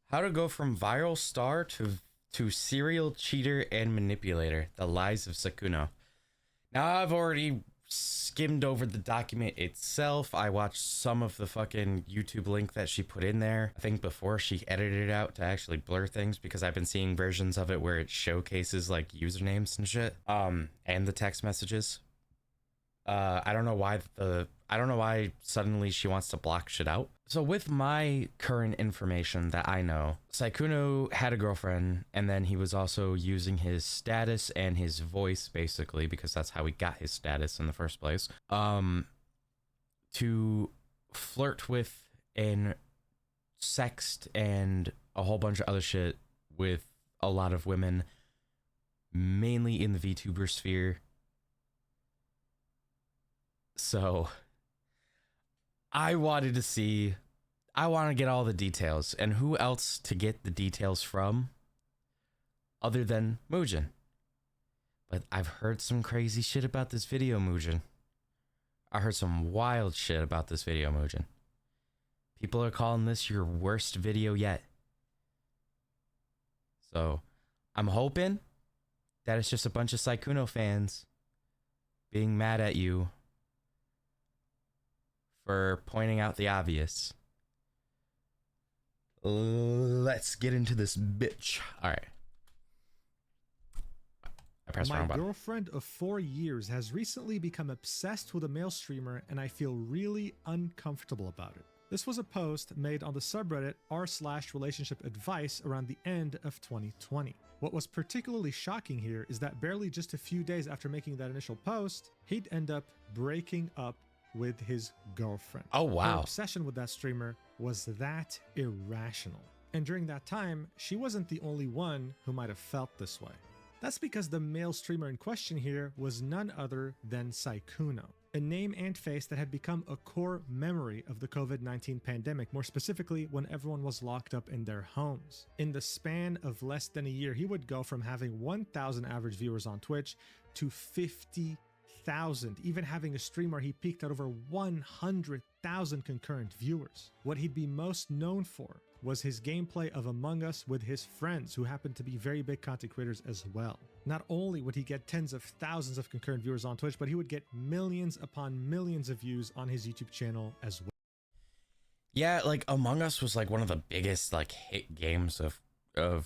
How to go from viral star to serial cheater and manipulator. The lies of Sykkuno. Now I've already skimmed over the document itself. I watched some of the fucking YouTube link that she put in there. I think before she edited it out to actually blur things, because I've been seeing versions of it where it showcases like usernames and shit. And the text messages. I don't know why suddenly she wants to block shit out. So with my current information that I know, Sykkuno had a girlfriend, and then he was also using his status and his voice, basically, because that's how he got his status in the first place, to flirt with and sext and a whole bunch of other shit with a lot of women, mainly in the VTuber sphere. So I want to get all the details, and who else to get the details from other than Muujin. But I've heard some crazy shit about this video, Muujin. I heard some wild shit about this video, Muujin. People are calling this your worst video yet. So I'm hoping that it's just a bunch of Sykkuno fans being mad at you for pointing out the obvious. Let's get into this bitch. All right. I pressed the wrong button. My girlfriend of 4 years has recently become obsessed with a male streamer, and I feel really uncomfortable about it. This was a post made on the subreddit r/relationship advice around the end of 2020. What was particularly shocking here is that barely just a few days after making that initial post, he'd end up breaking up with his girlfriend. Oh, wow. Her obsession with that streamer was that irrational. And during that time, she wasn't the only one who might have felt this way. That's because the male streamer in question here was none other than Sykkuno, a name and face that had become a core memory of the COVID-19 pandemic, more specifically when everyone was locked up in their homes. In the span of less than a year, he would go from having 1,000 average viewers on Twitch to 50,000, even having a stream where he peaked at over 100,000 concurrent viewers. What he'd be most known for was his gameplay of Among Us with his friends, who happened to be very big content creators as well. Not only would he get tens of thousands of concurrent viewers on Twitch, but he would get millions upon millions of views on his YouTube channel as well. Yeah, like Among Us was like one of the biggest like hit games of you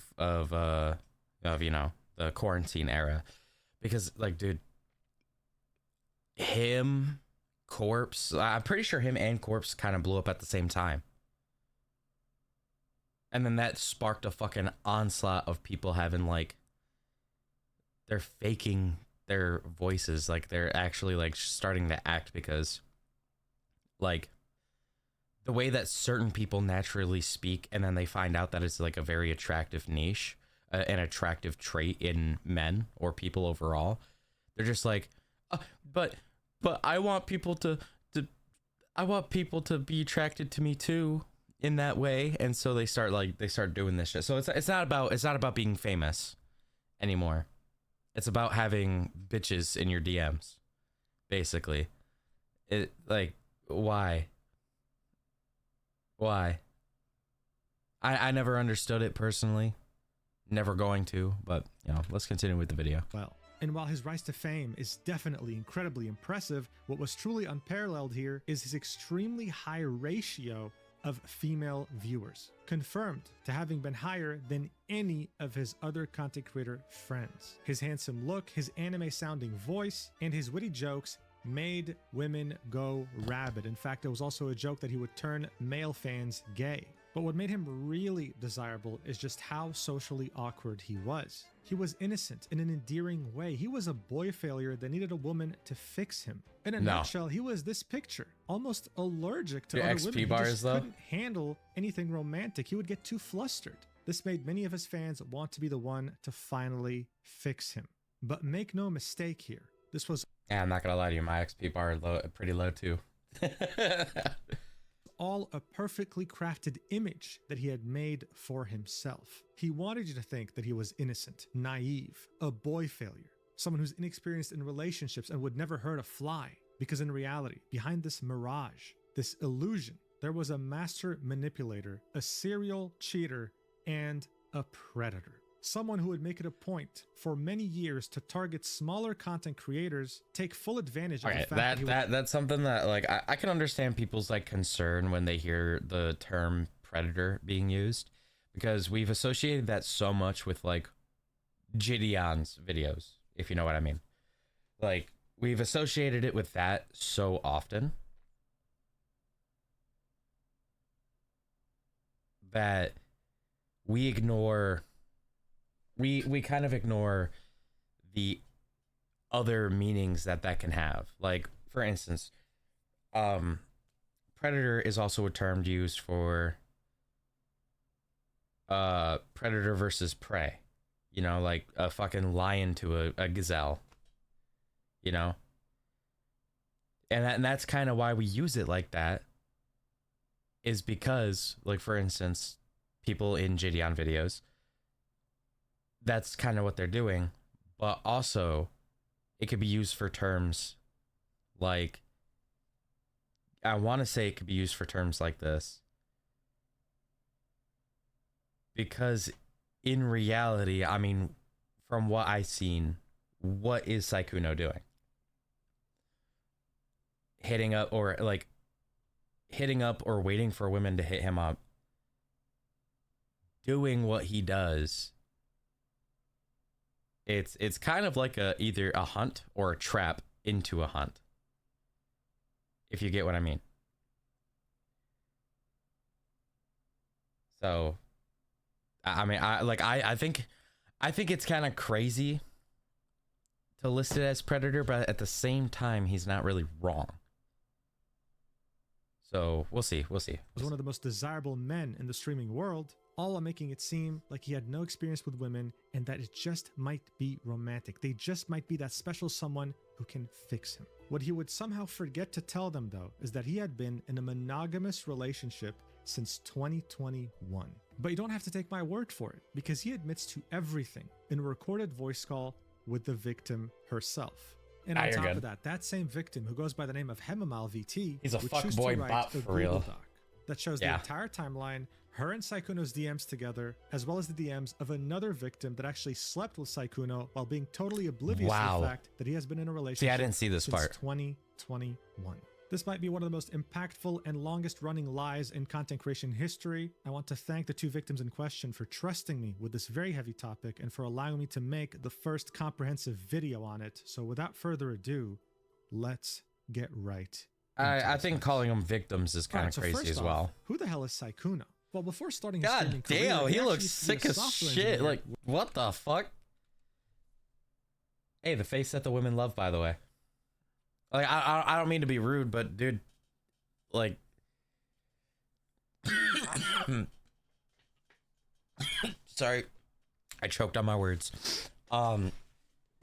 know, the quarantine era, because like, dude, him, Corpse, I'm pretty sure him and Corpse kind of blew up at the same time. And then that sparked a fucking onslaught of people having like, they're faking their voices, like they're actually like starting to act, because like the way that certain people naturally speak, and then they find out that it's like a very attractive niche, an attractive trait in men or people overall, they're just like, but I want people to be attracted to me too in that way. And so they start doing this shit. So it's not about being famous anymore. It's about having bitches in your DMs, basically. It like, why I never understood it personally, never going to, but you know, let's continue with the video. Well, and while his rise to fame is definitely incredibly impressive, what was truly unparalleled here is his extremely high ratio of female viewers, confirmed to having been higher than any of his other content creator friends. His handsome look, his anime sounding voice, and his witty jokes made women go rabid. In fact, there was also a joke that he would turn male fans gay. But what made him really desirable is just how socially awkward he was. He was innocent in an endearing way. He was a boy failure that needed a woman to fix him. In a nutshell, he was this picture, almost allergic to other women. He just couldn't handle anything romantic. He would get too flustered. This made many of his fans want to be the one to finally fix him. But make no mistake here, this was... Yeah, I'm not gonna lie to you, my XP bar is pretty low too. all a perfectly crafted image that he had made for himself. He wanted you to think that he was innocent, naive, a boy failure, someone who's inexperienced in relationships and would never hurt a fly. Because in reality, behind this mirage, this illusion, there was a master manipulator, a serial cheater, and a predator. Someone who would make it a point for many years to target smaller content creators, take full advantage of the fact that's something that like I can understand people's like concern when they hear the term predator being used, because we've associated that so much with like Gideon's videos, if you know what I mean. Like we've associated it with that so often that we kind of ignore the other meanings that can have. Like for instance, predator is also a term used for predator versus prey, you know, like a fucking lion to a gazelle, you know, and that's kind of why we use it like that, is because like for instance, people in Gideon videos, that's kind of what they're doing. But also it could be used for terms like, I want to say it could be used for terms like this, because in reality, I mean, from what I've seen, what is Sykkuno doing? Hitting up or waiting for women to hit him up, doing what he does. It's kind of like either a hunt or a trap into a hunt, if you get what I mean. So I mean, I think it's kind of crazy to list it as predator, but at the same time he's not really wrong. So we'll see. Was one of the most desirable men in the streaming world, all while making it seem like he had no experience with women and that it just might be romantic. They just might be that special someone who can fix him. What he would somehow forget to tell them, though, is that he had been in a monogamous relationship since 2021. But you don't have to take my word for it, because he admits to everything in a recorded voice call with the victim herself. And on top of that, that same victim, who goes by the name of Hemamal VT, he's a fuckboy bot for real, doc that shows the entire timeline, her and Sykkuno's DMs together, as well as the DMs of another victim that actually slept with Sykkuno while being totally oblivious to the fact that he has been in a relationship I didn't see this since part. 2021. This might be one of the most impactful and longest running lies in content creation history. I want to thank the two victims in question for trusting me with this very heavy topic and for allowing me to make the first comprehensive video on it. So without further ado, let's get right. I think calling them victims is kind of crazy as well. Who the hell is Sykkuno? Well, before starting his streaming career, damn, he looks sick as shit. Engineer. Like, what the fuck? Hey, the face that the women love, by the way. Like, I don't mean to be rude, but dude, like, sorry, I choked on my words.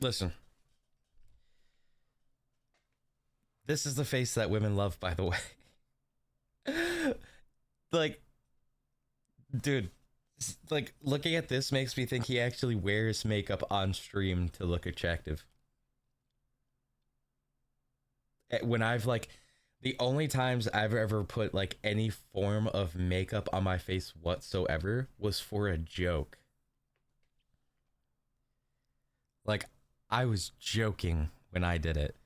Listen, this is the face that women love, by the way. Like, dude, like, looking at this makes me think he actually wears makeup on stream to look attractive. When I've like, the only times I've ever put like any form of makeup on my face whatsoever was for a joke. Like, I was joking when I did it.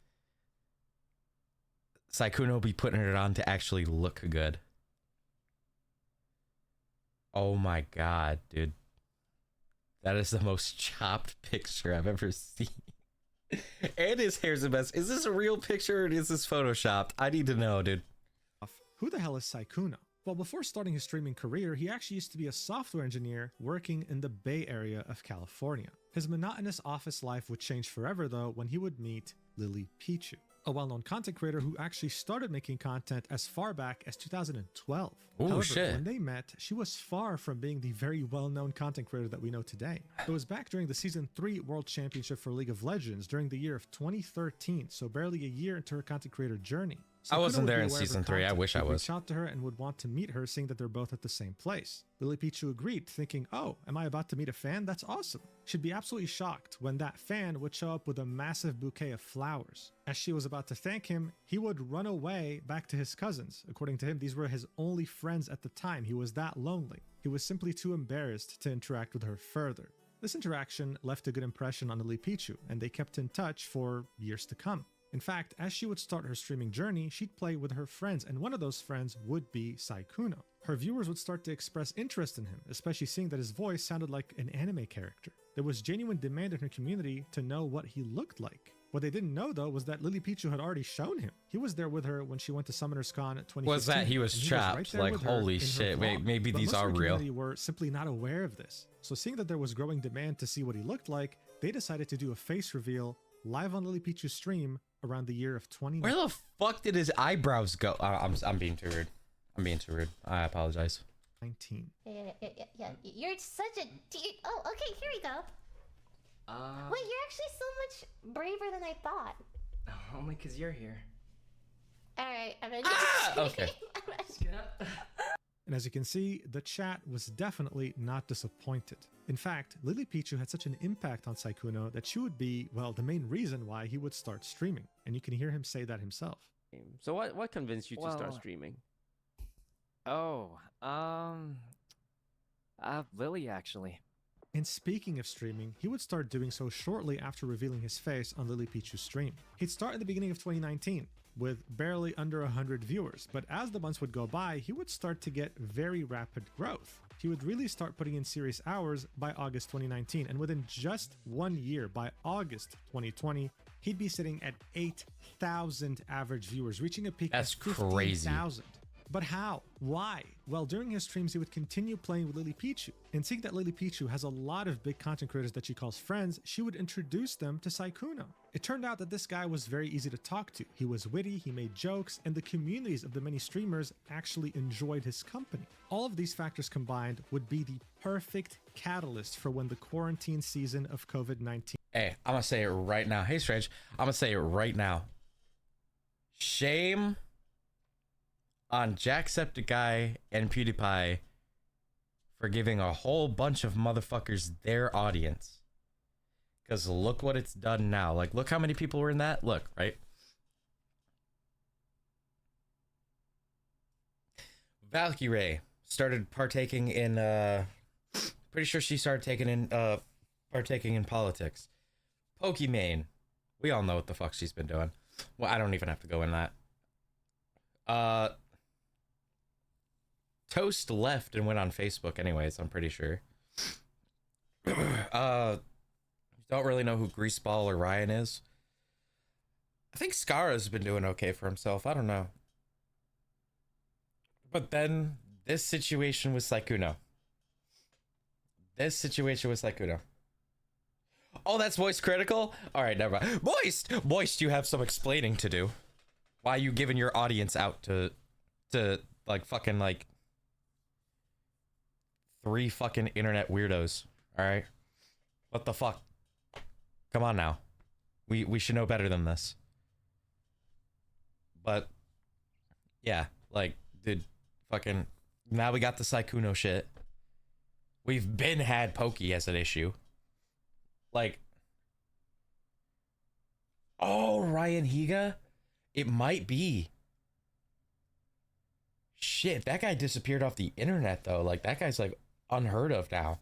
Sykkuno be putting it on to actually look good. Oh my god, dude. That is the most chopped picture I've ever seen. And his hair's a mess. Is this a real picture or is this photoshopped? I need to know, dude. Who the hell is Sykkuno? Well, before starting his streaming career, he actually used to be a software engineer working in the Bay Area of California. His monotonous office life would change forever, though, when he would meet Lily Pichu, a well-known content creator who actually started making content as far back as 2012. Oh, however, shit. When they met, she was far from being the very well-known content creator that we know today. It was back during the Season 3 World Championship for League of Legends during the year of 2013, so barely a year into her content creator journey. I wasn't there in Season 3. I wish I was. Reach out to her and would want to meet her, seeing that they're both at the same place. Lily Pichu agreed, thinking, oh, am I about to meet a fan? That's awesome. She'd be absolutely shocked when that fan would show up with a massive bouquet of flowers. As she was about to thank him, he would run away back to his cousins. According to him, these were his only friends at the time. He was that lonely. he was simply too embarrassed to interact with her further. This interaction left a good impression on Lily Pichu, and they kept in touch for years to come. In fact, as she would start her streaming journey, she'd play with her friends, and one of those friends would be Sykkuno. Her viewers would start to express interest in him, especially seeing that his voice sounded like an anime character. There was genuine demand in her community to know what he looked like. What they didn't know, though, was that Lily Pichu had already shown him. He was there with her when she went to Summoners Con at 2015. Was that he was trapped? Like, holy shit, wait, maybe these are real. They were simply not aware of this. So seeing that there was growing demand to see what he looked like, they decided to do a face reveal live on Lily Pichu's stream around the year of 2019. Where the fuck did his eyebrows go? I'm being too rude. I'm being too rude. I apologize. 19. Yeah. You're such a... Oh, okay, here we go. Wait, you're actually so much braver than I thought. Only because you're here. Alright, I'm gonna Okay. Just get up. And as you can see, the chat was definitely not disappointed. In fact, Lily Pichu had such an impact on Sykkuno that she would be, well, the main reason why he would start streaming. And you can hear him say that himself. So what convinced you to start streaming? Lily, actually. And speaking of streaming, he would start doing so shortly after revealing his face on Lily Pichu's stream. He'd start in the beginning of 2019 with barely under 100 viewers, but as the months would go by, he would start to get very rapid growth. He would really start putting in serious hours by August 2019, and within just 1 year, by August 2020, he'd be sitting at 8,000 average viewers, reaching a peak That's of 15,000. crazy. But how? Why? Well, during his streams, he would continue playing with Lily Pichu. And seeing that Lily Pichu has a lot of big content creators that she calls friends, she would introduce them to Sykkuno. It turned out that this guy was very easy to talk to. He was witty, he made jokes, and the communities of the many streamers actually enjoyed his company. All of these factors combined would be the perfect catalyst for when the quarantine season of COVID-19. Hey, I'm gonna say it right now. Hey, Strange, I'm gonna say it right now. Shame on Jacksepticeye and PewDiePie for giving a whole bunch of motherfuckers their audience. Because look what it's done now. Like, look how many people were in that. Look, right? Valkyrae started partaking in, pretty sure she started partaking in politics. Pokimane, we all know what the fuck she's been doing. Well, I don't even have to go in that. Toast left and went on Facebook anyways, I'm pretty sure. Don't really know who Greaseball or Ryan is. I think Skara's been doing okay for himself. I don't know. But then this situation with Sykkuno. Oh, that's Voice Critical? Alright, never mind. Moist, you have some explaining to do. Why are you giving your audience out to like fucking like 3 fucking internet weirdos? Alright? What the fuck? Come on now. We should know better than this. But yeah, like, dude, fucking now we got the Sykkuno shit. We've been had Pokey as an issue. Like, oh, Ryan Higa? It might be. Shit, that guy disappeared off the internet though. Like, that guy's like unheard of now.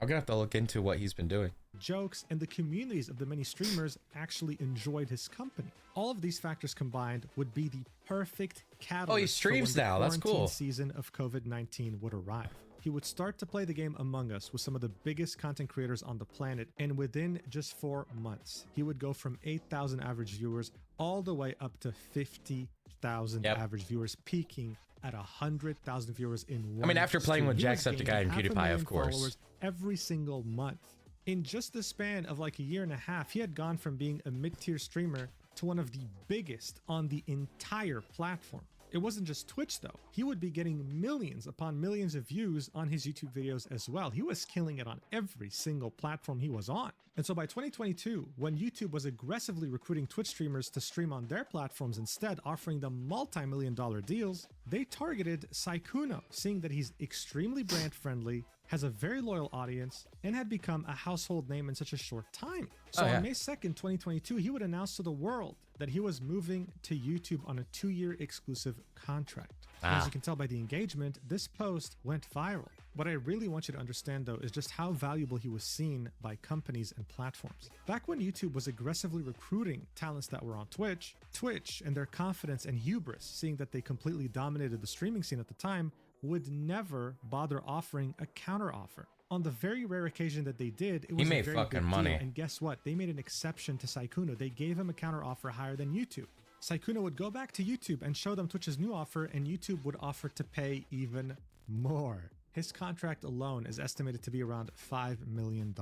I'm gonna have to look into what he's been doing. Jokes, and the communities of the many streamers actually enjoyed his company. All of these factors combined would be the perfect catalyst. Oh, he streams now. That's cool. Season of COVID-19 would arrive. He would start to play the game Among Us with some of the biggest content creators on the planet, and within just 4 months, he would go from 8,000 average viewers all the way up to 50,000 average viewers, peaking at 100,000 viewers in one. I mean, after playing with stream. Jacksepticeye and PewDiePie, of course. Every single month. In just the span of like a year and a half, he had gone from being a mid-tier streamer to one of the biggest on the entire platform. It wasn't just Twitch though. He would be getting millions upon millions of views on his YouTube videos as well. He was killing it on every single platform he was on. And so by 2022, when YouTube was aggressively recruiting Twitch streamers to stream on their platforms instead, offering them multi-million-dollar deals, they targeted Sykkuno, seeing that he's extremely brand friendly, has a very loyal audience, and had become a household name in such a short time. So on May 2nd, 2022, he would announce to the world that he was moving to YouTube on a 2-year exclusive contract. As you can tell by the engagement, this post went viral. What I really want you to understand though is just how valuable he was seen by companies and platforms. Back when YouTube was aggressively recruiting talents that were on Twitch, and their confidence and hubris, seeing that they completely dominated the streaming scene at the time, would never bother offering a counteroffer. On the very rare occasion that they did, it was made a very fucking big money. deal. And guess what? They made an exception to Sykkuno. They gave him a counteroffer higher than YouTube. Sykkuno would go back to YouTube and show them Twitch's new offer, and YouTube would offer to pay even more. His contract alone is estimated to be around $5 million.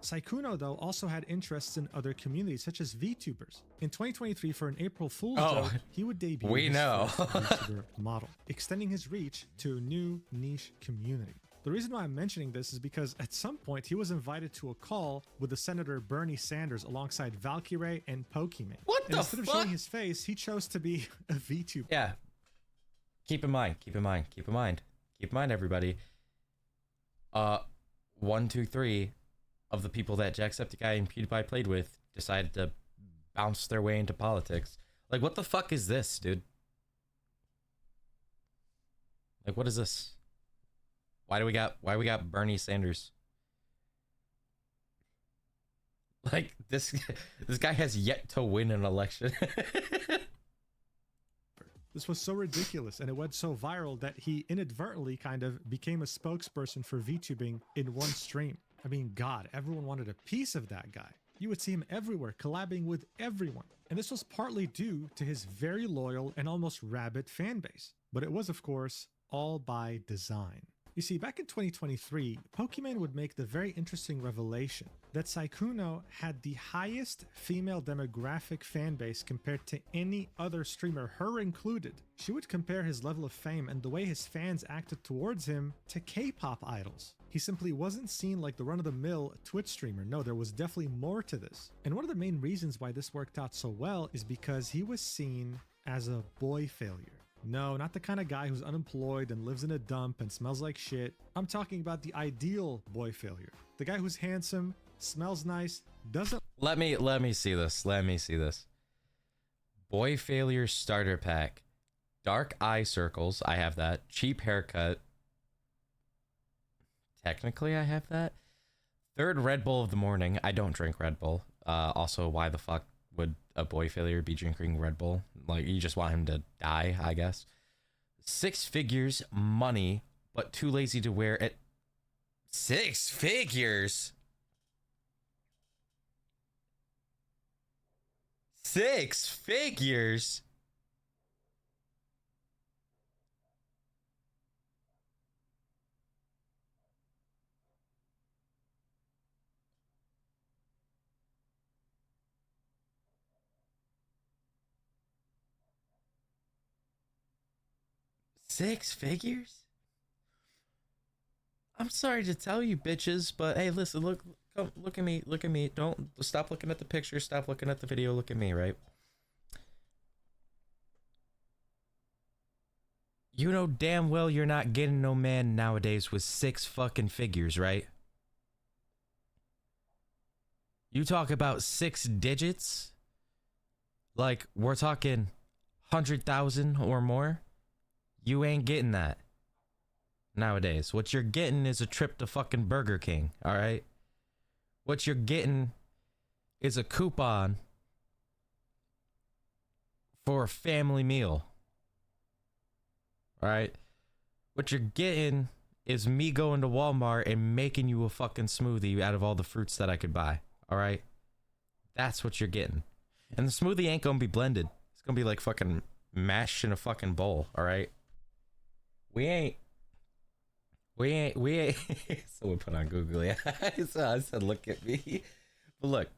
Sykkuno, though, also had interests in other communities, such as VTubers. In 2023, for an April Fool's joke, he would debut his first VTuber model, extending his reach to a new niche community. The reason why I'm mentioning this is because at some point he was invited to a call with the Senator Bernie Sanders alongside Valkyrae and Pokimane. What and the instead fuck? of showing his face, he chose to be a VTuber. Yeah. Keep in mind, everybody. 1, 2, 3 of the people that Jacksepticeye and PewDiePie played with decided to bounce their way into politics. Like, what the fuck is this, dude? Like, what is this? Why we got Bernie Sanders? Like, this guy has yet to win an election. This was so ridiculous and it went so viral that he inadvertently kind of became a spokesperson for VTubing in one stream. I mean, God, everyone wanted a piece of that guy. You would see him everywhere, collabing with everyone. And this was partly due to his very loyal and almost rabid fan base. But it was, of course, all by design. You see, back in 2023, Pokimane would make the very interesting revelation that Sykkuno had the highest female demographic fan base compared to any other streamer, her included. She would compare his level of fame and the way his fans acted towards him to K-pop idols. He simply wasn't seen like the run-of-the-mill Twitch streamer. No, there was definitely more to this. And one of the main reasons why this worked out so well is because he was seen as a boy failure. No, not the kind of guy who's unemployed and lives in a dump and smells like shit. I'm talking about the ideal boy failure. The guy who's handsome, smells nice, doesn't... Let me see this. Let me see this. Boy failure starter pack. Dark eye circles. I have that. Cheap haircut. Technically, I have that. Third Red Bull of the morning. I don't drink Red Bull. Also, why the fuck would a boy failure be drinking Red Bull? Like, you just want him to die, I guess. 6 figures, money, but too lazy to wear it. 6 figures? 6 figures? Six figures? I'm sorry to tell you, bitches, but hey, listen, look at me. Don't stop looking at the picture, stop looking at the video, look at me, right? You know damn well you're not getting no man nowadays with 6 fucking figures, right? You talk about 6 digits? Like, we're talking 100,000 or more? You ain't getting that nowadays. What you're getting is a trip to fucking Burger King, all right? What you're getting is a coupon for a family meal, all right? What you're getting is me going to Walmart and making you a fucking smoothie out of all the fruits that I could buy, all right? That's what you're getting. And the smoothie ain't gonna be blended. It's gonna be like fucking mashed in a fucking bowl, all right? We ain't. Someone put on Google. Yeah, I said, look at me. But look,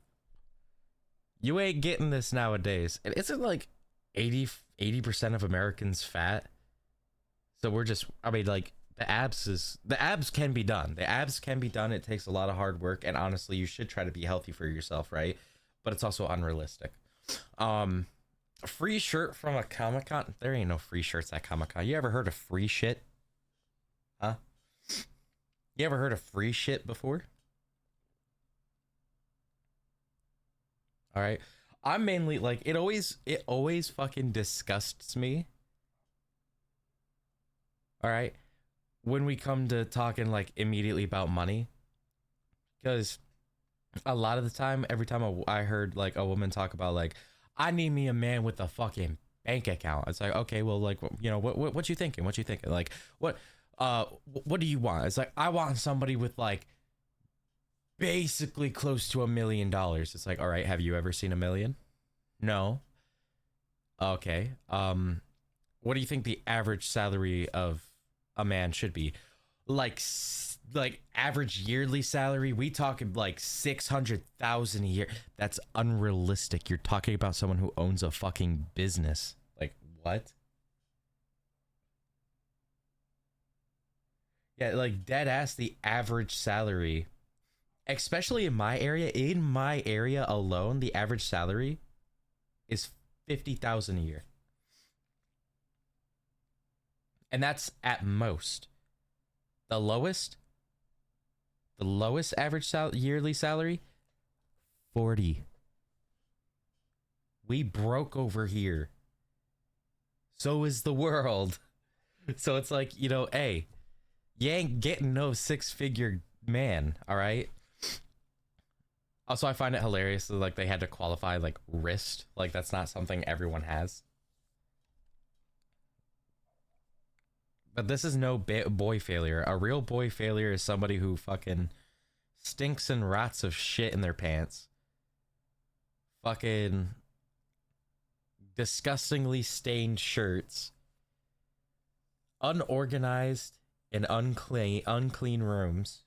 you ain't getting this nowadays. And isn't like 80% of Americans fat? So we're just, I mean, like, the abs can be done. The abs can be done. It takes a lot of hard work. And honestly, you should try to be healthy for yourself, right? But it's also unrealistic. A free shirt from a Comic-Con? There ain't no free shirts at Comic-Con. You ever heard of free shit? Huh? You ever heard of free shit before? All right. I'm mainly like it always fucking disgusts me. All right, when we come to talking like immediately about money, because a lot of the time, every time I heard like a woman talk about like, I need me a man with a fucking bank account. It's like, okay, well, like, you know, what you thinking? What you thinking? Like, what do you want? It's like, I want somebody with like basically close to $1 million. It's like, all right, have you ever seen $1 million? No. Okay. What do you think the average salary of a man should be? Like average yearly salary, we talking like 600,000 a year. That's unrealistic. You're talking about someone who owns a fucking business. Like, what? Yeah, like dead ass, the average salary, especially in my area alone, the average salary is 50,000 a year. And that's at most. The lowest average yearly salary, 40. We broke over here. So is the world. So it's like, you know, hey, you ain't getting no 6-figure man, all right? Also, I find it hilarious that like they had to qualify like wrist. Like that's not something everyone has. But this is no boy failure. A real boy failure is somebody who fucking stinks and rots of shit in their pants. Fucking disgustingly stained shirts. Unorganized and unclean rooms.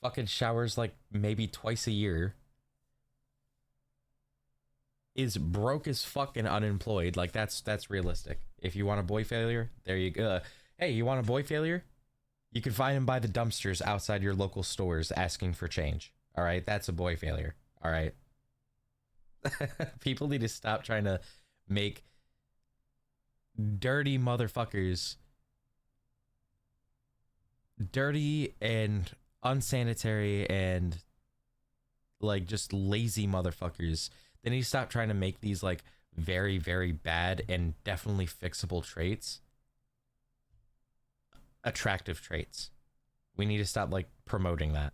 Fucking showers like maybe twice a year. Is broke as fucking unemployed. Like that's realistic. If you want a boy failure, there you go. Hey, you want a boy failure? You can find him by the dumpsters outside your local stores asking for change. All right, that's a boy failure. All right. People need to stop trying to make dirty motherfuckers dirty and unsanitary and like just lazy motherfuckers. They need to stop trying to make these like very, very bad and definitely fixable traits attractive traits. We need to stop like promoting that.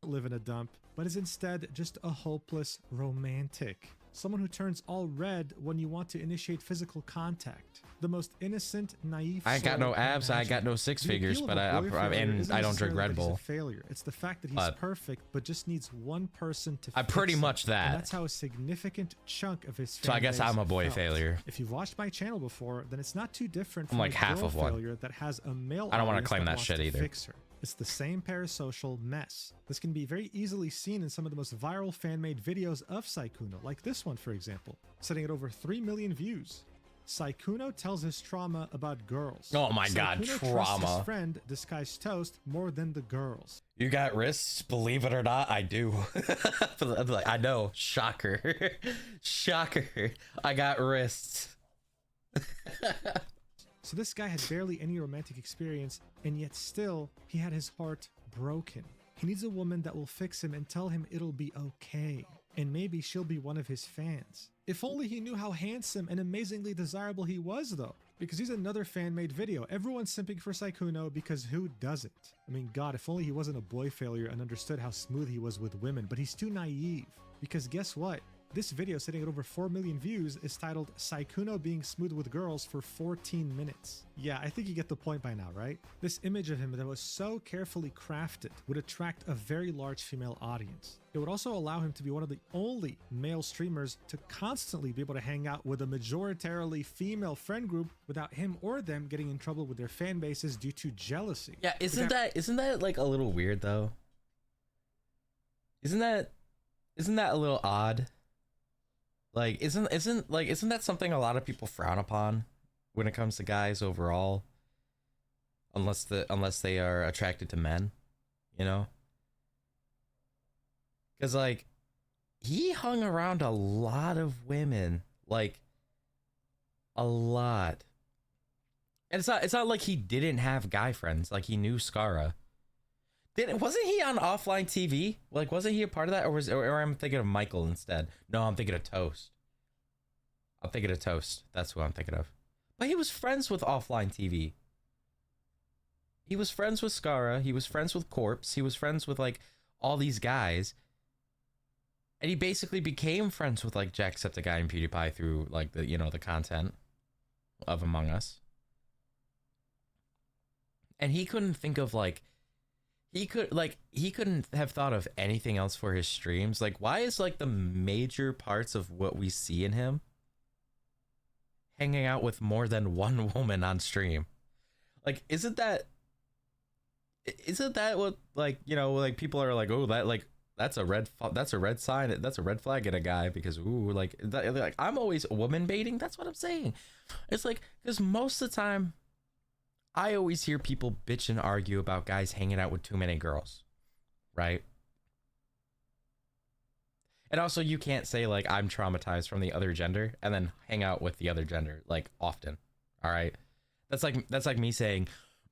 Live in a dump, but is instead just a hopeless romantic. Someone who turns all red when you want to initiate physical contact. The most innocent, naive. I ain't got no abs. I got no six figures, but I don't drink Red Bull. Failure. It's the fact that he's perfect, but just needs one person to. I'm pretty much that. And that's how a significant chunk of his. So I guess I'm a boy failure. If you've watched my channel before, then it's not too different from I'm like half of one. Failure that has a male. I don't want to claim that shit either. Fix her. It's the same parasocial mess. This can be very easily seen in some of the most viral fan-made videos of Sykkuno, like this one for example, setting at over 3 million views. Sykkuno tells his trauma about girls. Oh my god, trauma. His friend disguised toast more than the girls. You got wrists? Believe it or not, I do. I know. Shocker. Shocker. I got wrists. So this guy had barely any romantic experience, and yet still, he had his heart broken. He needs a woman that will fix him and tell him it'll be okay. And maybe she'll be one of his fans. If only he knew how handsome and amazingly desirable he was though. Because he's another fan-made video. Everyone's simping for Sykkuno because who doesn't? I mean, god, if only he wasn't a boy failure and understood how smooth he was with women. But he's too naive. Because guess what? This video, sitting at over 4 million views, is titled Sykkuno being smooth with girls for 14 minutes. Yeah, I think you get the point by now, right? This image of him that was so carefully crafted would attract a very large female audience. It would also allow him to be one of the only male streamers to constantly be able to hang out with a majoritarily female friend group without him or them getting in trouble with their fan bases due to jealousy. Yeah, isn't that like a little weird though? Isn't that a little odd? Like, isn't that something a lot of people frown upon when it comes to guys overall? Unless they are attracted to men, you know? Because like, he hung around a lot of women, like a lot. And it's not like he didn't have guy friends. Like he knew Skara. Wasn't he on offline TV? Like, wasn't he a part of that, or I'm thinking of Michael instead? No, I'm thinking of Toast. That's who I'm thinking of. But he was friends with offline TV. He was friends with Skara. He was friends with Corpse. He was friends with like all these guys. And he basically became friends with like Jacksepticeye and PewDiePie through like the, you know, the content of Among Us. And he couldn't think of like, he couldn't have thought of anything else for his streams. Like, why is like the major parts of what we see in him hanging out with more than one woman on stream? Like, isn't that what, like, you know, like people are like, oh, that like that's a red sign, that's a red flag in a guy, because ooh, like I'm always woman baiting. That's what I'm saying. It's like, because most of the time I always hear people bitch and argue about guys hanging out with too many girls, right? And also, you can't say like I'm traumatized from the other gender and then hang out with the other gender like often. All right, that's like me saying,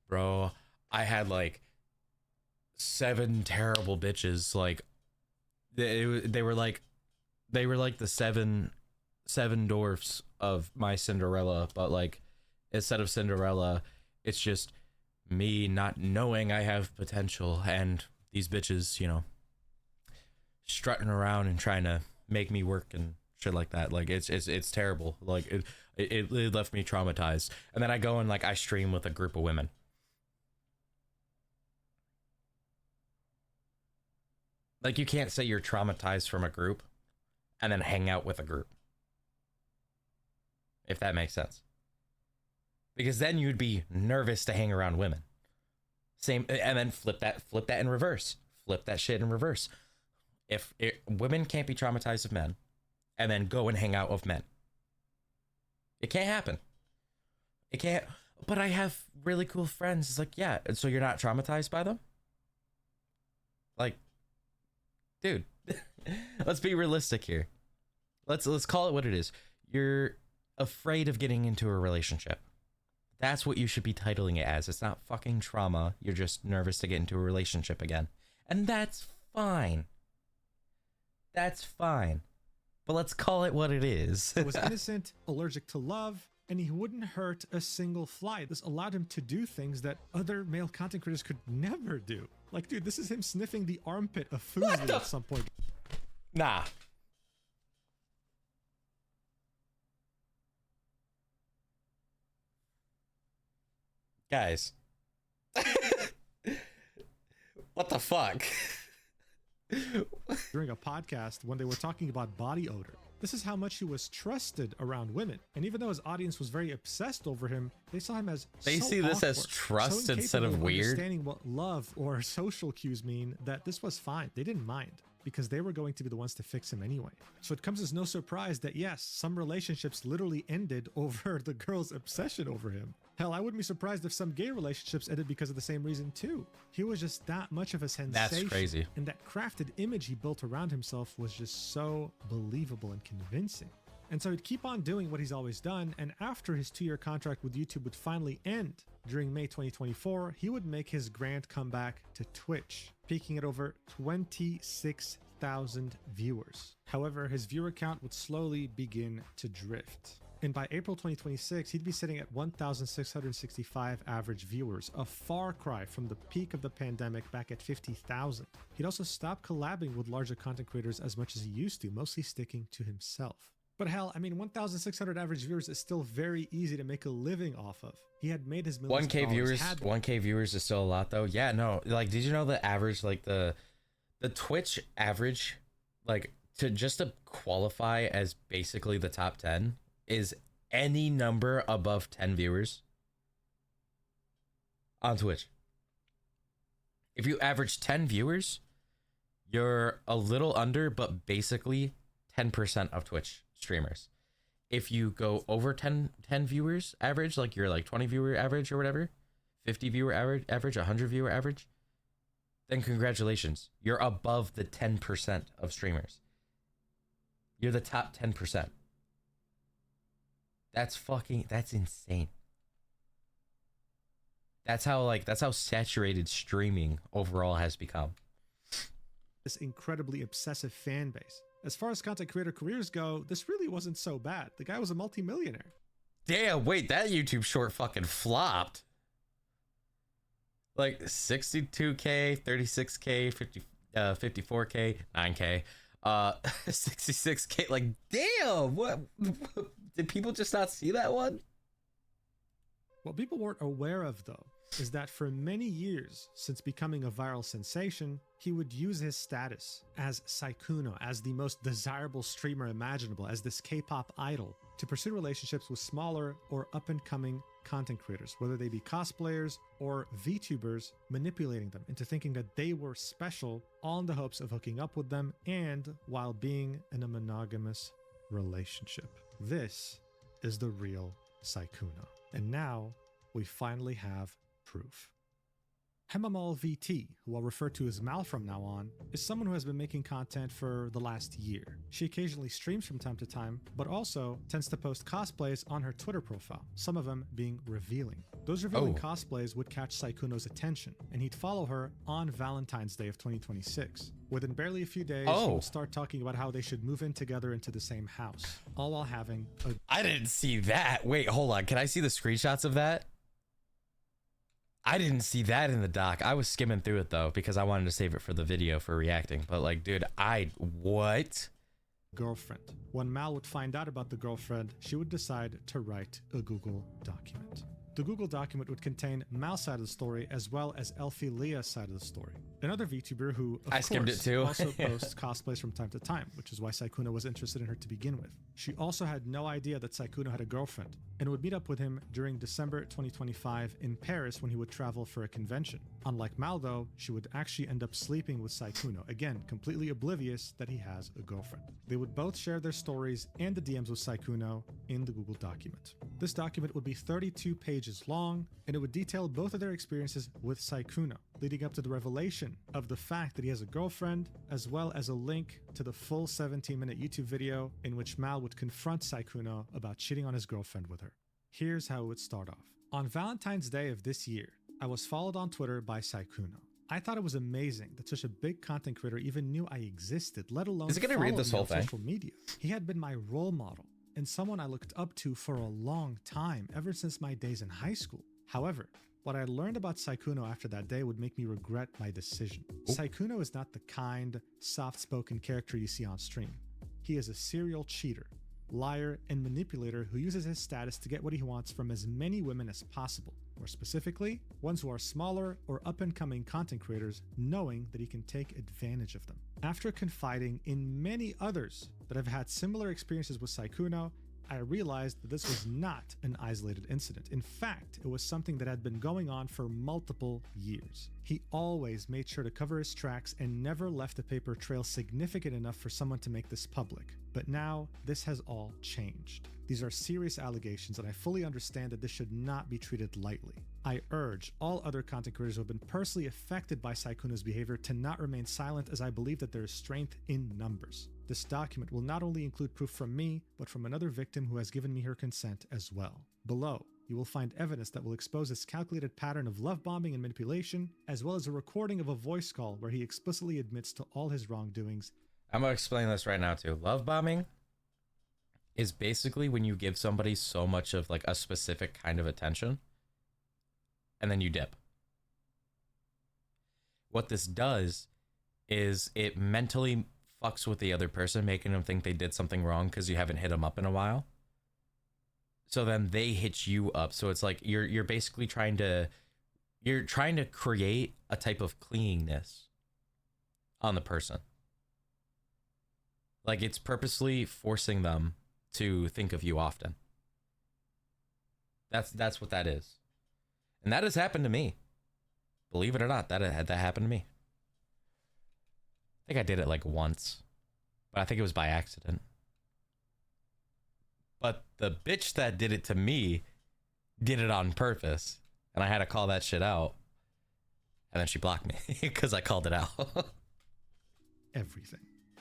bro, I had like 7 terrible bitches. Like they were like the seven dwarfs of my Cinderella, but like instead of Cinderella, it's just me not knowing I have potential, and these bitches, you know, strutting around and trying to make me work and shit like that. Like it's terrible. Like it left me traumatized. And then I go and like I stream with a group of women. Like, you can't say you're traumatized from a group and then hang out with a group, if that makes sense. Because then you'd be nervous to hang around women. Same, and then flip that in reverse. Flip that shit in reverse. If women can't be traumatized of men, and then go and hang out with men, it can't happen. It can't. But I have really cool friends. It's like, yeah, so you're not traumatized by them? Like, dude, let's be realistic here. Let's call it what it is. You're afraid of getting into a relationship. That's what you should be titling it as. It's not fucking trauma. You're just nervous to get into a relationship again. And that's fine. That's fine. But let's call it what it is. He was innocent, allergic to love, and he wouldn't hurt a single fly. This allowed him to do things that other male content creators could never do. Like, dude, this is him sniffing the armpit of Fuslie at some point. Nah. Guys. What the fuck? During a podcast when they were talking about body odor. This is how much he was trusted around women. And even though his audience was very obsessed over him, they saw him as They so see this awkward, as trust so instead of incapable weird. Understanding what love or social cues mean, that this was fine. They didn't mind, because they were going to be the ones to fix him anyway. So it comes as no surprise that yes, some relationships literally ended over the girl's obsession over him. Hell, I wouldn't be surprised if some gay relationships ended because of the same reason too. He was just that much of a sensation. That's crazy. And that crafted image he built around himself was just so believable and convincing. And so he'd keep on doing what he's always done, and after his 2-year contract with YouTube would finally end during May 2024, he would make his grand comeback to Twitch, peaking at over 26,000 viewers. However, his viewer count would slowly begin to drift. And by April 2026, he'd be sitting at 1,665 average viewers, a far cry from the peak of the pandemic back at 50,000. He'd also stopped collabing with larger content creators as much as he used to, mostly sticking to himself. But hell, I mean, 1,600 average viewers is still very easy to make a living off of. He had made his millions 1K of dollars. viewers, 1K viewers is still a lot though. Yeah, no, like, did you know the average, like the Twitch average, like to qualify as basically the top 10 is any number above 10 viewers on Twitch. If you average 10 viewers, you're a little under, but basically 10% of Twitch streamers. If you go over 10 viewers average, like you're like 20 viewer average or whatever, 50 viewer average, 100 viewer average, then congratulations. You're above the 10% of streamers. You're the top 10%. That's insane. That's how saturated streaming overall has become. This incredibly obsessive fan base. As far as content creator careers go, this really wasn't so bad. The guy was a multimillionaire. Damn, wait, that YouTube short fucking flopped. Like 62K, 36K, 54K, 9K, 66K. Like, damn, what? Did people just not see that one? What people weren't aware of, though, is that for many years since becoming a viral sensation, he would use his status as Sykkuno, as the most desirable streamer imaginable, as this K-pop idol, to pursue relationships with smaller or up-and-coming content creators, whether they be cosplayers or VTubers, manipulating them into thinking that they were special, all in the hopes of hooking up with them and while being in a monogamous relationship. This is the real Sykkuno. And now we finally have proof. Hemamal VT, who I'll refer to as Mal from now on, is someone who has been making content for the last year. She occasionally streams from time to time, but also tends to post cosplays on her Twitter profile, some of them being revealing. Those revealing cosplays would catch Sykkuno's attention, and he'd follow her on Valentine's Day of 2026. Within barely a few days, he would start talking about how they should move in together into the same house, all while having a... I didn't see that. Wait, hold on. Can I see the screenshots of that? I didn't see that in the doc. I was skimming through it though because I wanted to save it for the video for reacting. But like, dude, what? Girlfriend. When Mal would find out about the girlfriend, she would decide to write a Google document. The Google document would contain Mal's side of the story as well as Elfie Leah's side of the story. Another VTuber who, of course, also posts cosplays from time to time, which is why Sykkuno was interested in her to begin with. She also had no idea that Sykkuno had a girlfriend and would meet up with him during December 2025 in Paris when he would travel for a convention. Unlike Mal, though, she would actually end up sleeping with Sykkuno, again, completely oblivious that he has a girlfriend. They would both share their stories and the DMs with Sykkuno in the Google document. This document would be 32 pages long, and it would detail both of their experiences with Sykkuno, leading up to the revelation of the fact that he has a girlfriend, as well as a link to the full 17-minute YouTube video in which Mal would confront Sykkuno about cheating on his girlfriend with her. Here's how it would start off. On Valentine's Day of this year, I was followed on Twitter by Sykkuno. I thought it was amazing that such a big content creator even knew I existed, let alone read this whole thing? Social media. He had been my role model and someone I looked up to for a long time, ever since my days in high school. However, what I learned about Sykkuno after that day would make me regret my decision. Sykkuno is not the kind, soft-spoken character you see on stream. He is a serial cheater, liar, and manipulator who uses his status to get what he wants from as many women as possible. More specifically, ones who are smaller or up-and-coming content creators, knowing that he can take advantage of them. After confiding in many others that have had similar experiences with Sykkuno, I realized that this was not an isolated incident. In fact, it was something that had been going on for multiple years. He always made sure to cover his tracks and never left a paper trail significant enough for someone to make this public. But now, this has all changed. These are serious allegations, and I fully understand that this should not be treated lightly. I urge all other content creators who have been personally affected by Sykkuno's behavior to not remain silent, as I believe that there is strength in numbers. This document will not only include proof from me, but from another victim who has given me her consent as well. Below, you will find evidence that will expose this calculated pattern of love bombing and manipulation, as well as a recording of a voice call where he explicitly admits to all his wrongdoings. I'm gonna explain this right now too. Love bombing is basically when you give somebody so much of like a specific kind of attention and then you dip. What this does is it mentally fucks with the other person, making them think they did something wrong because you haven't hit them up in a while. So then they hit you up. So it's like you're basically trying to create a type of clinginess on the person. Like it's purposely forcing them to think of you often. That's what that is. And that has happened to me. Believe it or not, that happened to me. I think I did it like once, but I think it was by accident. But the bitch that did it to me did it on purpose, and I had to call that shit out. And then she blocked me because I called it out. Everything.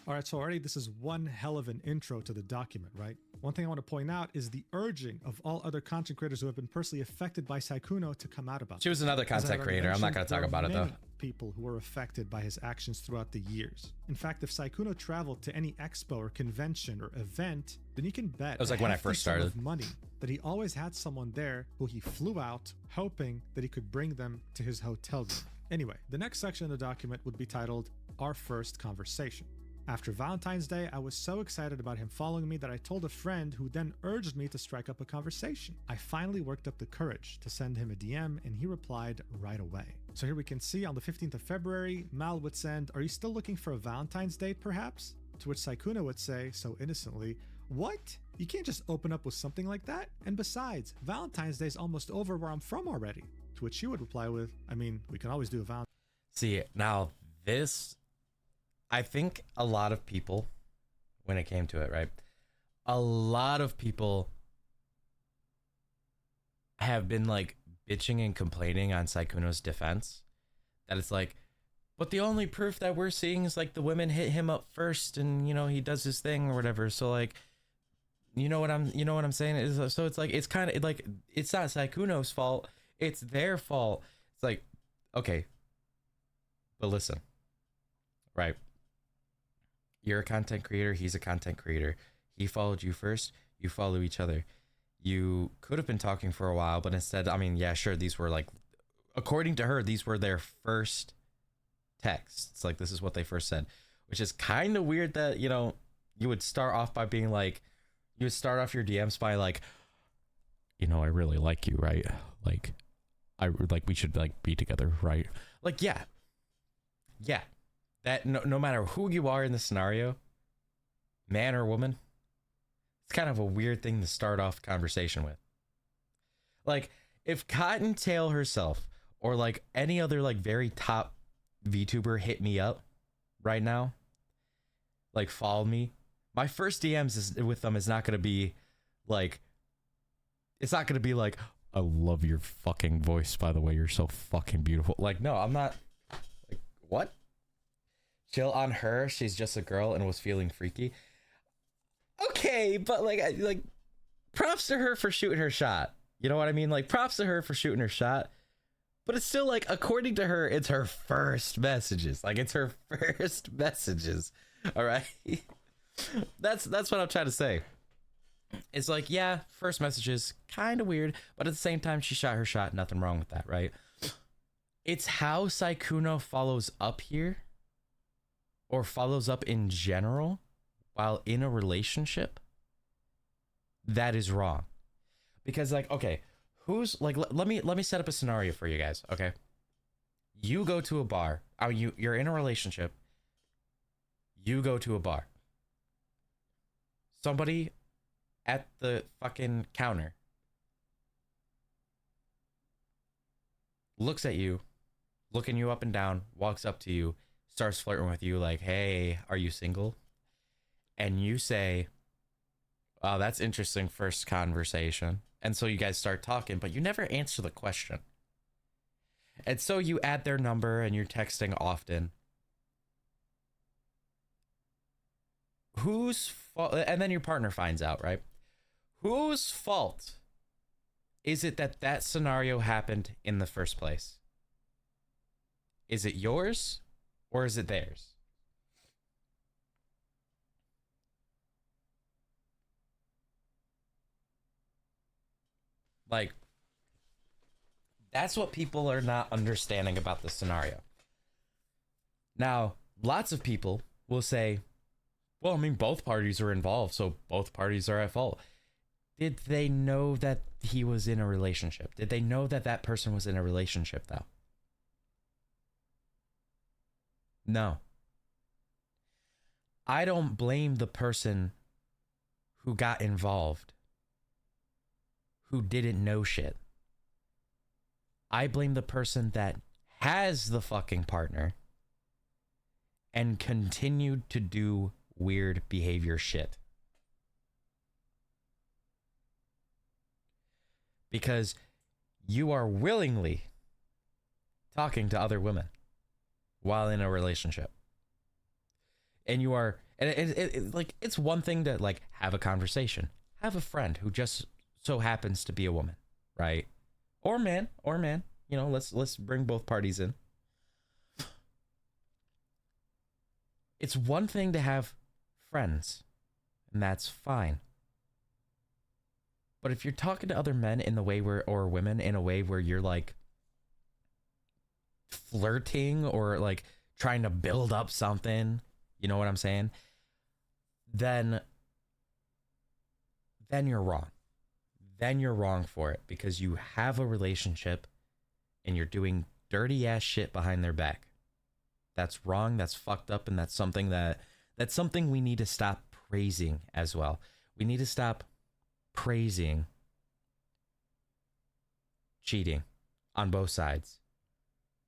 All right, so already this is one hell of an intro to the document, right? One thing I want to point out is the urging of all other content creators who have been personally affected by Sykkuno to come out about She was another As I had content already creator. I'm not mentioned, going to there talk are about it though. many people who were affected by his actions throughout the years. In fact, if Sykkuno traveled to any expo or convention or event, then you can bet It was like a when I hefty first sum started. of money that he always had someone there who he flew out hoping that he could bring them to his hotel room. Anyway, the next section of the document would be titled Our First Conversation. After Valentine's Day, I was so excited about him following me that I told a friend who then urged me to strike up a conversation. I finally worked up the courage to send him a DM and he replied right away. So here we can see on the 15th of February, Mal would send, "Are you still looking for a Valentine's date perhaps?" To which Sykkuno would say, so innocently, "What? You can't just open up with something like that? And besides, Valentine's Day is almost over where I'm from already." To which she would reply with, "I mean, we can always do a Valentine's." See, now this, I think a lot of people, when it came to it, right? A lot of people have been like bitching and complaining on Sykkuno's defense. That it's like, but the only proof that we're seeing is like the women hit him up first and, you know, he does his thing or whatever. So like, you know what I'm saying? Is so it's like, it's kind of like, it's not Sykkuno's fault. It's their fault. It's like, okay, but listen, right? You're a content creator. He's a content creator. He followed you first. You follow each other. You could have been talking for a while, but instead, I mean, yeah, sure. These were like, according to her, these were their first texts. Like, this is what they first said, which is kind of weird that, you know, you would start off by being like, you would start off your DMs by like, you know, I really like you, right? Like, we should like be together, right? Like, yeah. That no matter who you are in the scenario, man or woman, it's kind of a weird thing to start off the conversation with. Like, if Cottontail herself or like any other like very top VTuber hit me up right now, like follow me, my first DMs with them is not going to be like, it's not going to be like, "I love your fucking voice, by the way, you're so fucking beautiful." Like, no, I'm not. Like, what? Chill on her. She's just a girl and was feeling freaky. Okay, but like, props to her for shooting her shot. You know what I mean? Like, props to her for shooting her shot. But it's still like, according to her, it's her first messages. Like, it's her first messages. All right. That's what I'm trying to say. It's like, yeah, first messages, kind of weird, but at the same time, she shot her shot. Nothing wrong with that, right? It's how Sykkuno follows up here, or follows up in general while in a relationship, that is wrong. Because like, okay, who's like, let me set up a scenario for you guys. Okay, you go to a bar. I mean, you're in a relationship. You go to a bar. Somebody at the fucking counter looks at you, looking you up and down, walks up to you, starts flirting with you like, "Hey, are you single?" And you say, "Oh, that's interesting first conversation." And so you guys start talking, but you never answer the question. And so you add their number and you're texting often. Whose fault? And then your partner finds out, right? Whose fault is it that that scenario happened in the first place? Is it yours or is it theirs? Like, that's what people are not understanding about the scenario. Now, lots of people will say, well, I mean, both parties are involved, so both parties are at fault. Did they know that he was in a relationship? Did they know that that person was in a relationship, though? No. I don't blame the person who got involved, who didn't know shit. I blame the person that has the fucking partner and continued to do weird behavior shit. Because you are willingly talking to other women while in a relationship. And And like, it's one thing to like have a conversation, have a friend who just so happens to be a woman, right? Or man, you know, let's bring both parties in. It's one thing to have friends, and that's fine. But if you're talking to other men in the way where, or women in a way where you're like flirting or like trying to build up something, you know what I'm saying? Then you're wrong. Then you're wrong for it, because you have a relationship and you're doing dirty ass shit behind their back. That's wrong. That's fucked up. And that's something we need to stop praising as well. We need to stop praising cheating on both sides.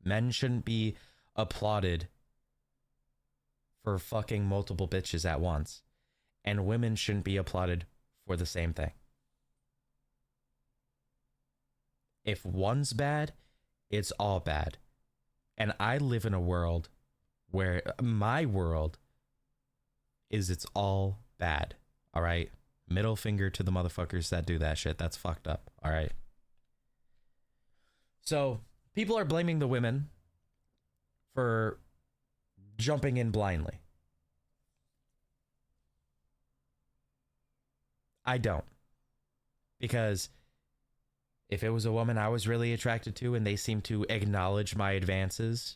Men shouldn't be applauded for fucking multiple bitches at once, and women shouldn't be applauded for the same thing. If one's bad, it's all bad. And I live in a world where my world is it's all bad. All right? Middle finger to the motherfuckers that do that shit. That's fucked up. All right? So people are blaming the women for jumping in blindly. I don't. Because if it was a woman I was really attracted to and they seem to acknowledge my advances,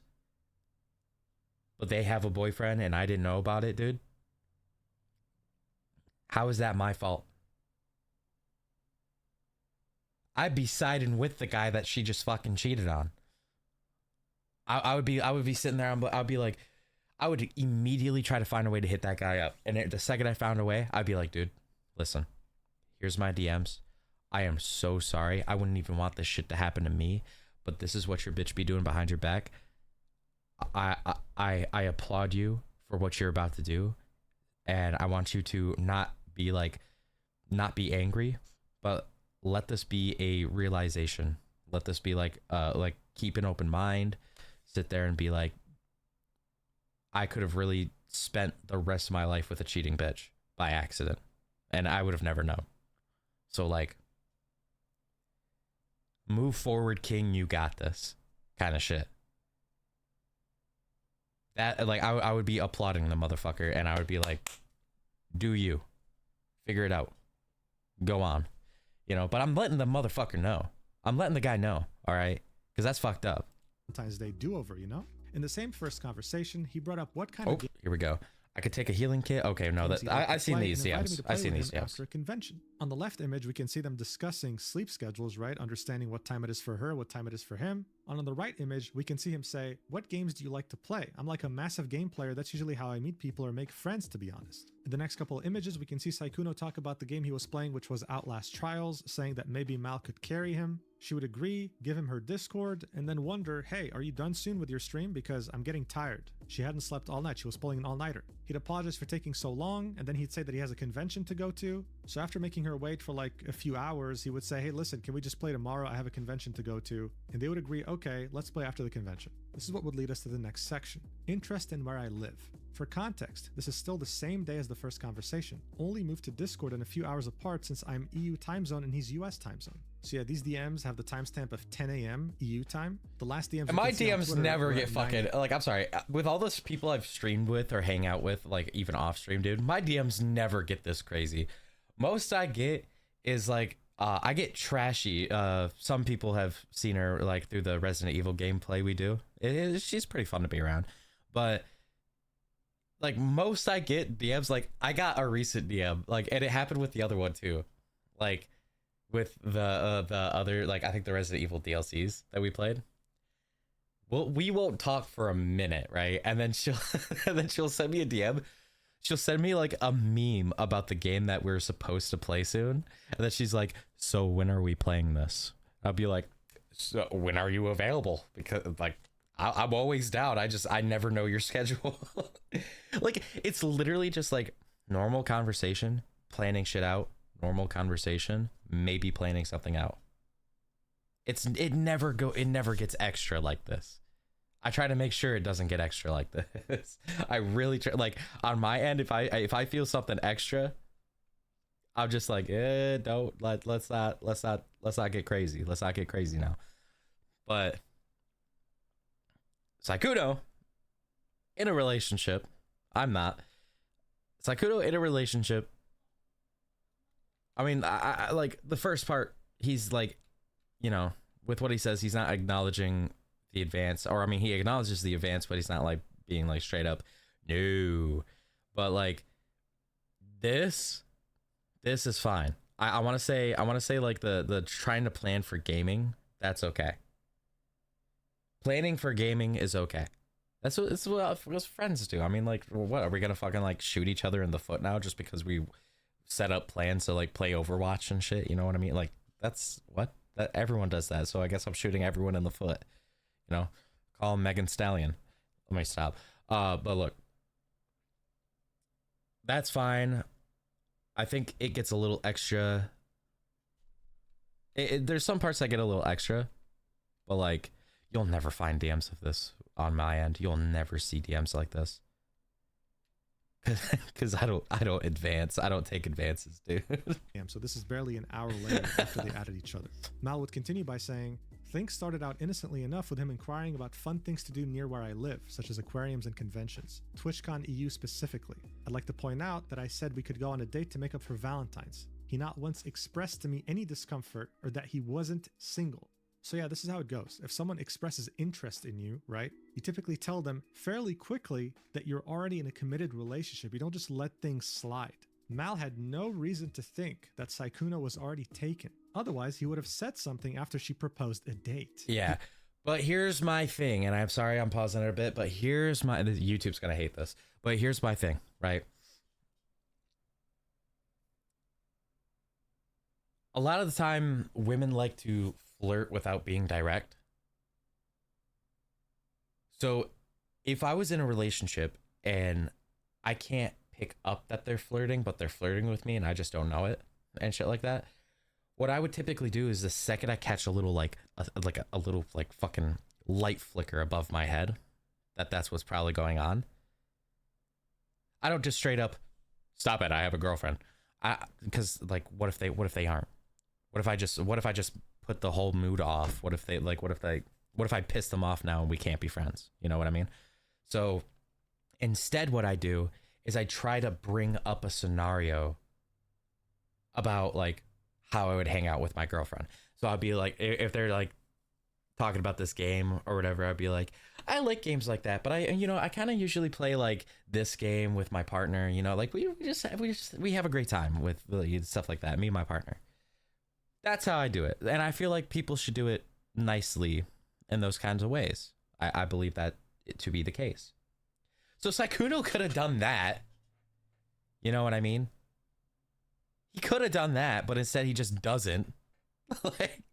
but they have a boyfriend and I didn't know about it, dude, how is that my fault? I'd be siding with the guy that she just fucking cheated on. I would be sitting there, I'd be like, I would immediately try to find a way to hit that guy up. And the second I found a way, I'd be like, dude, listen, here's my DMs. I am so sorry. I wouldn't even want this shit to happen to me, but this is what your bitch be doing behind your back. I applaud you for what you're about to do, and I want you to not be angry, but let this be a realization. Let this be like keep an open mind. Sit there and be like, I could have really spent the rest of my life with a cheating bitch by accident, and I would have never known. So like, move forward, king, you got this kind of shit. That, like, I would be applauding the motherfucker, and I would be like, do you figure it out, go on, you know? But I'm letting the motherfucker know. I'm letting the guy know, all right? Because that's fucked up. Sometimes they do over, you know? In the same first conversation, he brought up what kind of here we go. I could take a healing kit. Okay, no, that I've seen these DMs. I've seen these DMs. After a convention. On the left image, we can see them discussing sleep schedules, right? Understanding what time it is for her, what time it is for him. And on the right image, we can see him say, what games do you like to play? I'm like a massive game player. That's usually how I meet people or make friends, to be honest. In the next couple of images, we can see Sykkuno talk about the game he was playing, which was Outlast Trials, saying that maybe Mal could carry him. She would agree, give him her Discord, and then wonder, hey, are you done soon with your stream? Because I'm getting tired. She hadn't slept all night. She was pulling an all-nighter. He'd apologize for taking so long, and then he'd say that he has a convention to go to. So after making her wait for like a few hours, he would say, hey, listen, can we just play tomorrow? I have a convention to go to. And they would agree, okay, let's play after the convention. This is what would lead us to the next section. Interest in where I live. For context, this is still the same day as the first conversation, only moved to Discord and a few hours apart since I'm EU time zone and he's US time zone. So yeah, these DMs have the timestamp of 10 a.m. EU time. The last DMs. And my DMs never get fucking, like, I'm sorry, with all those people I've streamed with or hang out with, like even off stream, dude, my DMs never get this crazy. Most I get is like, I get trashy. Some people have seen her like through the Resident Evil gameplay we do. She's pretty fun to be around, but like most I get DMs, like I got a recent DM, like, and it happened with the other one too, like with the other, like I think the Resident Evil DLCs that we played. Well, we won't talk for a minute, right? And then she'll send me a DM. She'll send me like a meme about the game that we're supposed to play soon, and then she's like, "So when are we playing this?" I'll be like, "So when are you available?" Because like I'm always down. I never know your schedule. Like it's literally just like normal conversation, planning shit out, normal conversation, maybe planning something out. It never gets extra like this. I try to make sure it doesn't get extra like this. I really try, like on my end, if I feel something extra, I'm just like, don't let's not get crazy. Let's not get crazy now. But Sykkuno in a relationship, I'm not. Sykkuno in a relationship. I mean, I like the first part. He's like, you know, with what he says, he's not acknowledging the advance, or I mean, he acknowledges the advance, but he's not like being like straight up, no. But like this is fine. I want to say like the trying to plan for gaming, that's okay. Planning for gaming is okay. That's what friends do. I mean, like, what are we gonna fucking like shoot each other in the foot now just because we set up plans to like play Overwatch and shit? You know what I mean? Like, that's what that everyone does that. So I guess I'm shooting everyone in the foot. You know, call him Megan Stallion. Let me stop. But look, that's fine. I think it gets a little extra. There's some parts that get a little extra, but like, you'll never find DMs of this on my end. You'll never see DMs like this. Because I don't advance. I don't take advances, dude. Damn, so this is barely an hour later after they added each other. Mal would continue by saying, things started out innocently enough with him inquiring about fun things to do near where I live, such as aquariums and conventions. TwitchCon EU specifically. I'd like to point out that I said we could go on a date to make up for Valentine's. He not once expressed to me any discomfort or that he wasn't single. So yeah, this is how it goes. If someone expresses interest in you, right, you typically tell them fairly quickly that you're already in a committed relationship. You don't just let things slide. Mal had no reason to think that Sykkuno was already taken. Otherwise, he would have said something after she proposed a date. Yeah, but here's my thing, and I'm sorry I'm pausing it a bit, but here's my... YouTube's gonna hate this, but here's my thing, right? A lot of the time, women like to flirt without being direct. So if I was in a relationship and I can't pick up that they're flirting, but they're flirting with me and I just don't know it and shit like that, what I would typically do is the second I catch a little like a little like fucking light flicker above my head, that's what's probably going on, I don't just straight up stop it, I have a girlfriend. Because like, what if they aren't? What if I just put the whole mood off? What if I piss them off now and we can't be friends? You know what I mean? So instead what I do is I try to bring up a scenario about like how I would hang out with my girlfriend. So I'd be like, if they're like talking about this game or whatever, I'd be like, I like games like that, but I kind of usually play like this game with my partner, you know, like we have a great time with stuff like that, me and my partner. That's how I do it. And I feel like people should do it nicely in those kinds of ways. I believe that to be the case. So Sykkuno could have done that. You know what I mean? He could have done that, but instead he just doesn't. Like,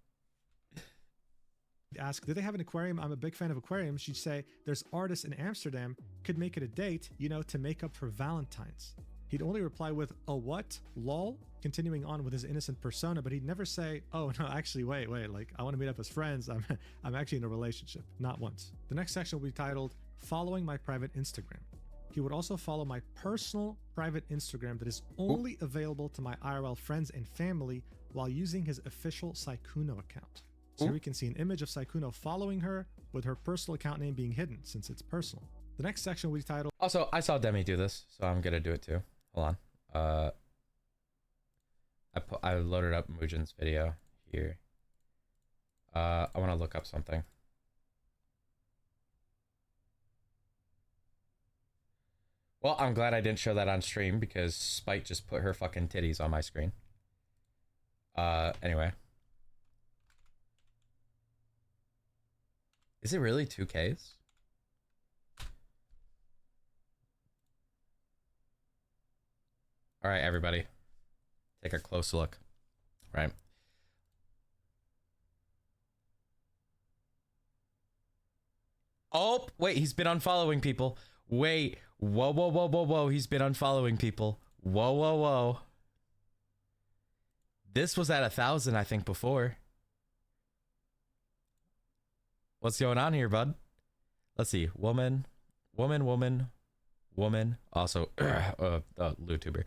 ask, do they have an aquarium? I'm a big fan of aquariums. She'd say, there's artists in Amsterdam, could make it a date, you know, to make up for Valentine's. He'd only reply with, a what? Lol? Continuing on with his innocent persona, but he'd never say, oh no, actually, wait, like, I want to meet up as friends. I'm actually in a relationship. Not once. The next section will be titled, Following My Private Instagram. He would also follow my personal private Instagram that is only available to my IRL friends and family while using his official Sykkuno account. So here we can see an image of Sykkuno following her with her personal account name being hidden since it's personal. The next section will be titled... Also, I saw Demi do this, so I'm gonna do it too. Hold on. I loaded up Mujin's video here. I want to look up something. Well, I'm glad I didn't show that on stream because Spite just put her fucking titties on my screen. Anyway. Is it really 2Ks? All right, everybody. Take a close look. Right. Oh, wait, he's been unfollowing people. Wait. Whoa. He's been unfollowing people. Whoa. This was at 1,000, I think, before. What's going on here, bud? Let's see. Woman. Also, YouTuber.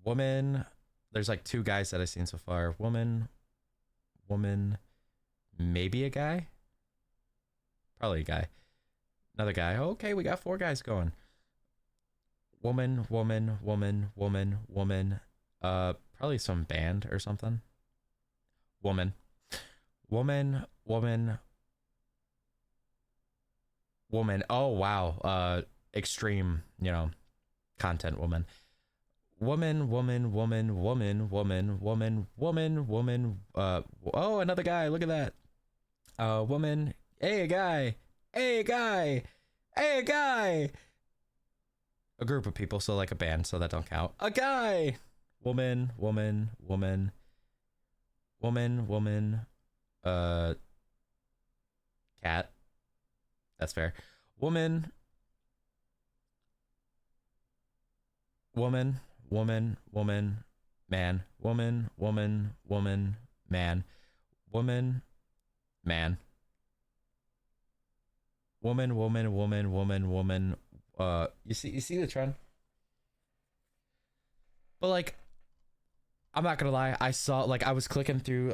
Woman. There's like 2 guys that I've seen so far. Woman. Maybe a guy. Probably a guy. Another guy. Okay, we got 4 guys going. Woman. Probably some band or something. Woman. Oh wow. Extreme, content woman. Woman. Oh, another guy. Look at that. Woman. Hey, a guy. A group of people, so like a band, so that don't count. A guy. Woman. Cat. That's fair. Woman. Man. Man. Woman. Man. Woman. You see the trend? But like, I'm not gonna lie, I saw, like, I was clicking through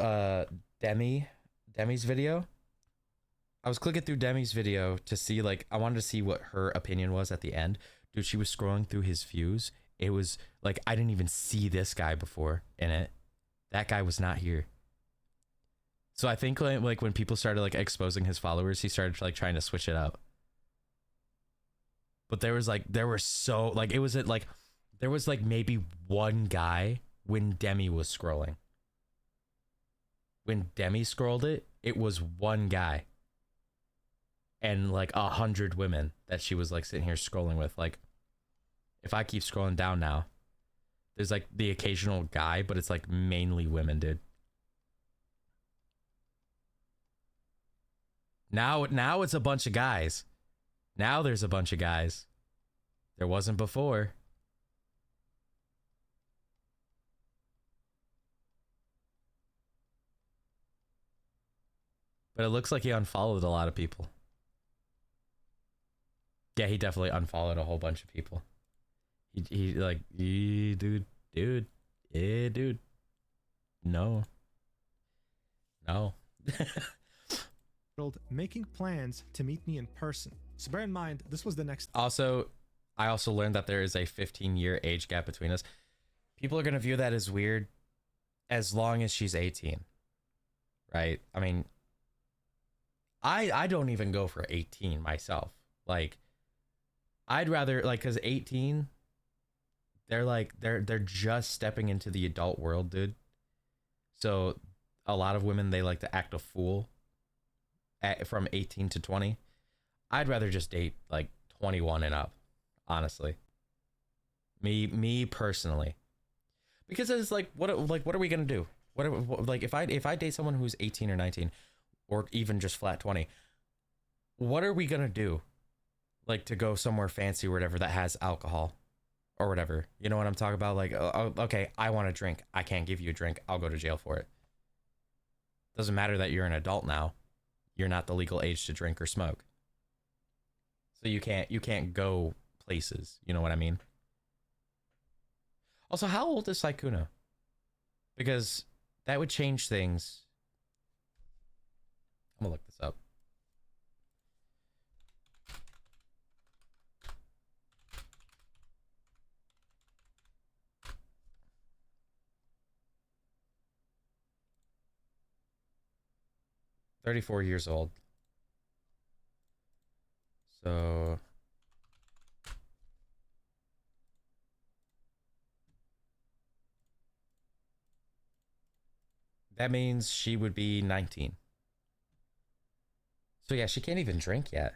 Demi's video. I was clicking through Demi's video to see, like, I wanted to see what her opinion was at the end. Dude, she was scrolling through his views. It was like, I didn't even see this guy before in it. That guy was not here. So I think like when people started like exposing his followers, he started like trying to switch it up. But there was maybe 1 guy when Demi was scrolling. When Demi scrolled it, it was 1 guy. And like 100 women that she was like sitting here scrolling with. Like, if I keep scrolling down now, there's like the occasional guy, but it's like mainly women, dude. Now it's a bunch of guys. Now there's a bunch of guys. There wasn't before. But it looks like he unfollowed a lot of people. Yeah, he definitely unfollowed a whole bunch of people. He like, dude. No. Making plans to meet me in person. So bear in mind, this was the next. Also, I also learned that there is a 15-year age gap between us. People are going to view that as weird as long as she's 18. Right? I mean, I don't even go for 18 myself. Like, I'd rather, like, because 18, they're just stepping into the adult world, dude. So a lot of women, they like to act a fool from 18 to 20. I'd rather just date like 21 and up, honestly. Me personally, because it's like, what are we gonna do? Like, if I date someone who's 18 or 19, or even just flat 20, what are we gonna do? Like, to go somewhere fancy or whatever that has alcohol or whatever. You know what I'm talking about? Like, okay, I want a drink. I can't give you a drink. I'll go to jail for it. Doesn't matter that you're an adult now. You're not the legal age to drink or smoke. So you can't go places. You know what I mean? Also, how old is Sykkuno? Because that would change things. I'm gonna look this up. $34 years old. So that means she would be 19. So yeah, she can't even drink yet.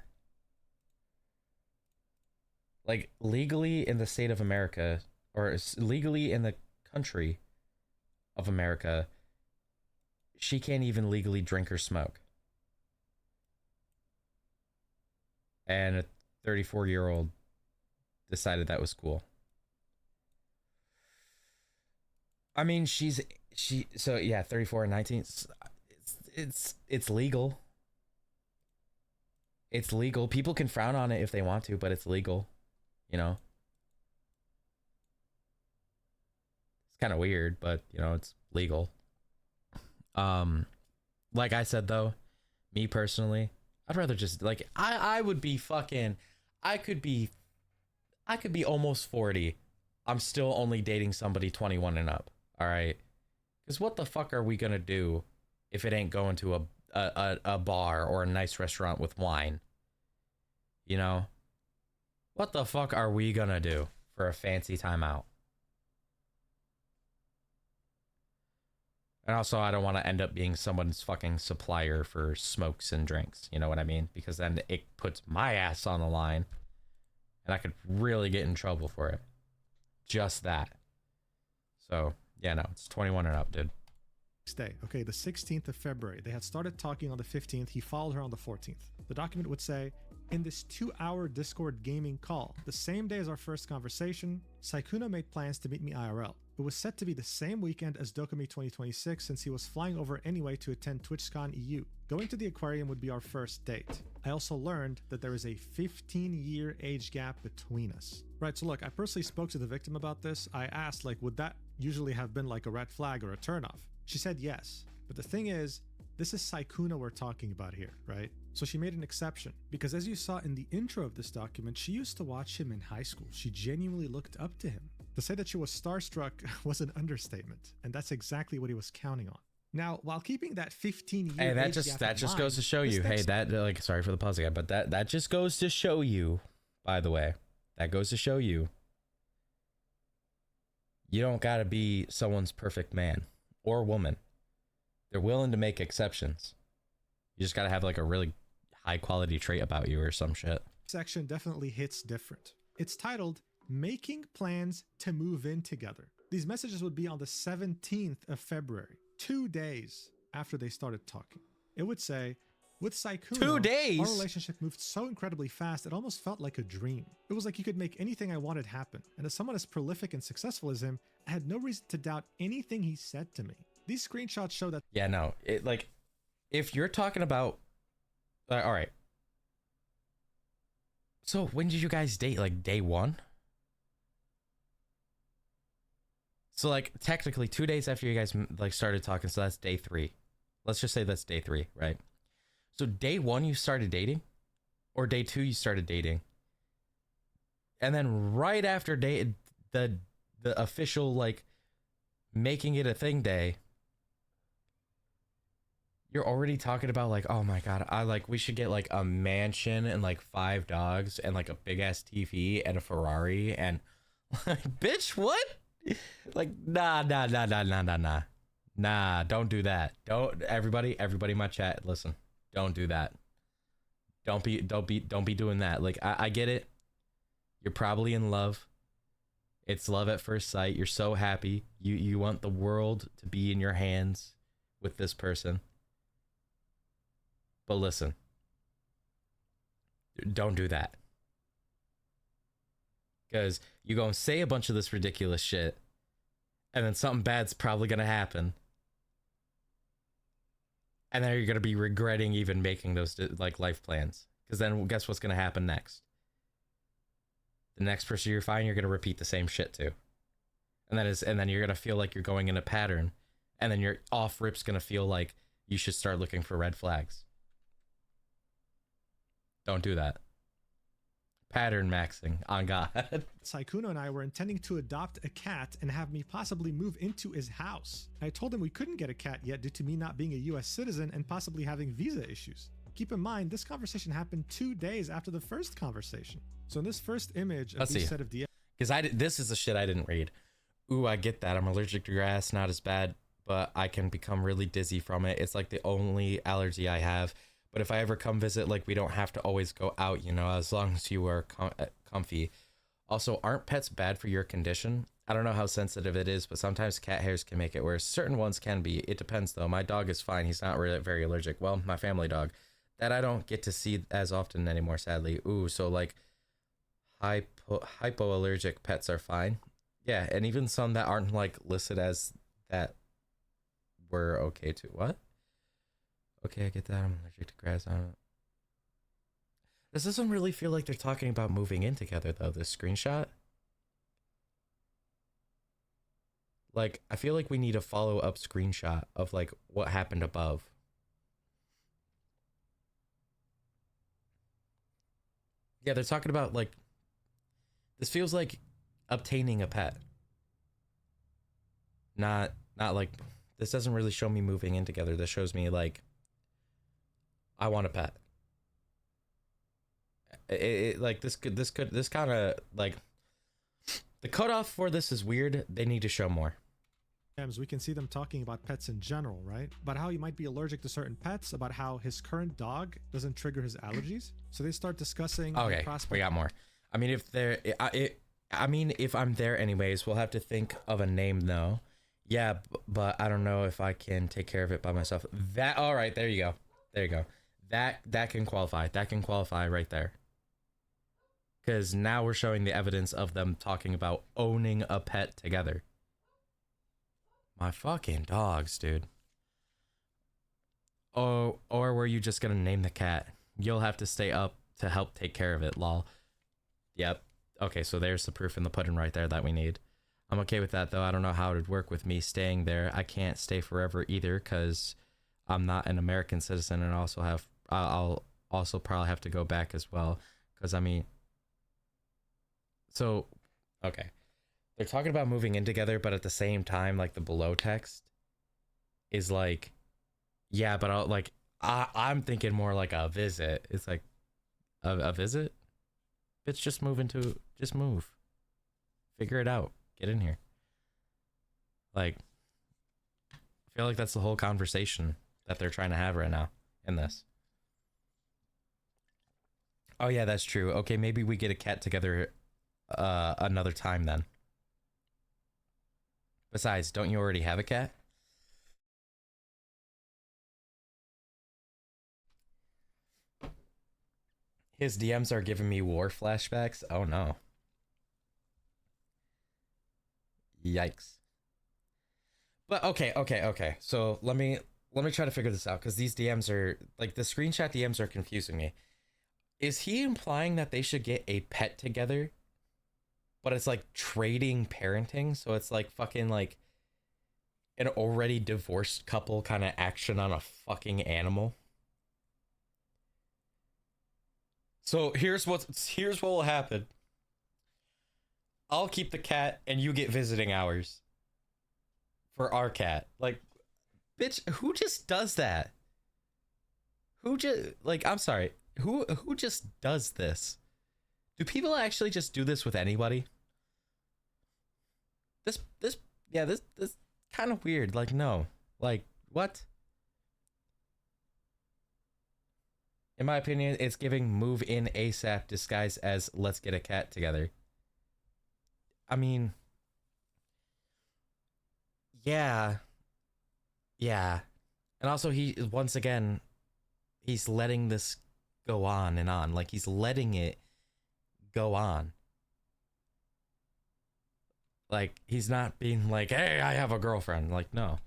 Like, legally in the state of America, or legally in the country of America, she can't even legally drink or smoke. And a 34-year-old decided that was cool. I mean, so yeah, 34 and 19. It's legal. It's legal. People can frown on it if they want to, but it's legal. You know? It's kind of weird, but, you know, it's legal. Like I said, though, me personally, I'd rather just, like, I would be fucking, I could be almost 40. I'm still only dating somebody 21 and up. All right? Because what the fuck are we going to do if it ain't going to a bar or a nice restaurant with wine? You know? What the fuck are we going to do for a fancy time out? And also, I don't want to end up being someone's fucking supplier for smokes and drinks. You know what I mean? Because then it puts my ass on the line. And I could really get in trouble for it. Just that. So, yeah, no, it's 21 and up, dude. Next day, okay, the 16th of February. They had started talking on the 15th. He followed her on the 14th. The document would say, in this 2-hour Discord gaming call, the same day as our first conversation, Sykkuno made plans to meet me IRL. It was set to be the same weekend as Dokumi 2026 since he was flying over anyway to attend TwitchCon EU. Going to the aquarium would be our first date. I also learned that there is a 15-year age gap between us. Right, so look, I personally spoke to the victim about this. I asked, like, would that usually have been like a red flag or a turnoff? She said yes. But the thing is, this is Sykkuno we're talking about here, right? So she made an exception, because as you saw in the intro of this document, she used to watch him in high school. She genuinely looked up to him. To say that she was starstruck was an understatement, and that's exactly what he was counting on. Now, while keeping that 15-year hey, that just goes to show you. Hey, that, like, sorry for the pause again, but that just goes to show you, by the way, that goes to show you, you don't gotta be someone's perfect man or woman. They're willing to make exceptions. You just gotta have like a really high quality trait about you or some shit. Section definitely hits different. It's titled Making Plans to Move In Together. These messages would be on the 17th of February, 2 days after they started talking. It would say, with Sykkuno, 2 days? our relationship moved so incredibly fast, it almost felt like a dream. It was like you could make anything I wanted happen. And as someone as prolific and successful as him, I had no reason to doubt anything he said to me. These screenshots show that. Yeah, no, it, like, if you're talking about, all right. So when did you guys date? Like day one? So like technically 2 days after you guys like started talking, so that's day 3. Let's just say that's day 3, right? So day 1 you started dating, or day 2 you started dating, and then right after the official like making it a thing day, you're already talking about like, oh my god, we should get like a mansion and like 5 dogs and like a big ass TV and a Ferrari and like, bitch, what? Like, nah, don't do that. Don't everybody in my chat, listen, don't do that. Don't be doing that. Like, I get it. You're probably in love. It's love at first sight. You're so happy. You want the world to be in your hands with this person. But listen, don't do that. Because you're going to say a bunch of this ridiculous shit, and then something bad's probably going to happen. And then you're going to be regretting even making those like life plans. Because then guess what's going to happen next? The next person you're finding, you're going to repeat the same shit to. And then you're going to feel like you're going in a pattern. And then your off rip's going to feel like you should start looking for red flags. Don't do that. Pattern maxing on God. Sykkuno and I were intending to adopt a cat and have me possibly move into his house. I told him we couldn't get a cat yet due to me not being a US citizen and possibly having visa issues. Keep in mind, this conversation happened 2 days after the first conversation. So in this first image of each set of DMs, because this is the shit I didn't read. Ooh, I get that. I'm allergic to grass, not as bad, but I can become really dizzy from it. It's like the only allergy I have. But if I ever come visit, like, we don't have to always go out, you know, as long as you are comfy. Also, aren't pets bad for your condition? I don't know how sensitive it is, but sometimes cat hairs can make it worse. Certain ones can be. It depends, though. My dog is fine. He's not really very allergic. Well, my family dog. That I don't get to see as often anymore, sadly. Ooh, so, like, hypoallergic pets are fine. Yeah, and even some that aren't, like, listed as that were okay too. What? Okay, I get that. I'm allergic to grass. I don't know. This doesn't really feel like they're talking about moving in together, though, this screenshot. Like, I feel like we need a follow-up screenshot of, like, what happened above. Yeah, they're talking about, like, this feels like obtaining a pet. Not like, this doesn't really show me moving in together. This shows me, like, I want a pet. Like, this kind of, like, the cutoff for this is weird. They need to show more. We can see them talking about pets in general, right? About how he might be allergic to certain pets, about how his current dog doesn't trigger his allergies. So they start discussing. Okay, we got more. I mean, if I'm there anyways, we'll have to think of a name though. Yeah, but I don't know if I can take care of it by myself. That, all right, there you go. There you go. That can qualify. That can qualify right there. Because now we're showing the evidence of them talking about owning a pet together. My fucking dogs, dude. Oh, or were you just gonna name the cat? You'll have to stay up to help take care of it, lol. Yep. Okay, so there's the proof in the pudding right there that we need. I'm okay with that, though. I don't know how it would work with me staying there. I can't stay forever either, because I'm not an American citizen, and I'll also probably have to go back as well. Because, I mean... So, okay. They're talking about moving in together, but at the same time, like, the below text is like, yeah, but I'm thinking more like a visit. It's like, a visit? Bitch, just move. Figure it out. Get in here. Like, I feel like that's the whole conversation that they're trying to have right now in this. Oh yeah, that's true. Okay, maybe we get a cat together another time then. Besides, don't you already have a cat? His DMs are giving me war flashbacks. Oh no. Yikes. But okay. So let me try to figure this out, because these DMs are, like, the screenshot DMs are confusing me. Is he implying that they should get a pet together? But it's like trading parenting, so it's like fucking like an already divorced couple kind of action on a fucking animal. So here's what will happen. I'll keep the cat and you get visiting hours for our cat. Like, bitch, who just does that? Who just, like, I'm sorry, who just does this? Do people actually just do this with anybody? This kind of weird. Like, no. Like, what? In my opinion, it's giving move in ASAP disguised as let's get a cat together. I mean, yeah. And also, once again, he's letting this go on and on. Like, he's letting it go on. Like, he's not being like, hey, I have a girlfriend. Like, no.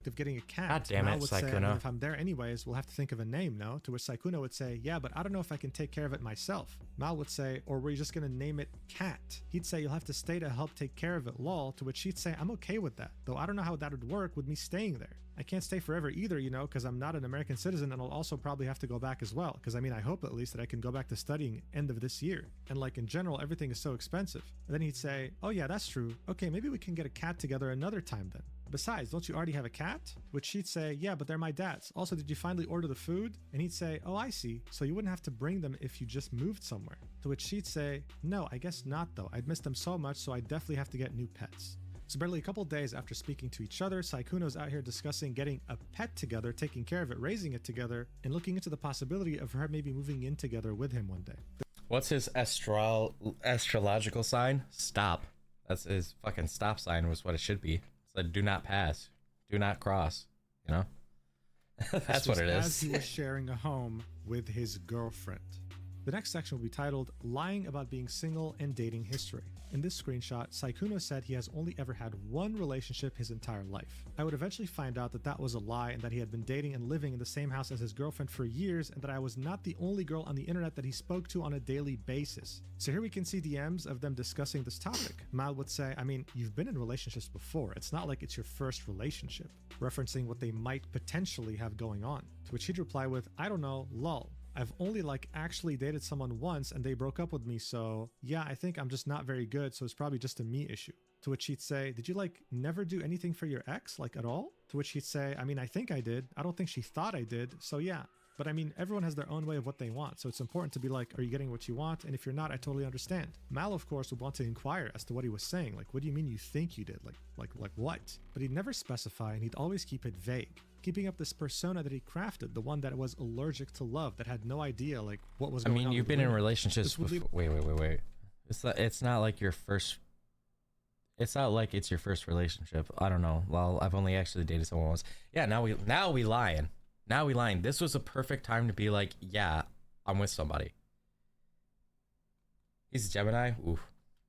Of getting a cat. God damn it, Sykkuno. Sykkuno. If I'm there anyways, we'll have to think of a name, no? To which Sykkuno would say, yeah, but I don't know if I can take care of it myself. Mal would say, or were you just gonna name it Cat? He'd say, you'll have to stay to help take care of it, lol. To which she'd say, I'm okay with that, though I don't know how that would work with me staying there. I can't stay forever either, you know, because I'm not an American citizen, and I'll also probably have to go back as well. Because I mean, I hope at least that I can go back to studying end of this year. And like, in general, everything is so expensive. And then he'd say, oh yeah, that's true. Okay, maybe we can get a cat together another time then. Besides, don't you already have a cat? Which she'd say, yeah, but they're my dad's. Also, did you finally order the food? And he'd say, oh, I see. So you wouldn't have to bring them if you just moved somewhere. To which she'd say, no, I guess not though. I'd miss them so much, so I definitely have to get new pets. So barely a couple days after speaking to each other, Sykkuno's out here discussing getting a pet together, taking care of it, raising it together, and looking into the possibility of her maybe moving in together with him one day. What's his astrological sign? Stop. That's his fucking stop sign, was what it should be. It's like, do not pass, do not cross, you know? That's what it is. As he was sharing a home with his girlfriend. The next section will be titled Lying About Being Single and Dating History. In this screenshot, Sykkuno said he has only ever had one relationship his entire life. I would eventually find out that that was a lie and that he had been dating and living in the same house as his girlfriend for years and that I was not the only girl on the internet that he spoke to on a daily basis. So here we can see DMs of them discussing this topic. Mal would say, I mean, you've been in relationships before. It's not like it's your first relationship, referencing what they might potentially have going on. To which he'd reply with, I don't know, lol. I've only actually dated someone once and they broke up with me, so yeah, I think I'm just not very good, so it's probably just a me issue. To which he'd say, did you never do anything for your ex, at all? To which he'd say, I mean, I think I did. I don't think she thought I did, so yeah. But I mean, everyone has their own way of what they want, so it's important to be like, are you getting what you want? And if you're not, I totally understand. Mal, of course, would want to inquire as to what he was saying. What do you mean you think you did? Like what? But he'd never specify and he'd always keep it vague, keeping up this persona that he crafted, the one that was allergic to love, that had no idea what was going on. I mean, you've been in relationships before. Wait. It's not like your first. It's not like it's your first relationship. I don't know. Well, I've only actually dated someone once. Yeah, now we lying. Now we lying. This was a perfect time to be like, yeah, I'm with somebody. He's a Gemini. Oof.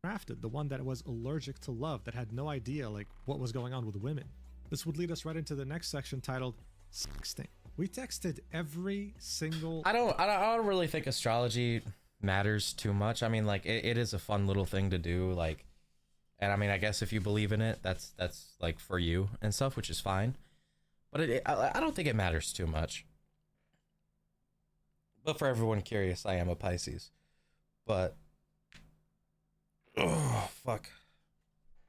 Crafted, the one that was allergic to love, that had no idea what was going on with women. This would lead us right into the next section titled sexting. We texted every single. I don't really think astrology matters too much. I mean, it is a fun little thing to do, and I mean, I guess if you believe in it, that's for you and stuff, which is fine. But I don't think it matters too much. But for everyone curious, I am a Pisces. But oh fuck.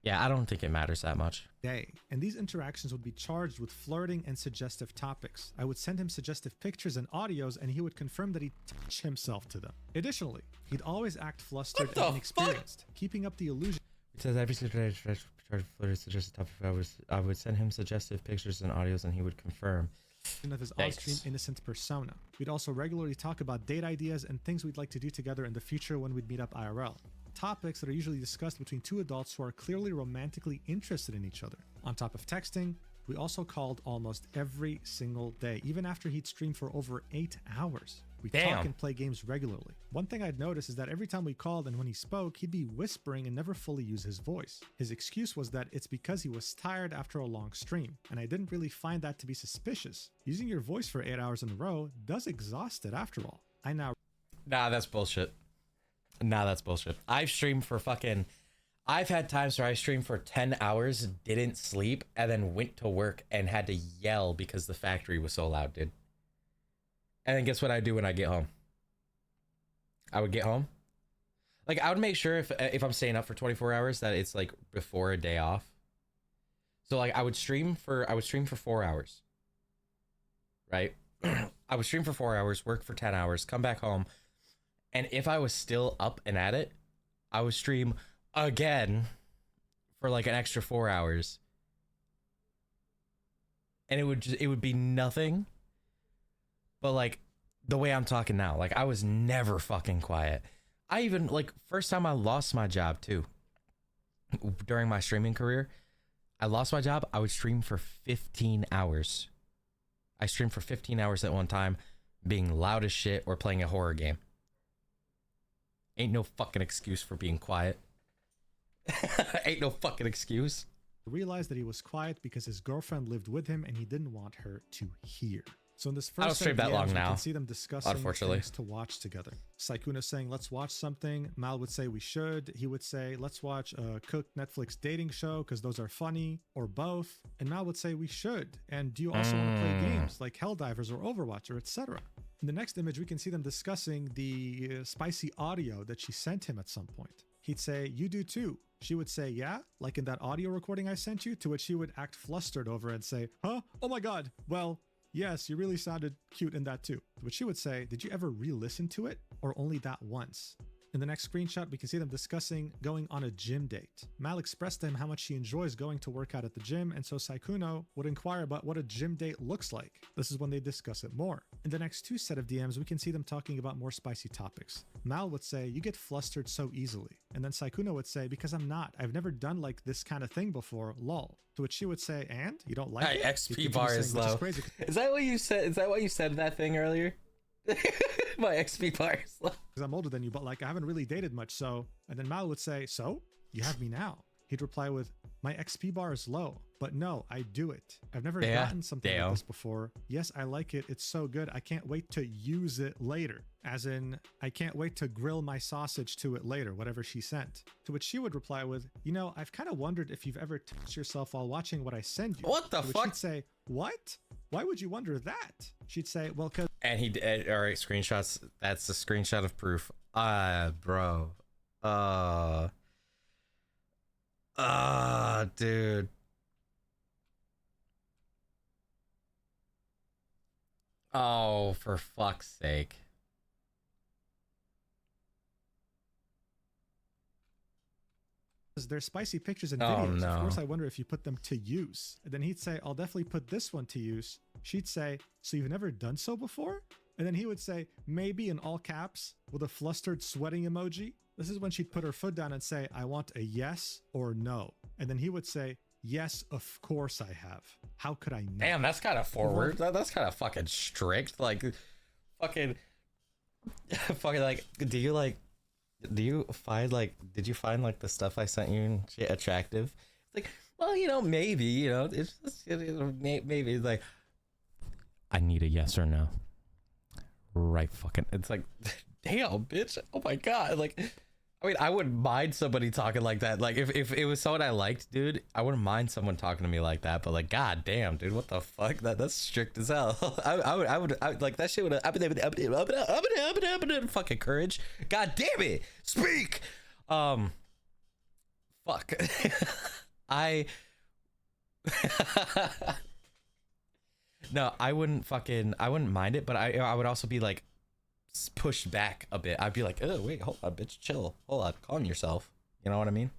Yeah, I don't think it matters that much. Day, and these interactions would be charged with flirting and suggestive topics. I would send him suggestive pictures and audios, and he would confirm that he'd touch himself to them. Additionally, he'd always act flustered and inexperienced, keeping up the illusion. It says every suggestive topic. I would send him suggestive pictures and audios, and he would confirm. Of his on-stream innocent persona. We'd also regularly talk about date ideas and things we'd like to do together in the future when we'd meet up IRL. Topics that are usually discussed between two adults who are clearly romantically interested in each other. On top of texting, we also called almost every single day, even after he'd stream for over 8 hours. We talk and play games regularly. One thing I'd noticed is that every time we called and when he spoke, he'd be whispering and never fully use his voice. His excuse was that it's because he was tired after a long stream, and I didn't really find that to be suspicious. Using your voice for 8 hours in a row does exhaust it after all. Nah, that's bullshit. I've streamed for I've had times where I streamed for 10 hours, didn't sleep, and then went to work and had to yell because the factory was so loud, dude. And then guess what I do when I get home? I would get home. I would make sure if I'm staying up for 24 hours that it's before a day off. So I would stream for 4 hours. Right? I would stream for 4 hours, work for 10 hours, come back home. And if I was still up and at it, I would stream again for an extra 4 hours. And it would be nothing but the way I'm talking now. I was never fucking quiet. I even first time I lost my job too. During my streaming career, I lost my job. I would stream for 15 hours. I streamed for 15 hours at one time, being loud as shit or playing a horror game. Ain't no fucking excuse for being quiet. Ain't no fucking excuse. Realized that he was quiet because his girlfriend lived with him and he didn't want her to hear. So in this first set of DMs, we can see them discussing things to watch together. Sykkuno saying, let's watch something. Mal would say we should. He would say, let's watch a cooked Netflix dating show because those are funny, or both. And Mal would say we should. And do you also want to play games like Helldivers or Overwatch or etc.? In the next image, we can see them discussing the spicy audio that she sent him at some point. He'd say, you do too. She would say, yeah, like in that audio recording I sent you, to which he would act flustered over and say, huh? Oh my God. Well, yes, you really sounded cute in that too. To which she would say, did you ever re-listen to it or only that once? In the next screenshot, we can see them discussing going on a gym date. Mal expressed to him how much she enjoys going to work out at the gym, and so Sykkuno would inquire about what a gym date looks like. This is when they discuss it more. In the next two set of DMs, we can see them talking about more spicy topics. Mal would say, you get flustered so easily. And then Sykkuno would say, because I'm not. I've never done this kind of thing before, lol. To which she would say, and? You don't like it? XP bar is low. Is that what you said? Is that why you said that thing earlier? My XP bar is low. because I'm older than you, but like I haven't really dated much, so. And then Mal would say, so? You have me now. He'd reply with, my XP bar is low, but no, I do it. I've never gotten something like this before. Yes, I like it. It's so good. I can't wait to use it later. As in, I can't wait to grill my sausage to it later, whatever she sent. To which she would reply with, you know, I've kind of wondered if you've ever touched yourself while watching what I send you. What the to which fuck? She'd say, what? Why would you wonder that? She'd say, well, cause. And he did. All right, screenshots. That's the screenshot of proof. Bro. Dude. Oh, for fuck's sake. There's spicy pictures and Oh, videos. no. Of course, I wonder if you put them to use. And then he'd say, I'll definitely put this one to use. She'd say, so you've never done so before? And then he would say, maybe in all caps with a flustered sweating emoji. This is when she'd put her foot down and say, I want a yes or no. And then he would say, yes, of course I have. How could I not? Damn, that's kind of forward. That's kind of fucking strict. Like, fucking, like, did you find like the stuff I sent you attractive? Like, well, you know, maybe, you know, it's just, maybe it's like, I need a yes or no. Right, fucking, it's like, damn, bitch. Oh my god, like, I mean, I wouldn't mind somebody talking like that. Like, if it was someone I liked, dude, I wouldn't mind someone talking to me like that. But like, god damn, dude, what the fuck? That's strict as hell. I would like that shit would have fucking courage. God damn it, speak. Fuck. No, I wouldn't mind it, but I would also be like pushed back a bit. I'd be like, oh wait, hold on, bitch, chill, hold on, calm yourself. You know what I mean?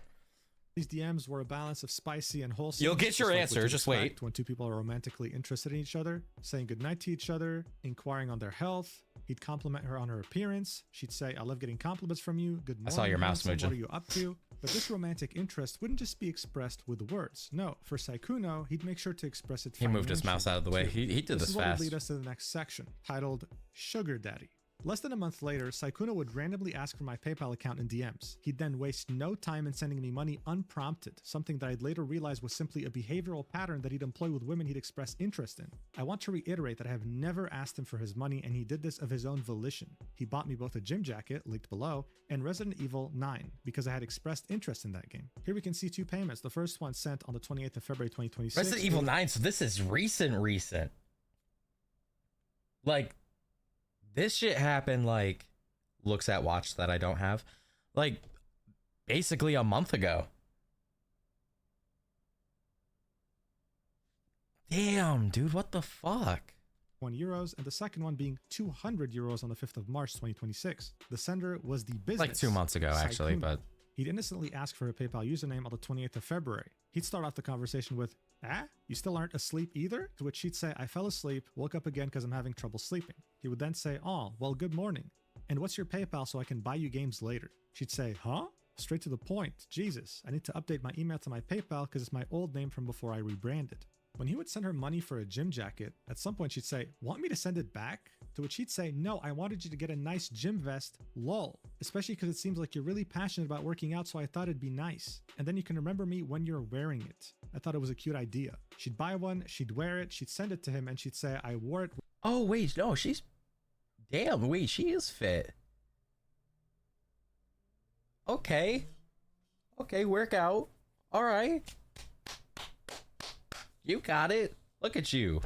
These DMs were a balance of spicy and wholesome. You'll get your like what answer, you'd just expect wait. When two people are romantically interested in each other, saying goodnight to each other, inquiring on their health. He'd compliment her on her appearance. She'd say, I love getting compliments from you. Good morning. I saw your mouse handsome. What smooching. are you up to? But this romantic interest wouldn't just be expressed with words. No, for Sykkuno, he'd make sure to express it. He moved his mouse out of the way. too. He did this is what fast. would lead us to the next section, titled Sugar Daddy. Less than a month later, Sykkuno would randomly ask for my PayPal account in DMs. He'd then waste no time in sending me money unprompted, something that I'd later realize was simply a behavioral pattern that he'd employ with women he'd express interest in. I want to reiterate that I have never asked him for his money, and he did this of his own volition. He bought me both a gym jacket, linked below, and Resident Evil 9, because I had expressed interest in that game. Here we can see two payments. The first one sent on the 28th of February 2026. Resident Evil 9, so this is recent. Like, this shit happened, like, looks at watch that I don't have, like, basically a month ago. Damn, dude, what the fuck? €1, and the second one being €200 on the 5th of March 2026. The sender was the business. Like 2 months ago, actually, Sykkuno. but He'd innocently ask for a PayPal username on the 28th of February. He'd start off the conversation with, you still aren't asleep either? To which she'd say, I fell asleep, woke up again because I'm having trouble sleeping. He would then say, oh, well, good morning. And what's your PayPal so I can buy you games later? She'd say, huh? Straight to the point. Jesus, I need to update my email to my PayPal because it's my old name from before I rebranded. When he would send her money for a gym jacket, at some point she'd say, want me to send it back? To which he'd say, no, I wanted you to get a nice gym vest, lol. Especially because it seems like you're really passionate about working out, so I thought it'd be nice. And then you can remember me when you're wearing it. I thought it was a cute idea. She'd buy one, she'd wear it, she'd send it to him, and she'd say, I wore it. oh wait, no, she is fit. Okay, work out. All right, you got it. Look at you.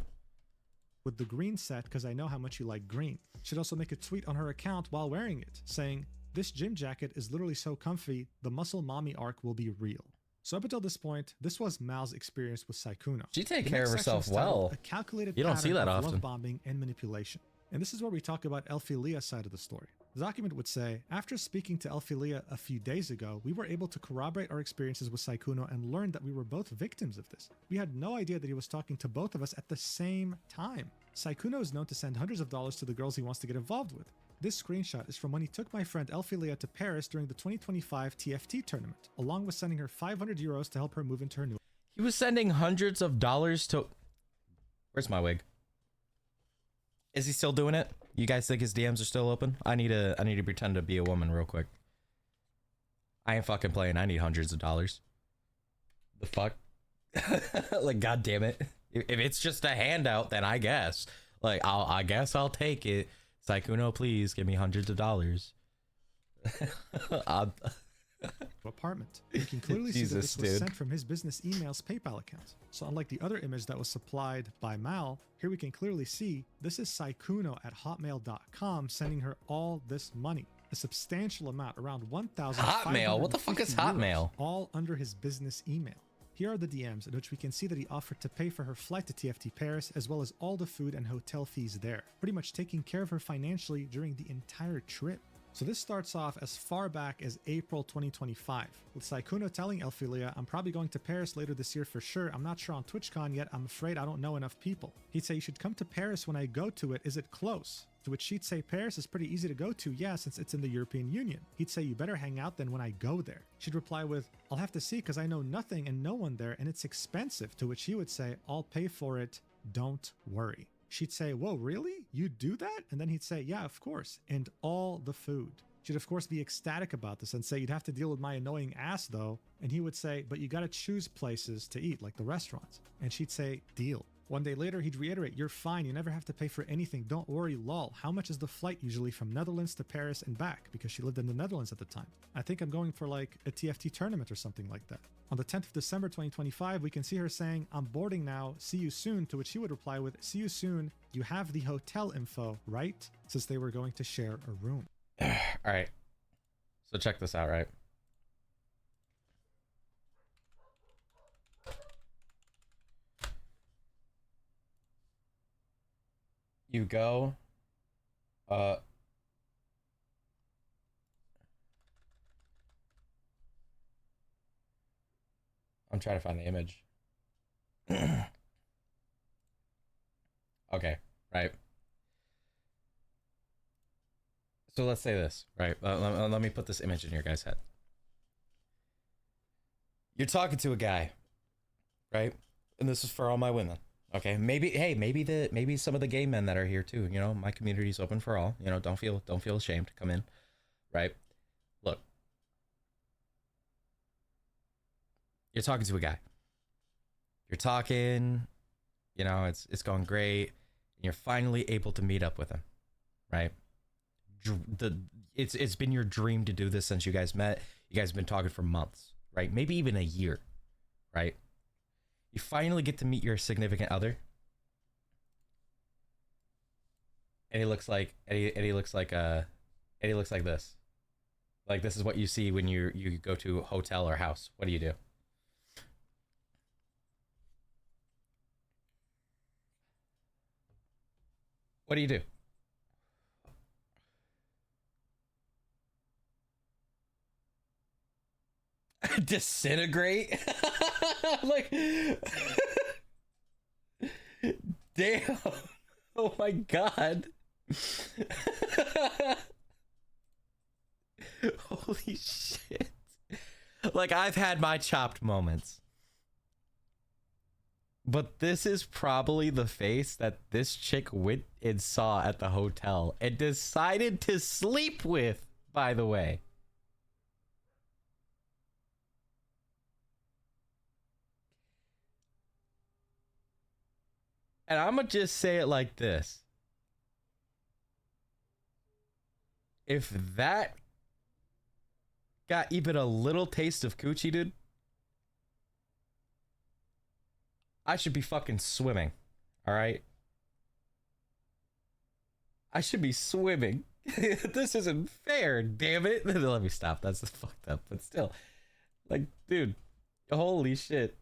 With the green set because I know how much you like green. She'd also make a tweet on her account while wearing it, saying, this gym jacket is literally so comfy, the muscle mommy arc will be real. So up until this point, this was Mal's experience with Sykkuno. She take The care of next herself section's titled well. A calculated You don't see pattern that of often. love bombing and manipulation. And this is where we talk about Elphilia's side of the story. The document would say, after speaking to Elphilia a few days ago, we were able to corroborate our experiences with Sykkuno and learned that we were both victims of this. We had no idea that he was talking to both of us at the same time. Sykkuno is known to send hundreds of dollars to the girls he wants to get involved with. This screenshot is from when he took my friend Elphilia to Paris during the 2025 TFT tournament, along with sending her €500 to help her move into her new. He was sending hundreds of dollars to. Where's my wig? Is he still doing it? You guys think his DMs are still open? I need to pretend to be a woman real quick. I ain't fucking playing. I need hundreds of dollars. The fuck? Like, god damn it. If it's just a handout, then I guess. Like, I guess I'll take it. Sykkuno, please give me hundreds of dollars. Apartment. You can clearly see that Jesus, this was dude. sent from his business email's PayPal account. So unlike the other image that was supplied by Mal, here we can clearly see this is Sykkuno at hotmail.com sending her all this money. A substantial amount, around 1,000. Hotmail? What the fuck is Hotmail? All under his business email. Here are the DMs in which we can see that he offered to pay for her flight to TFT Paris as well as all the food and hotel fees there, pretty much taking care of her financially during the entire trip. So this starts off as far back as April 2025, with Sykkuno telling Elphilia, I'm probably going to Paris later this year for sure, I'm not sure on TwitchCon yet, I'm afraid I don't know enough people. He'd say, you should come to Paris when I go to it, is it close? To which she'd say, Paris is pretty easy to go to, yeah, since it's in the European Union. He'd say, you better hang out then when I go there. She'd reply with, I'll have to see because I know nothing and no one there and it's expensive, to which he would say, I'll pay for it, don't worry. She'd say, whoa, really? You do that? And then he'd say, yeah, of course. And all the food. She'd of course be ecstatic about this and say, you'd have to deal with my annoying ass though. And he would say, but you gotta choose places to eat, like the restaurants. And she'd say, deal. One day later, he'd reiterate, you're fine, you never have to pay for anything, don't worry, lol. How much is the flight usually from Netherlands to Paris and back? Because she lived in the Netherlands at the time. I think I'm going for like a TFT tournament or something like that. On the 10th of December 2025, we can see her saying, I'm boarding now, see you soon, to which he would reply with, see you soon, you have the hotel info, right? Since they were going to share a room. All right. So check this out, right? You go, I'm trying to find the image. Okay, right. So let's say this, right? Let me put this image in your guys' head. You're talking to a guy, right? And this is for all my women. Okay, maybe some of the gay men that are here too. You know, my community is open for all. You know, don't feel ashamed. Come in, right? Look, you're talking to a guy. You're talking, you know, it's going great. And you're finally able to meet up with him, right? It's been your dream to do this since you guys met. You guys have been talking for months, right? Maybe even a year, right? You finally get to meet your significant other, and he looks like this. Like, this is what you see when you go to a hotel or house. What do you do? What do you do? Disintegrate? Like, damn. Oh my god. Holy shit. Like, I've had my chopped moments, but this is probably the face that this chick went and saw at the hotel and decided to sleep with, by the way. And I'm gonna just say it like this. If that got even a little taste of coochie, dude, I should be fucking swimming. All right? I should be swimming. This isn't fair, damn it. Let me stop. That's fucked up. But still, like, dude, holy shit.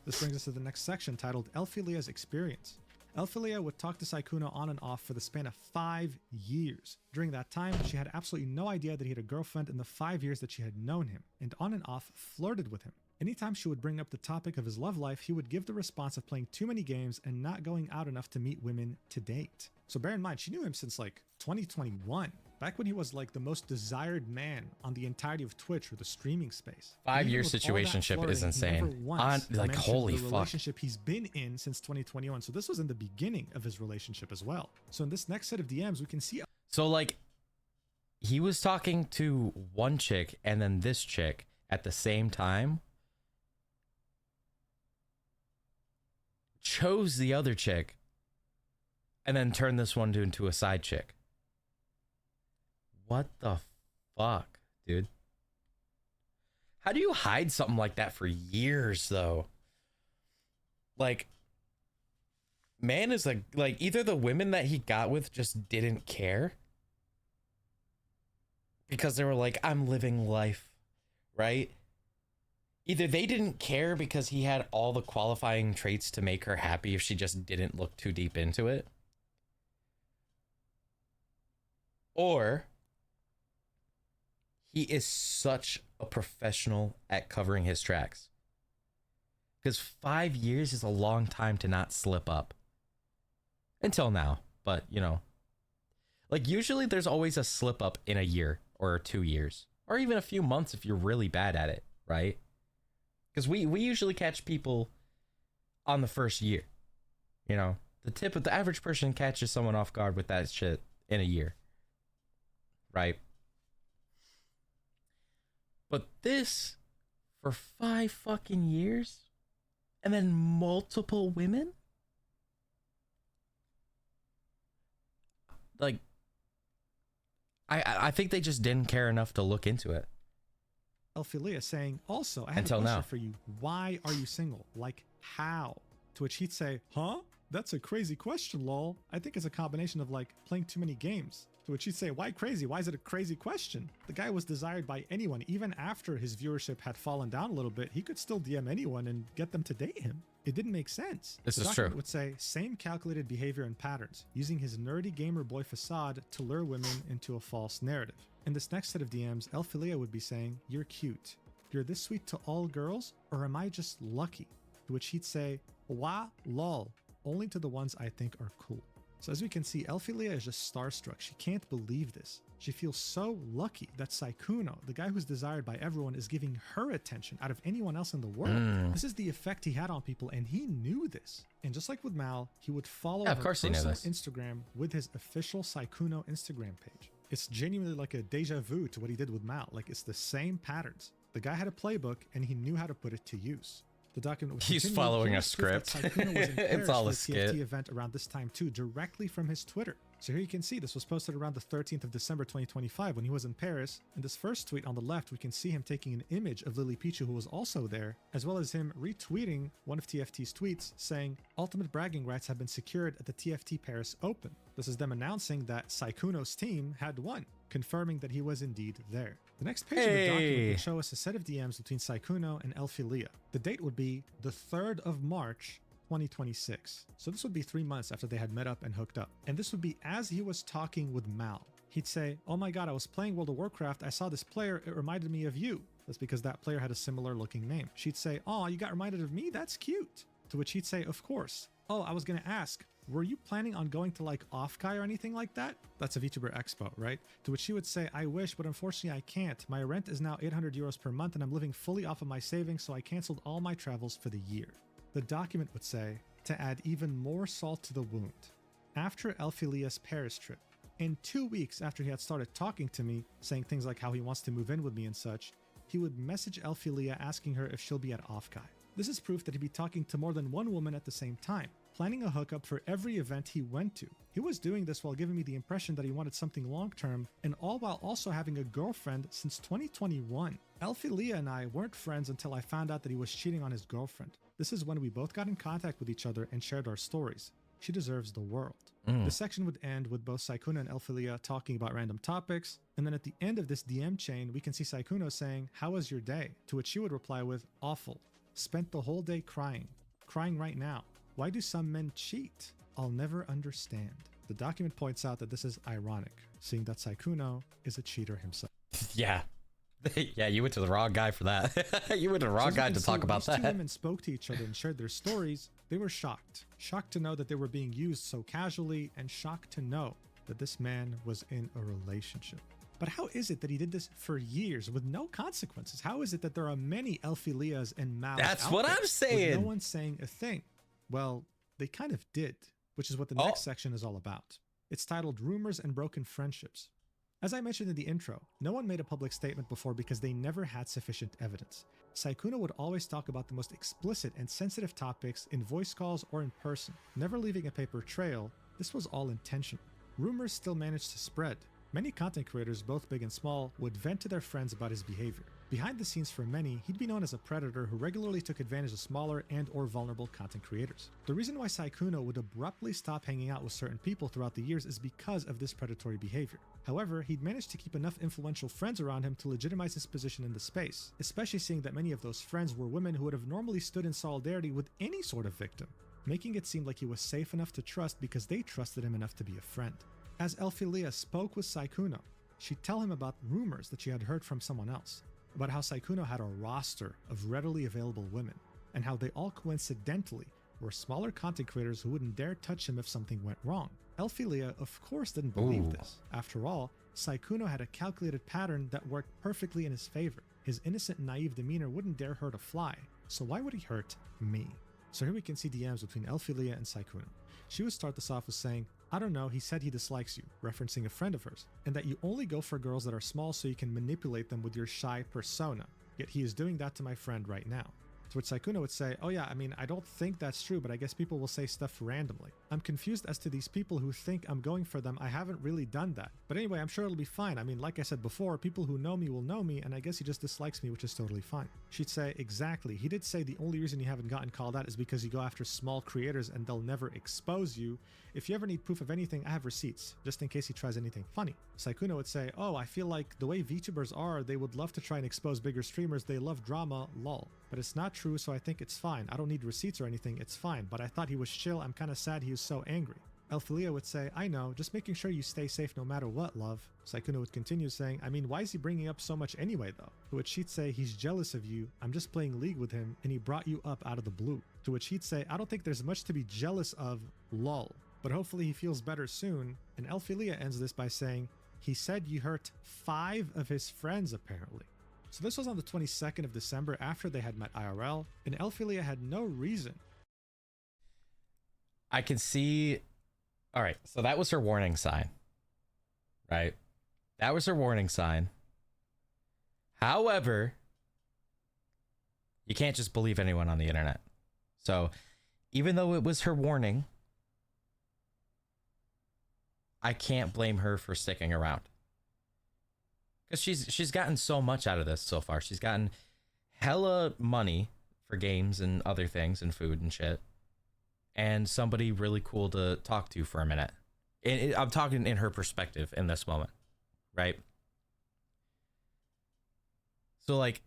This brings us to the next section titled Elphilia's Experience. Elphilia would talk to Sykkuno on and off for the span of 5 years. During that time, she had absolutely no idea that he had a girlfriend in the 5 years that she had known him, and on and off flirted with him. Anytime she would bring up the topic of his love life, he would give the response of playing too many games and not going out enough to meet women to date. So bear in mind, she knew him since like 2021, back when he was like the most desired man on the entirety of Twitch or the streaming space. 5-year situationship is insane. Like, holy the fuck. relationship he's been in since 2021. So this was in the beginning of his relationship as well. So in this next set of DMs, we can see. So like, he was talking to one chick and then this chick at the same time. Chose the other chick and then turned this one into a side chick. What the fuck, dude? How do you hide something like that for years, though? Like, man is like either the women that he got with just didn't care because they were like, I'm living life, right? Either they didn't care because he had all the qualifying traits to make her happy if she just didn't look too deep into it. Or he is such a professional at covering his tracks. Because 5 years is a long time to not slip up. Until now, but you know. Like usually there's always a slip up in a year or 2 years. Or even a few months if you're really bad at it, right? Because we usually catch people on the first year. You know, the average person catches someone off guard with that shit in a year. Right? But this, for 5 fucking years? And then multiple women? Like, I think they just didn't care enough to look into it. Elphilia saying, also, I have Until a question now. for you. Why are you single? Like, how? To which he'd say, huh? That's a crazy question, lol. I think it's a combination of like playing too many games. To which he'd say, why crazy? Why is it a crazy question? The guy was desired by anyone. Even after his viewership had fallen down a little bit, he could still DM anyone and get them to date him. It didn't make sense. This The is document true. would say, same calculated behavior and patterns, using his nerdy gamer boy facade to lure women into a false narrative. In this next set of DMs, Elphilia would be saying, you're cute. You're this sweet to all girls, or am I just lucky? To which he'd say, wah, lol, only to the ones I think are cool. So as we can see, Elphilia is just starstruck. She can't believe this. She feels so lucky that Sykkuno, the guy who's desired by everyone, is giving her attention out of anyone else in the world. This is the effect he had on people, and he knew this. And just like with Mal, he would follow of her course he knew personal this. Instagram with his official Sykkuno Instagram page. It's genuinely like a deja vu to what he did with Mal. Like, it's the same patterns. The guy had a playbook, and he knew how to put it to use. The document would He's continue. following Here a is proof that script. Sykkuno was in It's Paris all for a the skit. TFT event around this time too, directly from his Twitter. So here you can see this was posted around the 13th of December 2025 when he was in Paris. In this first tweet on the left, we can see him taking an image of Lily Pichu, who was also there, as well as him retweeting one of TFT's tweets saying, ultimate bragging rights have been secured at the TFT Paris Open. This is them announcing that Sykkuno's team had won, confirming that he was indeed there. The next page of the document would show us a set of DMs between Sykkuno and Elphilia. The date would be the 3rd of March, 2026. So this would be 3 months after they had met up and hooked up. And this would be as he was talking with Mal. He'd say, oh my god, I was playing World of Warcraft, I saw this player, it reminded me of you. That's because that player had a similar looking name. She'd say, oh, you got reminded of me? That's cute. To which he'd say, of course. Oh, I was gonna ask, were you planning on going to like Offkai or anything like that? That's a VTuber Expo, right? To which she would say, I wish, but unfortunately I can't. My rent is now 800 euros per month and I'm living fully off of my savings, so I canceled all my travels for the year. The document would say, to add even more salt to the wound, after Elphilia's Paris trip, and 2 weeks after he had started talking to me, saying things like how he wants to move in with me and such, he would message Elphilia asking her if she'll be at Offkai. This is proof that he'd be talking to more than one woman at the same time, planning a hookup for every event he went to. He was doing this while giving me the impression that he wanted something long-term, and all while also having a girlfriend since 2021. Elphilia and I weren't friends until I found out that he was cheating on his girlfriend. This is when we both got in contact with each other and shared our stories. She deserves the world. The section would end with both Sykkuno and Elphilia talking about random topics, and then at the end of this DM chain, we can see Sykkuno saying, how was your day? To which she would reply with, awful. Spent the whole day crying. Crying right now. Why do some men cheat? I'll never understand. The document points out that this is ironic, seeing that Sykkuno is a cheater himself. Yeah. Yeah, you went to the wrong guy for that. You went to the wrong as you guy can to see, talk about these two that. women spoke to each other and shared their stories. They were shocked. Shocked to know that they were being used so casually, and shocked to know that this man was in a relationship. But how is it that he did this for years with no consequences? How is it that there are many Elphilias and Maos That's out what there I'm with saying. no one saying a thing? Well, they kind of did, which is what the next section is all about. It's titled Rumors and Broken Friendships. As I mentioned in the intro, no one made a public statement before because they never had sufficient evidence. Sykkuno would always talk about the most explicit and sensitive topics in voice calls or in person, never leaving a paper trail. This was all intentional. Rumors still managed to spread. Many content creators, both big and small, would vent to their friends about his behavior. Behind the scenes for many, he'd be known as a predator who regularly took advantage of smaller and or vulnerable content creators. The reason why Sykkuno would abruptly stop hanging out with certain people throughout the years is because of this predatory behavior. However, he'd managed to keep enough influential friends around him to legitimize his position in the space, especially seeing that many of those friends were women who would have normally stood in solidarity with any sort of victim, making it seem like he was safe enough to trust because they trusted him enough to be a friend. As Elphilia spoke with Sykkuno, she'd tell him about rumors that she had heard from someone else, about how Sykkuno had a roster of readily available women, and how they all coincidentally were smaller content creators who wouldn't dare touch him if something went wrong. Elphilia, of course, didn't believe this. After all, Sykkuno had a calculated pattern that worked perfectly in his favor. His innocent, naive demeanor wouldn't dare hurt a fly, so why would he hurt me? So here we can see DMs between Elphilia and Sykkuno. She would start this off with saying, I don't know, he said he dislikes you, referencing a friend of hers, and that you only go for girls that are small so you can manipulate them with your shy persona. Yet he is doing that to my friend right now. To which Sykkuno would say, oh yeah, I mean, I don't think that's true, but I guess people will say stuff randomly. I'm confused as to these people who think I'm going for them. I haven't really done that. But anyway, I'm sure it'll be fine. I mean, like I said before, people who know me will know me, and I guess he just dislikes me, which is totally fine. She'd say, exactly. He did say the only reason you haven't gotten called out is because you go after small creators and they'll never expose you. If you ever need proof of anything, I have receipts, just in case he tries anything funny. Sykkuno would say, oh, I feel like the way VTubers are, they would love to try and expose bigger streamers. They love drama, lol. But it's not true, so I think it's fine. I don't need receipts or anything, it's fine. But I thought he was chill. I'm kind of sad he was so angry. Elphilia would say, I know, just making sure you stay safe no matter what, love. Sykkuno would continue saying, I mean, why is he bringing up so much anyway, though? To which she'd say, he's jealous of you. I'm just playing League with him, and he brought you up out of the blue. To which he'd say, I don't think there's much to be jealous of, lol. But hopefully he feels better soon. And Elphilia ends this by saying, he said you hurt 5 of his friends, apparently. So this was on the 22nd of December after they had met IRL, and Elphilia had no reason. I can see. All right, so that was her warning sign, right? That was her warning sign. However, you can't just believe anyone on the internet. So even though it was her warning, I can't blame her for sticking around. Because she's gotten so much out of this so far. She's gotten hella money for games and other things and food and shit. And somebody really cool to talk to for a minute. I'm talking in her perspective in this moment, right? So, like,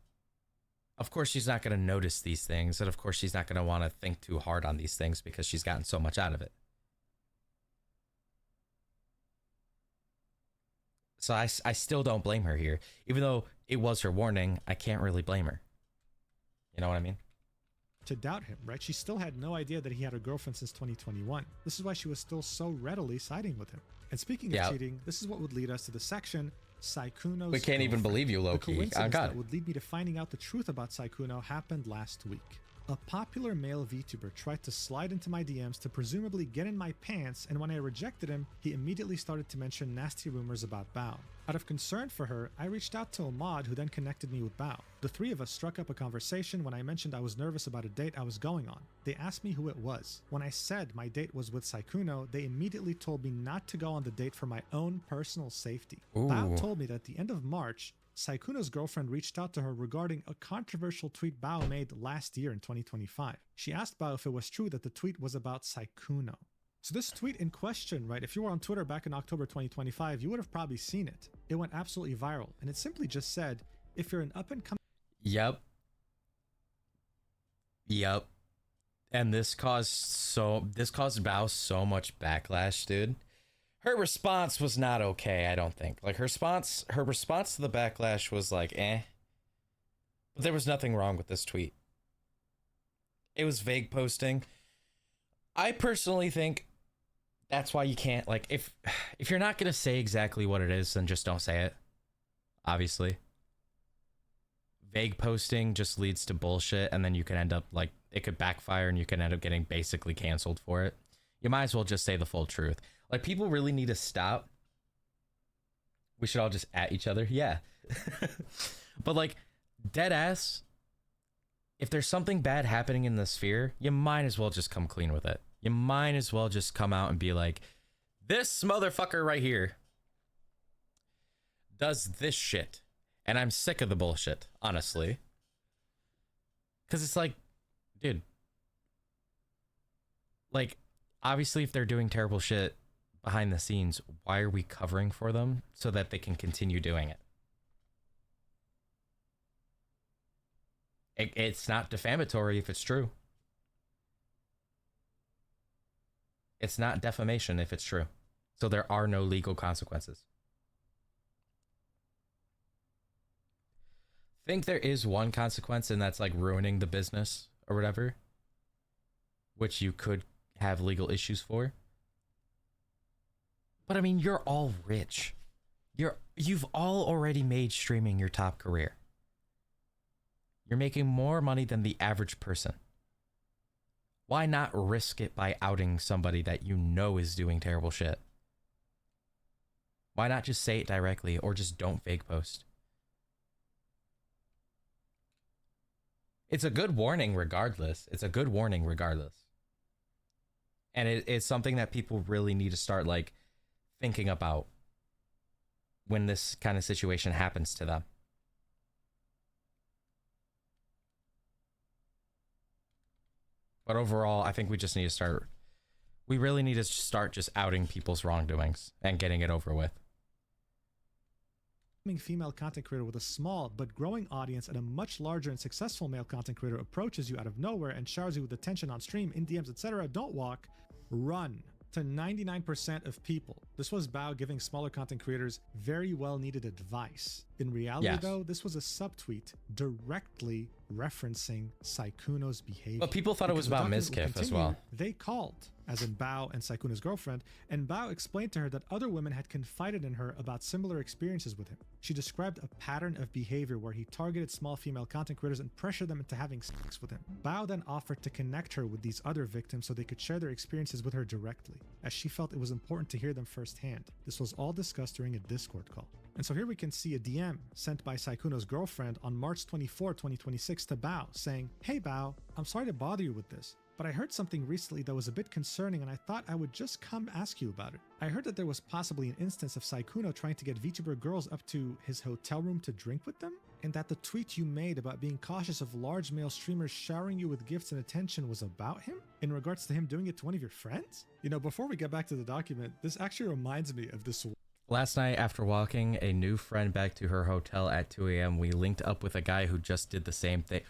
of course she's not going to notice these things. And of course she's not going to want to think too hard on these things because she's gotten so much out of it. So I still don't blame her here. Even though it was her warning, I can't really blame her. You know what I mean? To doubt him, right? She still had no idea that he had a girlfriend since 2021. This is why she was still so readily siding with him. And speaking of cheating, this is what would lead us to the section Sykkuno's We can't even believe you, Loki. The coincidence that would lead me to finding out the truth about Sykkuno happened last week. A popular male VTuber tried to slide into my DMs to presumably get in my pants, and when I rejected him, he immediately started to mention nasty rumors about Bao. Out of concern for her, I reached out to a mod who then connected me with Bao. The three of us struck up a conversation when I mentioned I was nervous about a date I was going on. They asked me who it was. When I said my date was with Sykkuno, they immediately told me not to go on the date for my own personal safety. Bao told me that at the end of March, Sykkuno's girlfriend reached out to her regarding a controversial tweet Bao made last year in 2025. She asked Bao if it was true that the tweet was about Sykkuno. So this tweet in question, right, if you were on Twitter back in October 2025, you would have probably seen it. It went absolutely viral, and it simply just said, if you're an up-and-coming... Yep. And this caused Bao so much backlash, dude. Her response was not okay, I don't think. Like, her response to the backlash was like, eh. But there was nothing wrong with this tweet. It was vague posting. I personally think that's why you can't, like, If you're not gonna say exactly what it is, then just don't say it. Obviously. Vague posting just leads to bullshit, and then you can end up like it could backfire and you can end up getting basically canceled for it. You might as well just say the full truth. Like, people really need to stop. We should all just at each other. Yeah. But like, dead ass, if there's something bad happening in the sphere, you might as well just come clean with it. You might as well just come out and be like, this motherfucker right here does this shit. And I'm sick of the bullshit, honestly. Because it's like, dude, like, obviously if they're doing terrible shit behind the scenes, why are we covering for them so that they can continue doing it? It's not defamatory if it's true. It's not defamation if it's true. So there are no legal consequences. I think there is one consequence, and that's like ruining the business or whatever, which you could have legal issues for. But I mean, you're all rich. You've all already made streaming your top career. You're making more money than the average person. Why not risk it by outing somebody that you know is doing terrible shit? Why not just say it directly, or just don't fake post? It's a good warning regardless. It's a good warning regardless. And it's something that people really need to start like thinking about when this kind of situation happens to them. But overall, I think we just need to start, we really need to start just outing people's wrongdoings and getting it over with. Female content creator with a small but growing audience and a much larger and successful male content creator approaches you out of nowhere and showers you with attention on stream, in DMs, etc. Don't walk, run. To 99% of people, this was Bao giving smaller content creators very well needed advice. In reality, Yes. though, this was a subtweet directly referencing Sykkuno's behavior. But people thought it was Because about the Ms. document will Kiff as continue. well. They called, as in Bao and Sykkuno's girlfriend, and Bao explained to her that other women had confided in her about similar experiences with him. She described a pattern of behavior where he targeted small female content creators and pressured them into having sex with him. Bao then offered to connect her with these other victims so they could share their experiences with her directly, as she felt it was important to hear them firsthand. This was all discussed during a Discord call. And so here we can see a DM sent by Sykkuno's girlfriend on March 24, 2026 to Bao saying, "Hey Bao, I'm sorry to bother you with this, but I heard something recently that was a bit concerning and I thought I would just come ask you about it. I heard that there was possibly an instance of Sykkuno trying to get VTuber girls up to his hotel room to drink with them, and that the tweet you made about being cautious of large male streamers showering you with gifts and attention was about him, in regards to him doing it to one of your friends?" You know, before we get back to the document, this actually reminds me of this. Last night, after walking a new friend back to her hotel at 2 a.m., we linked up with a guy who just did the same thing.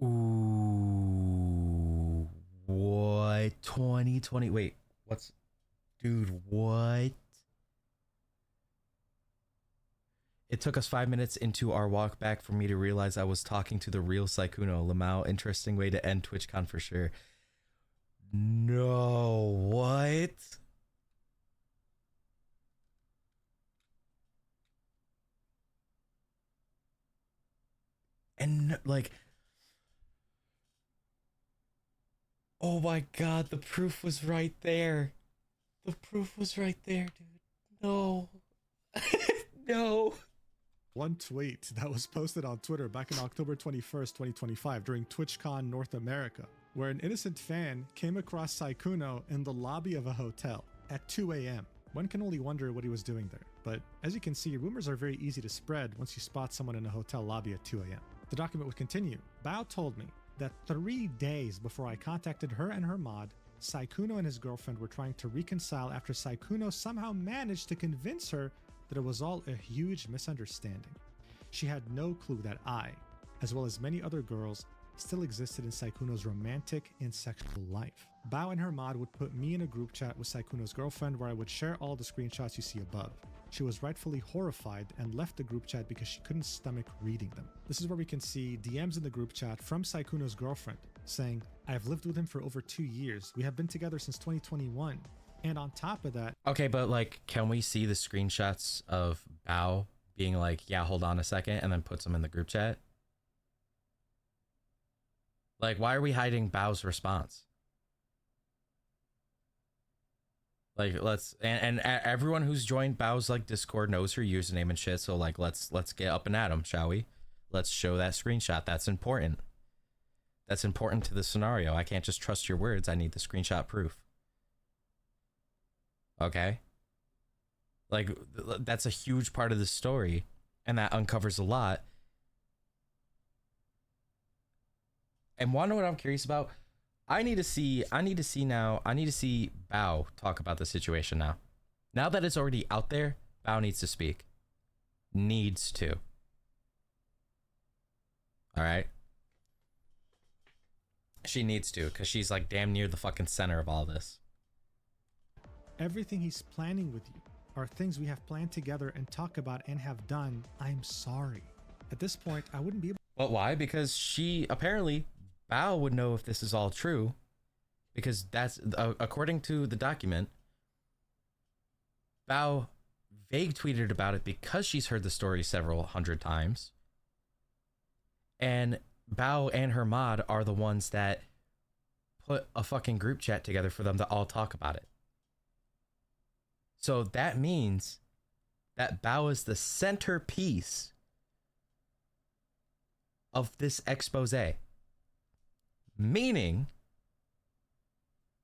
Ooh, what? 2020? Wait, what's... Dude, what? It took us 5 minutes into our walk back for me to realize I was talking to the real Sykkuno. Lamau, interesting way to end TwitchCon for sure. No, what? And like, oh my god, the proof was right there. The proof was right there, dude. No. No. One tweet that was posted on Twitter back in October 21st, 2025 during TwitchCon North America, where an innocent fan came across Sykkuno in the lobby of a hotel at 2 a.m. One can only wonder what he was doing there, but as you can see, rumors are very easy to spread once you spot someone in a hotel lobby at 2 a.m. The document would continue. Bao told me that 3 days before I contacted her and her mod, Sykkuno and his girlfriend were trying to reconcile after Sykkuno somehow managed to convince her that it was all a huge misunderstanding. She had no clue that I, as well as many other girls, still existed in Sykkuno's romantic and sexual life. Bao and her mod would put me in a group chat with Sykkuno's girlfriend where I would share all the screenshots you see above. She was rightfully horrified and left the group chat because she couldn't stomach reading them. This is where we can see DMs in the group chat from Sykkuno's girlfriend saying, "I have lived with him for over 2 years. We have been together since 2021. And on top of that..." Okay, but like, can we see the screenshots of Bao being like, yeah, hold on a second, and then puts them in the group chat? Like, why are we hiding Bao's response? Like, let's and everyone who's joined Bao's like Discord knows her username and shit. So like, let's get up and at 'em, shall we? Let's show that screenshot. That's important. That's important to the scenario. I can't just trust your words. I need the screenshot proof. Okay. Like, that's a huge part of the story, and that uncovers a lot. And wanna know what I'm curious about? I need to see Bao talk about the situation now. Now that it's already out there, Bao needs to speak. Needs to. All right. She needs to, because she's like damn near the fucking center of all this. Everything he's planning with you are things we have planned together and talk about and have done. I'm sorry. At this point, I wouldn't be able... Well, why? Because she apparently, Bao would know if this is all true, because that's according to the document. Bao vague tweeted about it because she's heard the story several hundred times, and Bao and her mod are the ones that put a fucking group chat together for them to all talk about it. So that means that Bao is the centerpiece of this expose. Meaning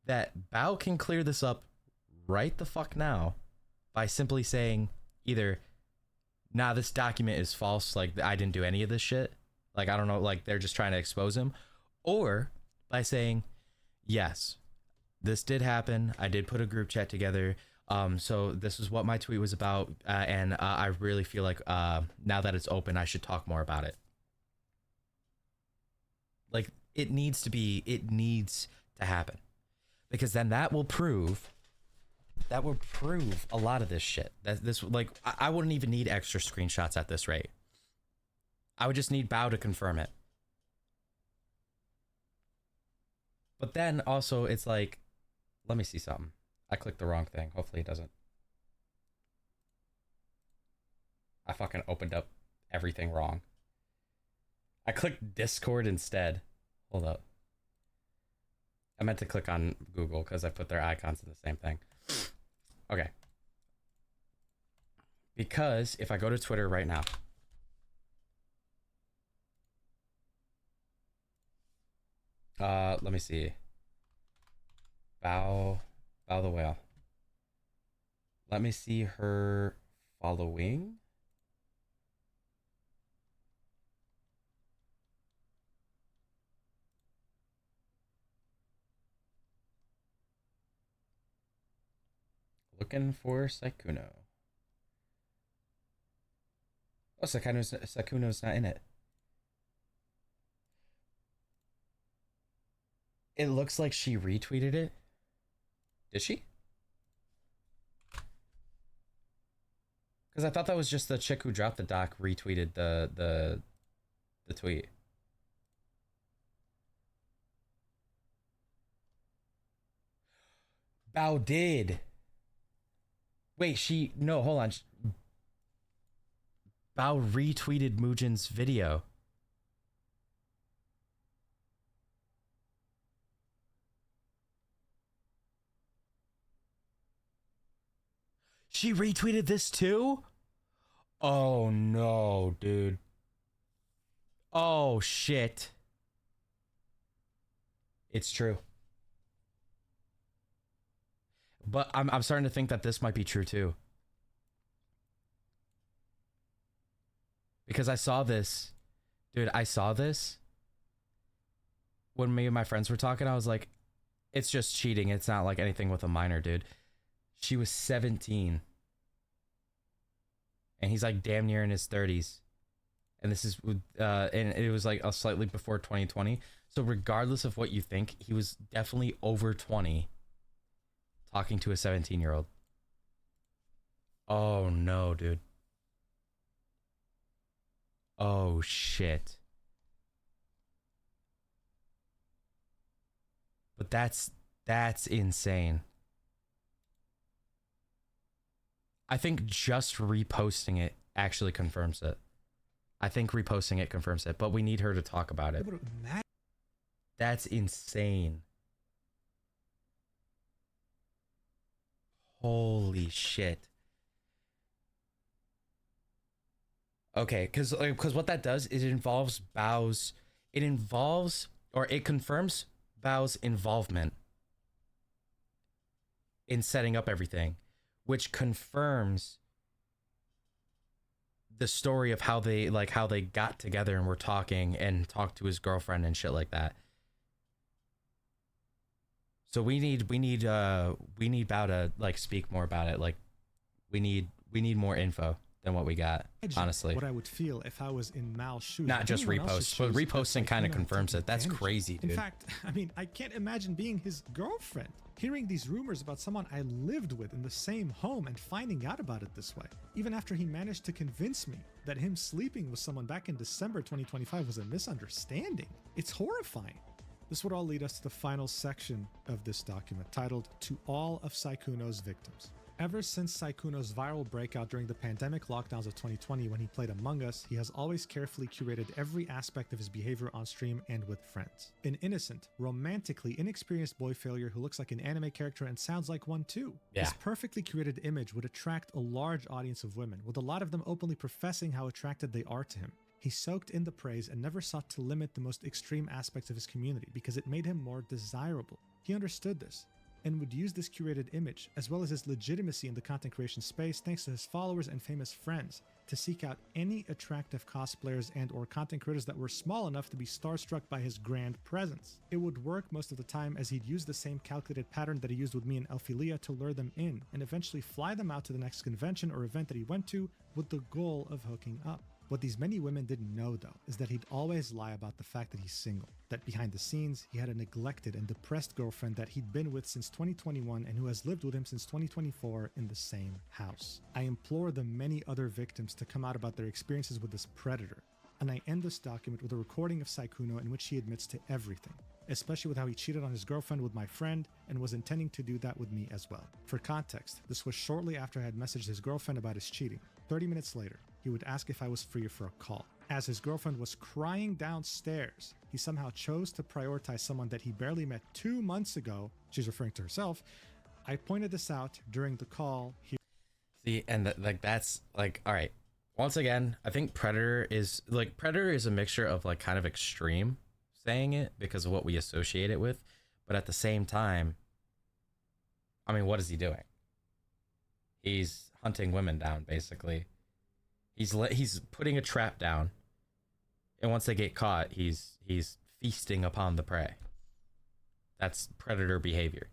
that Bao can clear this up right the fuck now by simply saying either, nah, this document is false, like I didn't do any of this shit, like I don't know, like they're just trying to expose him, or by saying, yes, this did happen, I did put a group chat together, so this is what my tweet was about, and I really feel like now that it's open, I should talk more about it. Like, it needs to happen, because then that will prove a lot of this shit. That this, like, I wouldn't even need extra screenshots at this rate. I would just need Bao to confirm it. But then also it's like, let me see something. I clicked the wrong thing. Hopefully it doesn't. I fucking opened up everything wrong. I clicked Discord instead. Hold up. I meant to click on Google because I put their icons in the same thing. Okay. Because if I go to Twitter right now, let me see. Bao the whale. Let me see her following. Looking for Sykkuno. Oh, Sykkuno's not in it. It looks like she retweeted it. Did she? Because I thought that was just the chick who dropped the doc retweeted the tweet. Bao did. Wait, no, hold on. Bao retweeted Mujin's video. She retweeted this too? Oh no, dude. Oh shit. It's true. But I'm starting to think that this might be true too. Because I saw this. Dude, I saw this. When me and my friends were talking, I was like, it's just cheating. It's not like anything with a minor, dude. She was 17. And he's like damn near in his 30s. and this is and it was like a slightly before 2020. So regardless of what you think, he was definitely over 20 talking to a 17-year-old. Oh no, dude. Oh shit. But that's insane. I think just reposting it actually confirms it. I think reposting it confirms it, but we need her to talk about it. That's insane. Holy shit. Okay, because what that does is it involves Bao's, it confirms Bao's involvement in setting up everything, which confirms the story of how they got together and were talking and talked to his girlfriend and shit like that. So we need Bao to like speak more about it. Like we need more info than what we got, honestly. What I would feel if I was in Mal's shoes. Not just repost, but reposting kind of confirms it. That's crazy, dude. In fact, I mean, I can't imagine being his girlfriend. Hearing these rumors about someone I lived with in the same home and finding out about it this way, even after he managed to convince me that him sleeping with someone back in December 2025 was a misunderstanding. It's horrifying. This would all lead us to the final section of this document, titled "To All of Sykkuno's Victims." Ever since Sykkuno's viral breakout during the pandemic lockdowns of 2020 when he played Among Us, he has always carefully curated every aspect of his behavior on stream and with friends. An innocent, romantically inexperienced boy failure who looks like an anime character and sounds like one too. Yeah. His perfectly curated image would attract a large audience of women, with a lot of them openly professing how attracted they are to him. He soaked in the praise and never sought to limit the most extreme aspects of his community because it made him more desirable. He understood this, and would use this curated image, as well as his legitimacy in the content creation space thanks to his followers and famous friends, to seek out any attractive cosplayers and or content creators that were small enough to be starstruck by his grand presence. It would work most of the time, as he'd use the same calculated pattern that he used with me and Elphilia to lure them in, and eventually fly them out to the next convention or event that he went to with the goal of hooking up. What these many women didn't know, though, is that he'd always lie about the fact that he's single, that behind the scenes, he had a neglected and depressed girlfriend that he'd been with since 2021 and who has lived with him since 2024 in the same house. I implore the many other victims to come out about their experiences with this predator, and I end this document with a recording of Sykkuno in which he admits to everything, especially with how he cheated on his girlfriend with my friend and was intending to do that with me as well. For context, this was shortly after I had messaged his girlfriend about his cheating. 30 minutes later, he would ask if I was free for a call. As his girlfriend was crying downstairs, he somehow chose to prioritize someone that he barely met 2 months ago. She's referring to herself. I pointed this out during the call. See, and that's like, all right. Once again, I think Predator is a mixture of like kind of extreme saying it because of what we associate it with, but at the same time, I mean, what is he doing? He's hunting women down, basically. He's putting a trap down, and once they get caught, he's feasting upon the prey. That's predator behavior.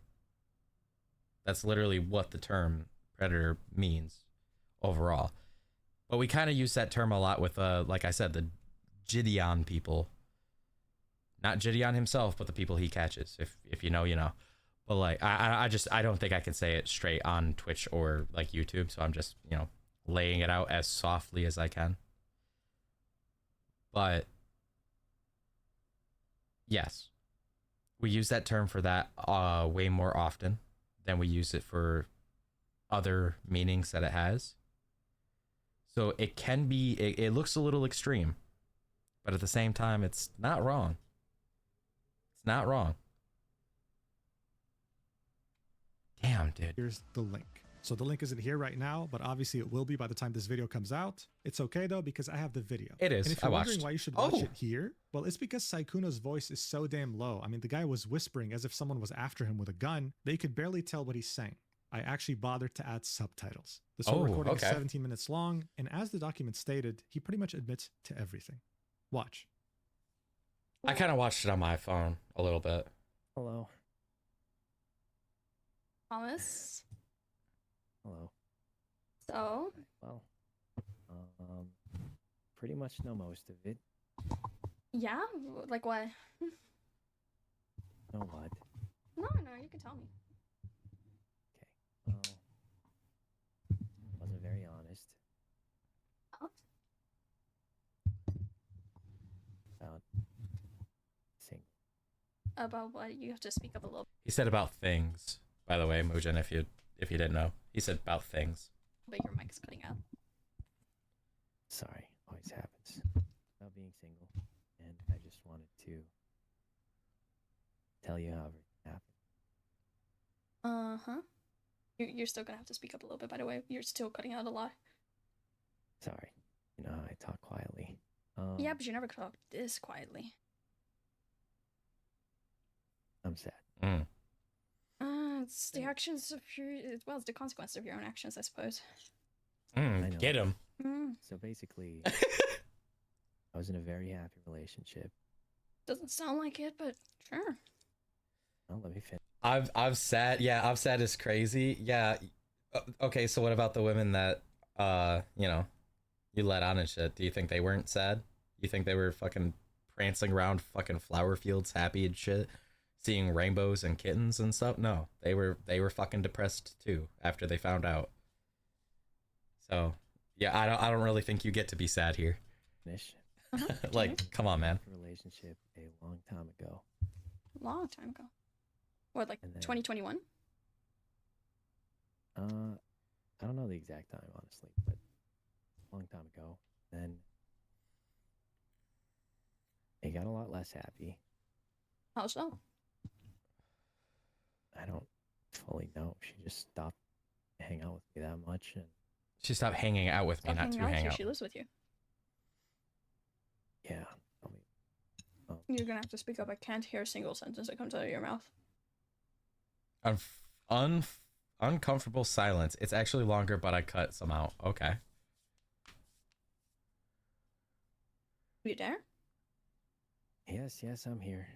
That's literally what the term predator means overall. But we kind of use that term a lot with, like I said, the Gideon people. Not Gideon himself, but the people he catches. If you know, you know. But like, I don't think I can say it straight on Twitch or like YouTube, so I'm just, you know, laying it out as softly as I can. But yes, we use that term for that way more often than we use it for other meanings that it has. So it can be, it looks a little extreme, but at the same time, it's not wrong. It's not wrong. Damn, dude. Here's the link. So the link isn't here right now, but obviously it will be by the time this video comes out. It's okay though, because I have the video. It is. And if I you're watched. wondering why you should watch it here, well, it's because Sykkuno's voice is so damn low. I mean, the guy was whispering as if someone was after him with a gun. They could barely tell what he's saying. I actually bothered to add subtitles. This whole recording is 17 minutes long, and as the document stated, he pretty much admits to everything. Watch. I kind of watched it on my phone a little bit. Hello. Thomas? Hello. So? Well, pretty much know most of it. Yeah? Like what? Know what? No, you can tell me. Okay. Well, wasn't very honest. Oh. About single. About what? You have to speak up a little He said about things, by the way, Mujin, if you didn't know. He said about things. bit. Your mic is cutting out. Sorry, always happens. About being single, and I just wanted to tell you how everything happened. Uh-huh. You're still gonna have to speak up a little bit, by the way. You're still cutting out a lot. Sorry, you know how I talk quietly. Yeah, but you never talk this quietly. I'm sad. Mm. It's the actions of your... Well, it's the consequence of your own actions, I suppose. I know. Get him. So basically, I was in a very happy relationship. Doesn't sound like it, but sure. Well, let me finish. I've sad. Yeah, I've sad is crazy. Yeah. Okay, so what about the women that you let on and shit? Do you think they weren't sad? You think they were fucking prancing around fucking flower fields happy and shit, seeing rainbows and kittens and stuff? No, they were fucking depressed too after they found out. So, yeah, I don't really think you get to be sad here. Like, come on, man. Relationship a long time ago. Long time ago. What, like And then- 2021? I don't know the exact time, honestly, but a long time ago. Then it got a lot less happy. How so? I don't fully know. She just stopped hanging out with me that much, and She stopped hanging out with me, Stop not to hanging out with hang you. out. She lives with you. yeah, I mean, You're gonna have to speak up. I can't hear a single sentence that comes out of your mouth. Uncomfortable silence. It's actually longer, but I cut some out. Okay. You there? yes, I'm here.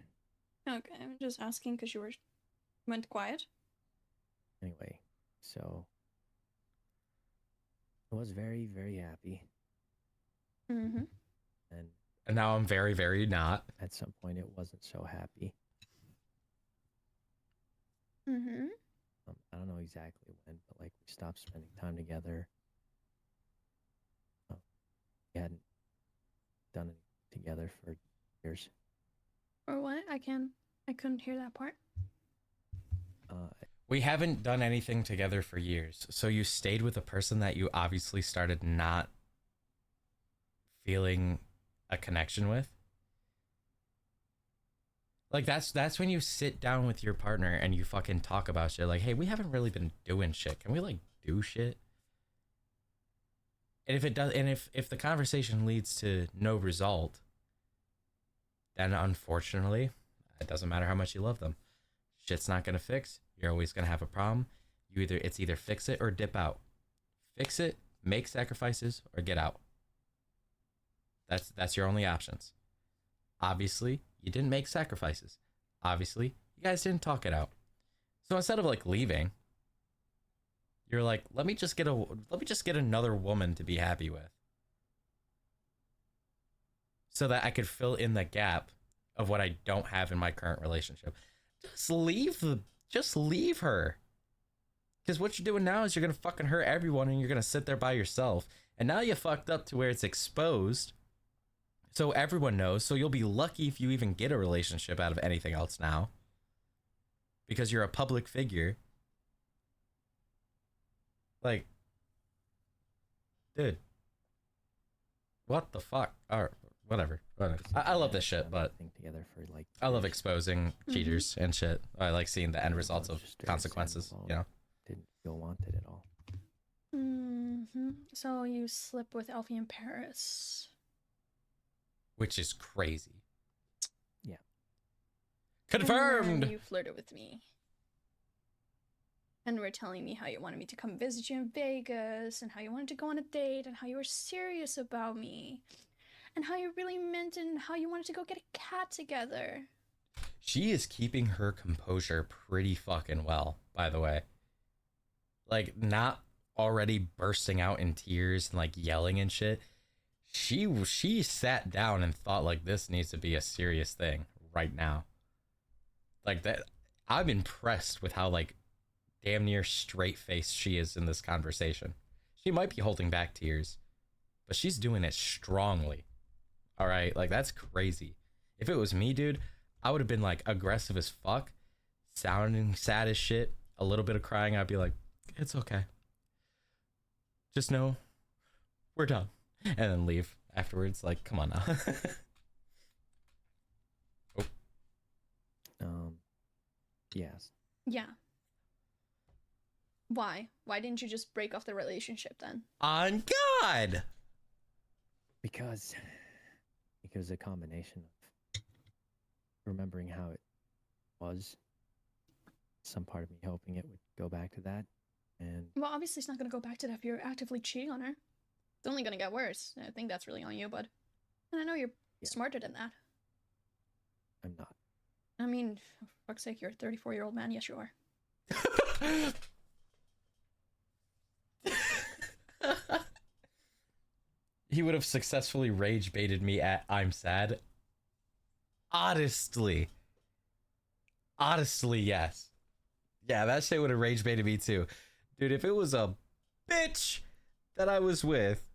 Okay, I'm just asking because you went quiet. Anyway, so I was very, very happy, Mm-hmm. and And now I'm very, very not. at some point it wasn't so happy. Mm-hmm. I don't know exactly when, but like we stopped spending time together. We hadn't done anything together for years. Or what? I couldn't hear that part. We haven't done anything together for years. So you stayed with a person that you obviously started not feeling a connection with. Like that's when you sit down with your partner and you fucking talk about shit. Like, hey, we haven't really been doing shit. Can we like do shit? And if it does, and if the conversation leads to no result, then unfortunately, it doesn't matter how much you love them. Shit's not gonna fix. You're always gonna have a problem. It's either fix it or dip out. Fix it, make sacrifices, or get out. That's your only options. Obviously, you didn't make sacrifices. Obviously, you guys didn't talk it out. So instead of like leaving, you're like, let me just get another woman to be happy with, so that I could fill in the gap of what I don't have in my current relationship. Just leave her. Because what you're doing now is you're gonna fucking hurt everyone and you're gonna sit there by yourself. And now you fucked up to where it's exposed, so everyone knows. So you'll be lucky if you even get a relationship out of anything else now, because you're a public figure. Like, dude, what the fuck? Or whatever. I love this shit, but together for like I love exposing cheaters and shit. I like seeing the end results of Just very consequences, simple. you know? Didn't feel wanted at all. Mm-hmm. So you slept with Elfie in Paris. Which is crazy. Yeah. Confirmed! And you flirted with me. And were telling me how you wanted me to come visit you in Vegas, and how you wanted to go on a date, and how you were serious about me, and how you really meant, and how you wanted to go get a cat together. She is keeping her composure pretty fucking well, by the way. Like, not already bursting out in tears and like yelling and shit. she sat down and thought like this needs to be a serious thing right now. Like that, I'm impressed with how like damn near straight faced she is in this conversation. She might be holding back tears, but she's doing it strongly. All right, like that's crazy. If it was me, dude, I would have been like aggressive as fuck, sounding sad as shit, a little bit of crying. I'd be like, it's okay. Just know we're done. And then leave afterwards. Like, come on now. Yes. Yeah. Why? Why didn't you just break off the relationship then? On God! Because a combination of remembering how it was, some part of me hoping it would go back to that, and Well, obviously it's not going to go back to that if you're actively cheating on her. It's only going to get worse. I think that's really on you, bud. And I know you're smarter than that. I'm not. I mean, for fuck's sake, you're a 34-year-old man. Yes, you are. He would have successfully rage baited me at I'm sad. Honestly, yes. Yeah, that shit would have rage baited me too. Dude, if it was a bitch that I was with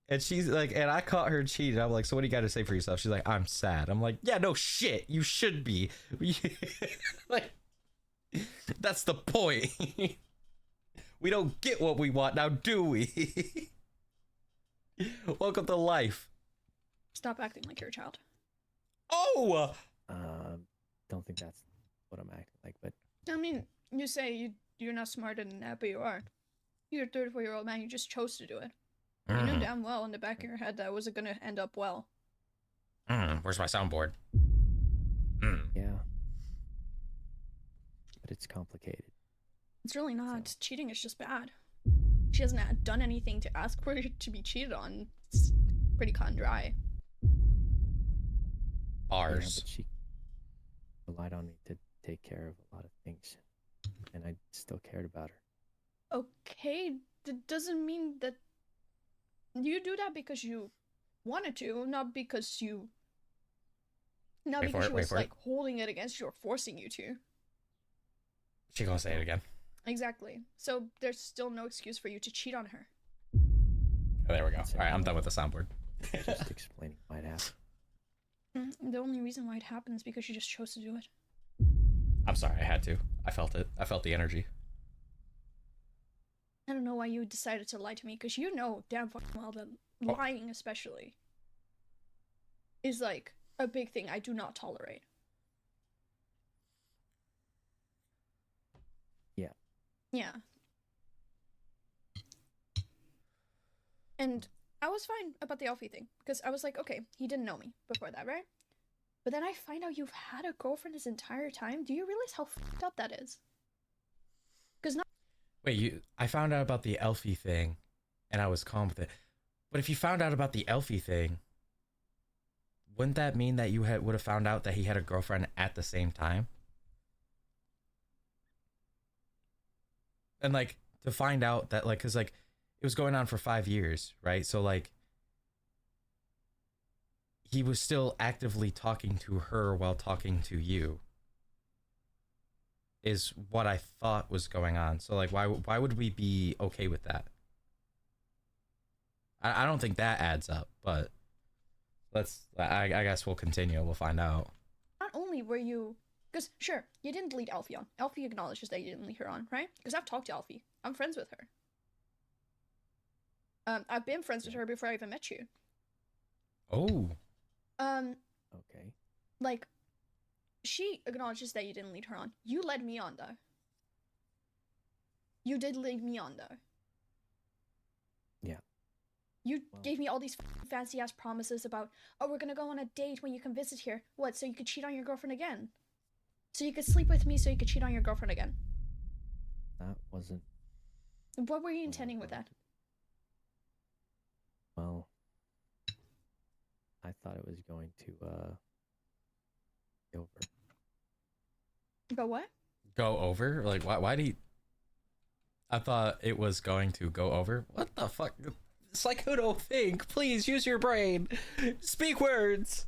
and she's like, and I caught her cheating, I'm like, so what do you got to say for yourself? She's like, I'm sad. I'm like, yeah, no shit, you should be. Like, that's the point. We don't get what we want now, do we? Welcome to life. Stop acting like you're a child. Oh! Don't think that's what I'm acting like, but I mean, you say you're not smarter than that, but you are. You're a 34-year-old man. You just chose to do it. You knew damn well in the back of your head that wasn't gonna end up well. Where's my soundboard? yeah. But it's complicated. It's really not. So. Cheating is just bad. She hasn't done anything to ask for it to be cheated on. It's pretty cut and dry. Bars. Yeah, but she relied on me to take care of a lot of things, and I still cared about her. Okay, that doesn't mean that you do that because you wanted to, not because she was like holding it against you or forcing you to. She gonna say it again. Exactly. So there's still no excuse for you to cheat on her. Oh, there we go. All right, I'm done with the soundboard. Just explaining why it happened. The only reason why it happened is because you just chose to do it. I'm sorry, I had to. I felt it. I felt the energy. I don't know why you decided to lie to me, because you know damn fucking well that lying especially is like a big thing I do not tolerate. Yeah. Yeah. And I was fine about the Alfie thing, because I was like, okay, he didn't know me before that, right? But then I find out you've had a girlfriend this entire time. Do you realize how fucked up that is? Because not. Wait, I found out about the Elfie thing, and I was calm with it. But if you found out about the Elfie thing, wouldn't that mean that you would have found out that he had a girlfriend at the same time? And like to find out that like, cause like it was going on for 5 years, right? So like he was still actively talking to her while talking to you, is what I thought was going on. So like, why would we be okay with that? I don't think that adds up, but I guess we'll continue. We'll find out. Not only were you, because sure, you didn't lead Alfie on. Alfie acknowledges that you didn't lead her on, right? Because I've talked to Alfie. I'm friends with her. I've been friends with her before I even met you. Oh. Okay. Like, she acknowledges that you didn't lead her on. You led me on, though. You did lead me on, though. Yeah. You gave me all these fancy-ass promises about, oh, we're gonna go on a date when you come visit here. What, so you could cheat on your girlfriend again? So you could sleep with me so you could cheat on your girlfriend again? That wasn't... What were you intending with that? Well, I thought it was going to, go over. Go what? Go over? Like, why do you... I thought it was going to go over. What the fuck? Sykkuno, think. Please use your brain. Speak words.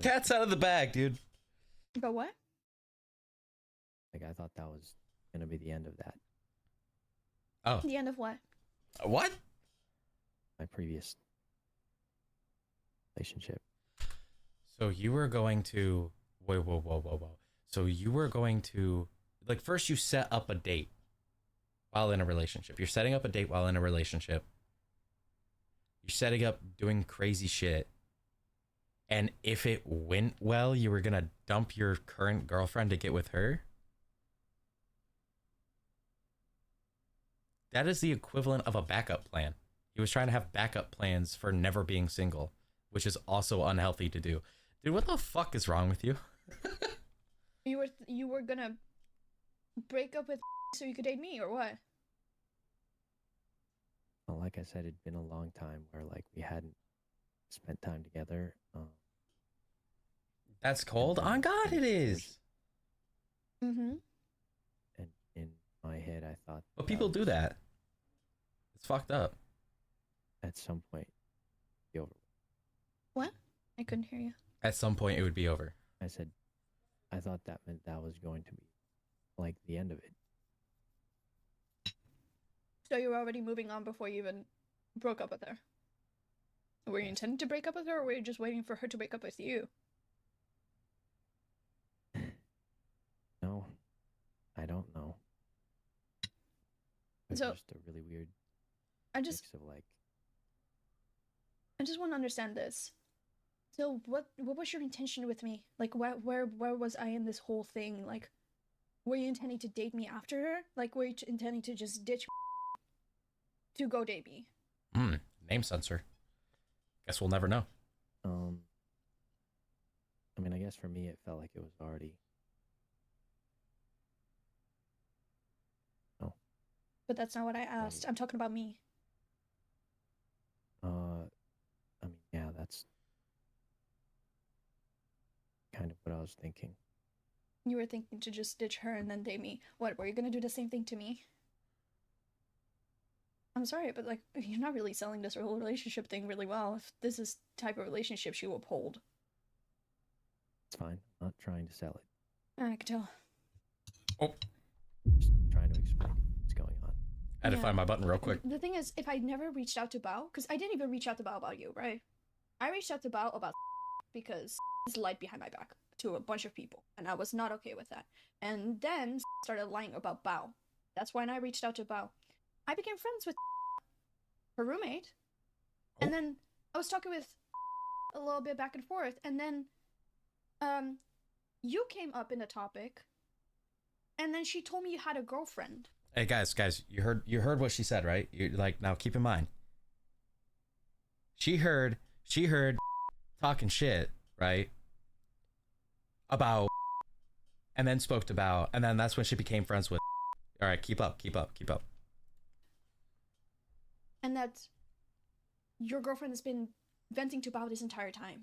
Cat's out of the bag, dude. But what? Like, I thought that was gonna be the end of that. Oh. The end of what? What? My previous relationship. So you were going to... Whoa. So you were going to... Like, first you set up a date while in a relationship. You're setting up a date while in a relationship. You're setting up doing crazy shit. And if it went well, you were going to dump your current girlfriend to get with her? That is the equivalent of a backup plan. He was trying to have backup plans for never being single, which is also unhealthy to do. Dude, what the fuck is wrong with you? You were gonna break up with so you could date me, or what? Well, like I said, it'd been a long time where like we hadn't spent time together. That's cold? On God, it is. Mm-hmm. And in my head, I thought. But people do that. It's fucked up. At some point, be over. What? I couldn't hear you. At some point, it would be over. I said, I thought that meant that was going to be like the end of it. So you were already moving on before you even broke up with her? Were you intending to break up with her, or were you just waiting for her to break up with you? No, I don't know. It was So- just a really weird I mix just of like. want to understand this. So what was your intention with me? Like where was I in this whole thing? Like, were you intending to date me after her? Like, were you intending to just ditch to go date me? Name censor. Guess we'll never know. I mean, I guess for me, it felt like it was already. Oh. But that's not what I asked. I'm talking about me. I mean, yeah, that's kind of what I was thinking. You were thinking to just ditch her and then date me. What, were you gonna do the same thing to me? I'm sorry, but like, you're not really selling this whole relationship thing really well. If this is the type of relationships you uphold. It's fine. I'm not trying to sell it. I can tell. Oh, Just trying to explain what's going on. I had to Yeah. find my button real quick. The thing is, if I never reached out to Bao, because I didn't even reach out to Bao about you, right? I reached out to Bao about because he's lied behind my back to a bunch of people, and I was not okay with that. And then started lying about Bao. That's when I reached out to Bao. I became friends with her roommate, and then I was talking with a little bit back and forth, and then you came up in the topic, and then she told me you had a girlfriend. Hey guys, you heard what she said, right? You like, now keep in mind. She heard talking shit, right? About, and then spoke to Bao, and then that's when she became friends with. All right, keep up. And that your girlfriend has been venting to Bao this entire time.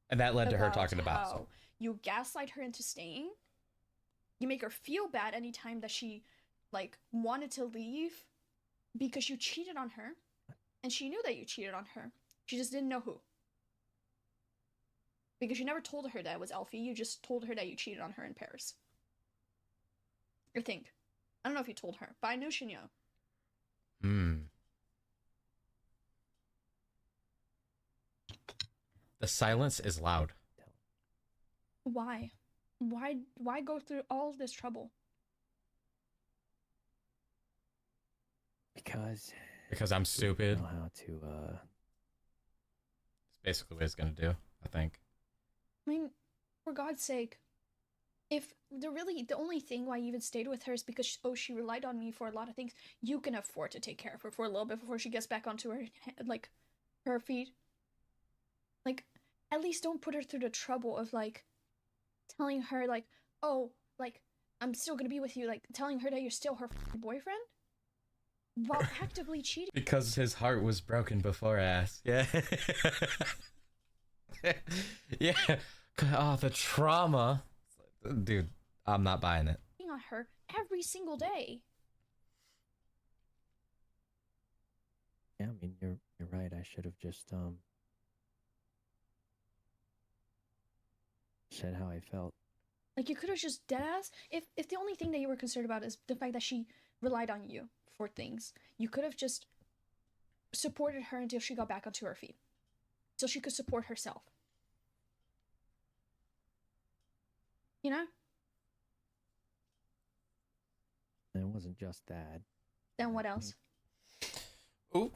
And that led to her About talking about. how So. you gaslight her into staying. You make her feel bad anytime that she like wanted to leave because you cheated on her, and she knew that you cheated on her. She just didn't know who. Because you never told her that it was Elfie, you just told her that you cheated on her in Paris. I think. I don't know if you told her, but I knew she knew. The silence is loud. Why? Why go through all this trouble? Because I'm I stupid. don't know how to. It's basically what it's gonna do, I think. I mean, for God's sake, if the only thing why you even stayed with her is because she relied on me for a lot of things, you can afford to take care of her for a little bit before she gets back onto her feet. Like, at least don't put her through the trouble of like telling her like, oh, like I'm still gonna be with you, like telling her that you're still her boyfriend while actively cheating. Because his heart was broken before ass. Yeah. Yeah. Oh, the trauma. Dude, I'm not buying it. On her every single day. Yeah, I mean, you're right. I should have just said how I felt. Like, you could have just deadass. If the only thing that you were concerned about is the fact that she relied on you for things, you could have just supported her until she got back onto her feet, so she could support herself. You know? And it wasn't just that. Then what else? Ooh.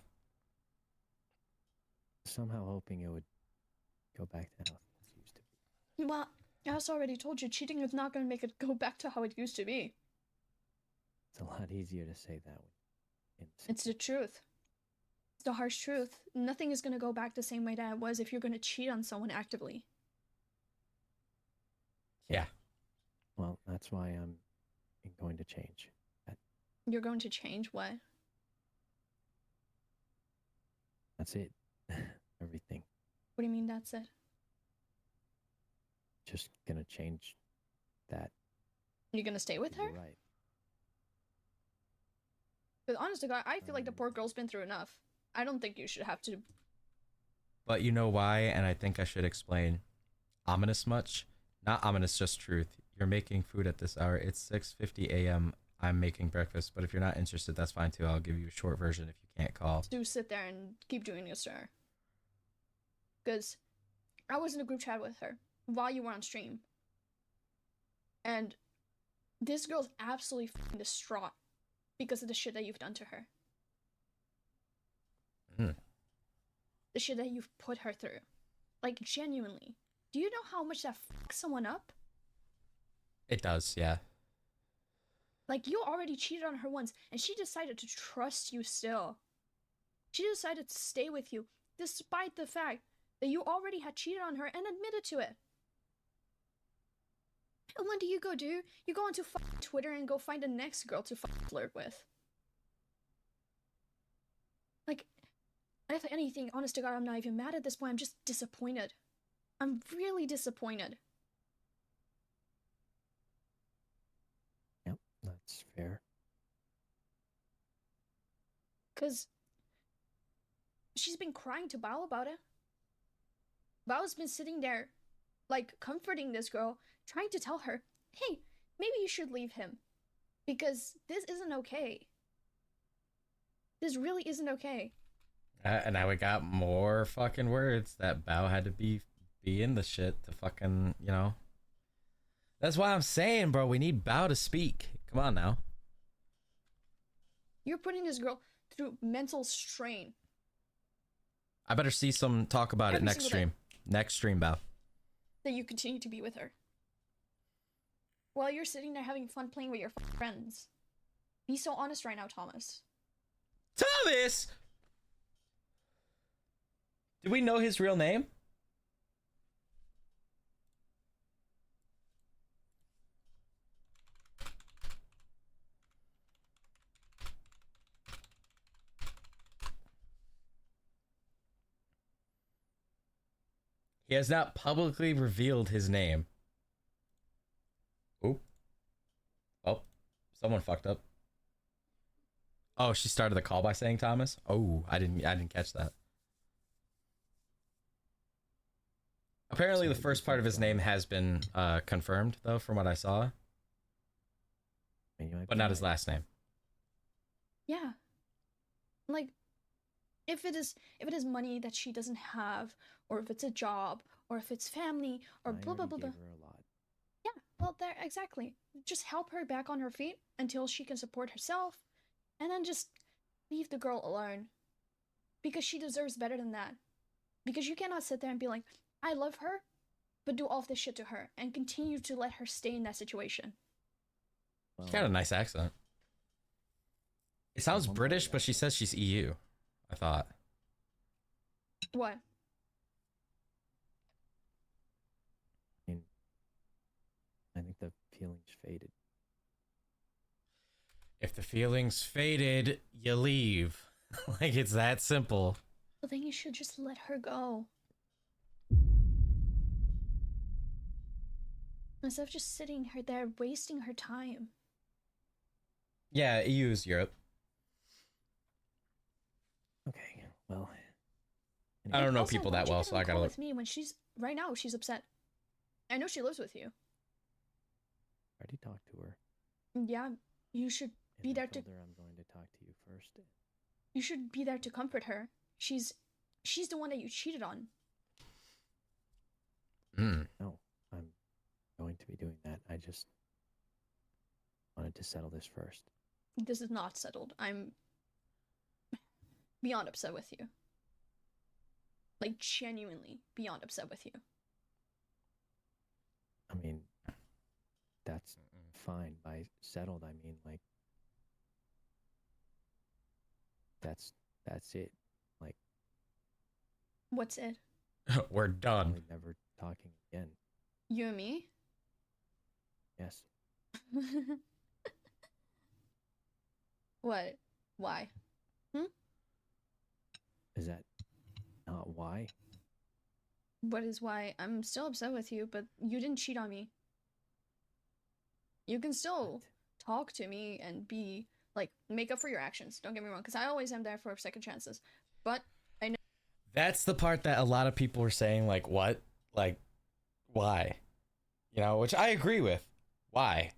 Somehow hoping it would go back to how things used to be. Well, I also already told you, cheating is not going to make it go back to how it used to be. It's a lot easier to say that. It's the truth. It's the harsh truth. Nothing is going to go back the same way that it was if you're going to cheat on someone actively. Yeah. Well, that's why I'm going to change. You're going to change what? That's it. Everything. What do you mean that's it? Just gonna change that. You're going to stay with her? You're right. Because honest to God, I feel like the poor girl's been through enough. I don't think you should have to. But you know why, and I think I should explain. Ominous much? Not ominous, just truth. You're making food at this hour. It's 6:50 a.m. I'm making breakfast, but if you're not interested, that's fine too. I'll give you a short version if you can't call. Do sit there and keep doing your sir. Because I was in a group chat with her while you were on stream. And this girl's absolutely f***ing distraught because of the shit that you've done to her. The shit that you've put her through. Like, genuinely. Do you know how much that fucks someone up? It does, yeah. Like, you already cheated on her once, and she decided to trust you still. She decided to stay with you, despite the fact that you already had cheated on her and admitted to it. And what do? You go onto Twitter and go find the next girl to flirt with. Like, if anything, honest to God, I'm not even mad at this point. I'm just disappointed. I'm really disappointed. Yep, that's fair. Because she's been crying to Bao about it. Bao's been sitting there, like, comforting this girl, trying to tell her, hey, maybe you should leave him. Because this isn't okay. This really isn't okay. And now we got more fucking words that Bao had to be in the shit to fucking, you know. That's why I'm saying, bro, we need Bao to speak. Come on now. You're putting this girl through mental strain. I better see some talk about it next stream. Next stream, Bao. That you continue to be with her. While you're sitting there having fun playing with your friends. Be so honest right now, Thomas. Thomas! Do we know his real name? He has not publicly revealed his name. Oop. Oh, someone fucked up. Oh, she started the call by saying Thomas? Oh, I didn't catch that. Apparently the first part of his name has been confirmed though, from what I saw. But not his last name. Yeah. Like, if it is money that she doesn't have, or if it's a job, or if it's family, or blah blah blah blah. Yeah, well, there, exactly. Just help her back on her feet until she can support herself, and then just leave the girl alone. Because she deserves better than that. Because you cannot sit there and be like, I love her, but do all of this shit to her, and continue to let her stay in that situation. She's got a nice accent. It sounds British, but she says she's EU, I thought. What? I think the feelings faded. If the feelings faded, you leave. Like, it's that simple. Well, then you should just let her go. Instead of just sitting her there, wasting her time. Yeah, EU is Europe. Okay. Well, I don't And know also, people why that don't you well, get so on I a call gotta. with me when she's right now. She's upset. I know she lives with you. I already talked to her. Yeah, you should And be I there to. told her I'm going to talk to you first. You should be there to comfort her. She's the one that you cheated on. Mm. No, I'm going to be doing that. I just wanted to settle this first. This is not settled. I'm beyond upset with you. Like, genuinely beyond upset with you. I mean, that's fine. By settled, I mean like that's it. Like What's it? We're done. probably never talking again. You and me? Yes. What? Why? Is that not why? What is why? I'm still upset with you, but you didn't cheat on me. You can still What? talk to me and be like, make up for your actions. Don't get me wrong, because I always am there for second chances. But I know. That's the part that a lot of people were saying, like, what? Like, why? You know, which I agree with. Why?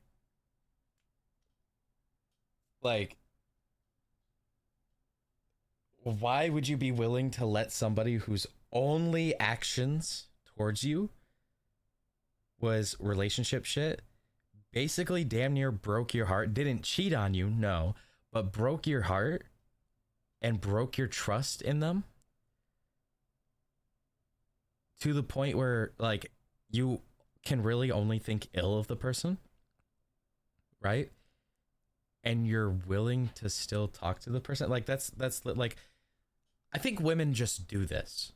Like, why would you be willing to let somebody whose only actions towards you was relationship shit basically damn near broke your heart, didn't cheat on you, no, but broke your heart and broke your trust in them to the point where, like, you can really only think ill of the person, right? And you're willing to still talk to the person? Like, that's like, I think women just do this.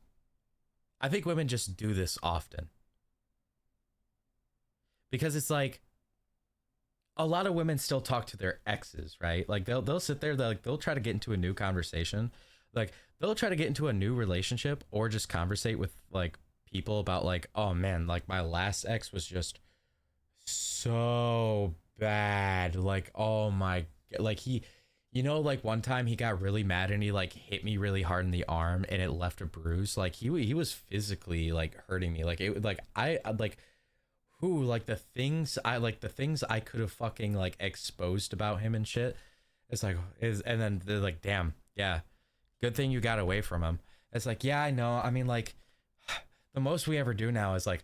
I think women just do this often. Because it's like, a lot of women still talk to their exes, right? Like they'll sit there, they'll try to get into a new conversation. Like they'll try to get into a new relationship or just conversate with like people about like, oh man, like my last ex was just so bad. Like, oh my, like he, you know, like one time he got really mad and he like hit me really hard in the arm and it left a bruise. Like he was physically like hurting me. Like it, like I'd like, who, like the things I could have fucking like exposed about him and shit. It's like, and then they're like, damn, yeah, good thing you got away from him. It's like, yeah, I know. I mean, like, the most we ever do now is like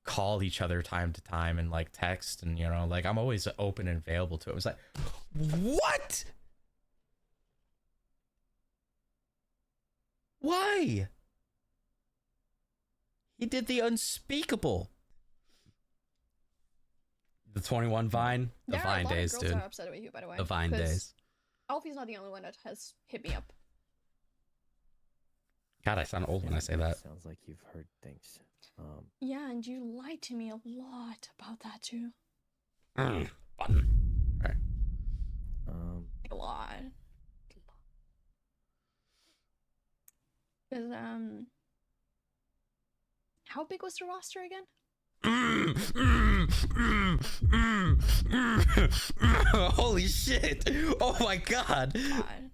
call each other time to time and like text, and you know, like I'm always open and available to it. It was like, what? Why? He did the unspeakable. The 21 Vine, the Vine days, girls dude. are upset with you, by the way. The Vine 'cause days. Alfie's not the only one that has hit me up. God, I sound old when I say that. Sounds like you've heard things. Yeah, and you lied to me a lot about that too. Fun. Right. A lot. Cause how big was the roster again? Holy shit! Oh my god! God.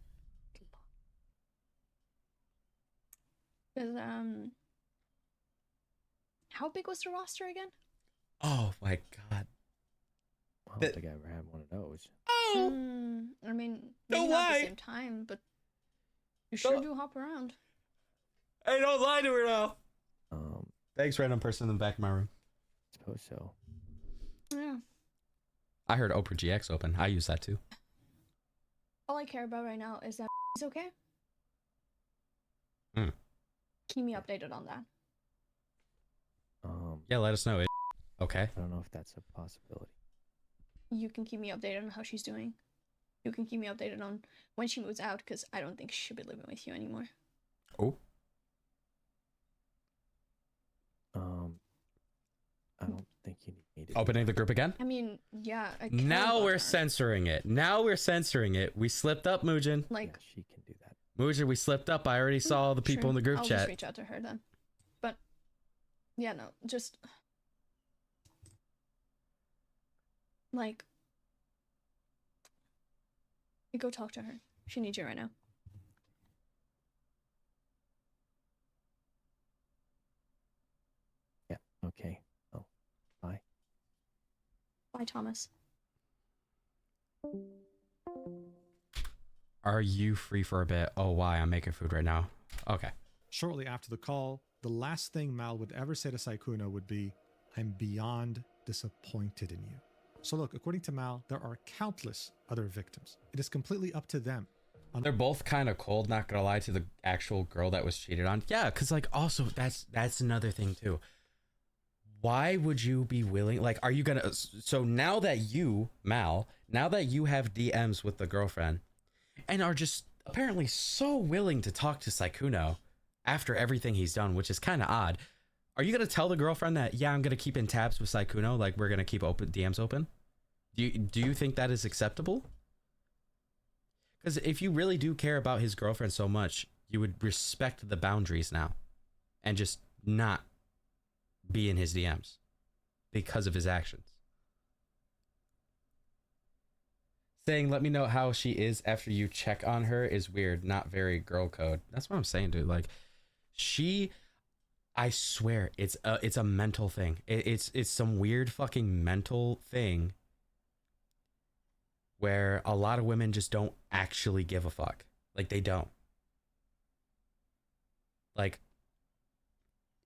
Cause how big was the roster again? Oh my god! I don't think I ever had one of those. Oh! I mean, No maybe not at way. the same time, but you sure do hop around. Hey, don't lie to her now. Um, Thanks, random person in the back of my room. suppose so. Yeah. I heard Oprah GX open. I use that too. All I care about right now is that he's okay. Hmm. Keep me updated on that. Um, Yeah, let us know. Okay. I don't know if that's a possibility. You can keep me updated on how she's doing. You can keep me updated on when she moves out, because I don't think she should be living with you anymore. Oh. I don't think you need me to. Opening the group again? I mean, yeah. I care Now about we're her. censoring it. Now we're censoring it. We slipped up, Muujin. Like, Yeah, she can do that. Muujin, we slipped up. I already saw all the people sure, in the group I'll chat. just reach out to her then. But, yeah, no, just like, go talk to her. She needs you right now. Okay. Oh, bye. Bye, Thomas. Are you free for a bit? Oh, why? I'm making food right now. Okay. Shortly after the call, the last thing Mal would ever say to Sykkuno would be, "I'm beyond disappointed in you." So look, according to Mal, there are countless other victims. It is completely up to them. They're both kind of cold, not gonna lie, to the actual girl that was cheated on. Yeah, because like also that's another thing too. Why would you be willing, like, are you gonna, so now that you, Mal, now that you have DMs with the girlfriend and are just apparently so willing to talk to Sykkuno after everything he's done, which is kind of odd, are you gonna tell the girlfriend that, yeah, I'm gonna keep in tabs with Sykkuno, like we're gonna keep open DMs open? Do you think that is acceptable? Because if you really do care about his girlfriend so much, you would respect the boundaries now and just not be in his DMs because of his actions. Saying, let me know how she is after you check on her is weird, not very girl code. That's what I'm saying, dude. Like, I swear, it's a mental thing. It's some weird fucking mental thing where a lot of women just don't actually give a fuck. Like, they don't. Like,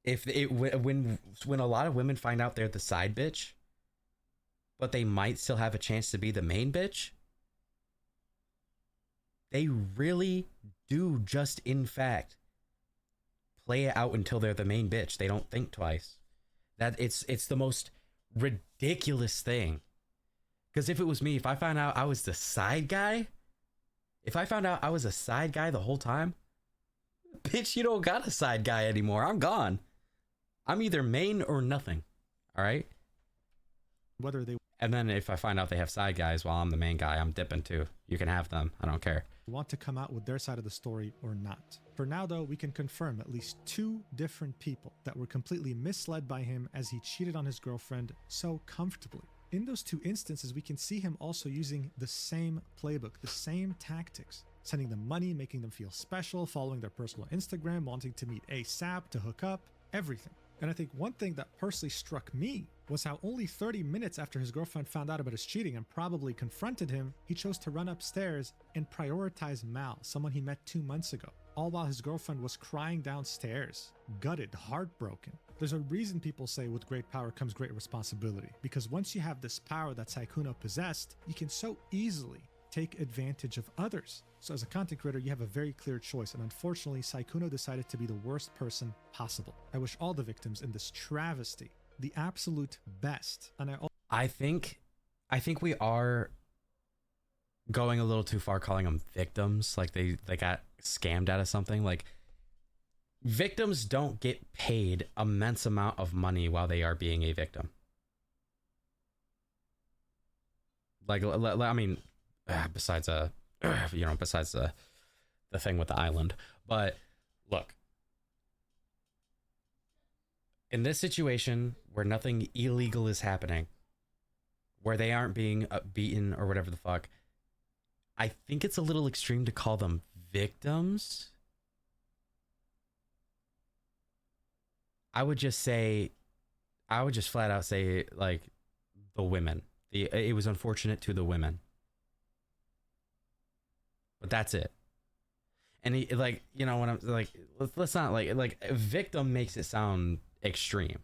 when a lot of women find out they're the side bitch, but they might still have a chance to be the main bitch, they really do just, in fact, play it out until they're the main bitch. They don't think twice. That it's the most ridiculous thing. Because if it was me, if I found out I was the side guy, if I found out I was a side guy the whole time, bitch, you don't got a side guy anymore. I'm gone. I'm either main or nothing. All right? Whether they And then if I find out they have side guys while I'm the main guy, I'm dipping too. You can have them. I don't care. want to come out with their side of the story or not. For now, though, we can confirm at least 2 different people that were completely misled by him as he cheated on his girlfriend so comfortably. In those 2 instances, we can see him also using the same playbook, the same tactics, sending them money, making them feel special, following their personal Instagram, wanting to meet ASAP, to hook up, everything. And I think one thing that personally struck me was how only 30 minutes after his girlfriend found out about his cheating and probably confronted him, he chose to run upstairs and prioritize Mal, someone he met 2 months ago, all while his girlfriend was crying downstairs, gutted, heartbroken. There's a reason people say with great power comes great responsibility, because once you have this power that Sykkuno possessed, you can so easily take advantage of others. So as a content creator, you have a very clear choice, and unfortunately, Sykkuno decided to be the worst person possible. I wish all the victims in this travesty the absolute best, and I think we are going a little too far calling them victims, like they got scammed out of something. Like, victims don't get paid immense amount of money while they are being a victim. Like, I mean, besides besides the thing with the island. But look, in this situation where nothing illegal is happening, where they aren't being beaten or whatever the fuck, I think it's a little extreme to call them victims. I would just flat out say, like, the women. It was unfortunate to the women. But that's it. And he, like, you know, when I'm like, let's not like victim makes it sound extreme,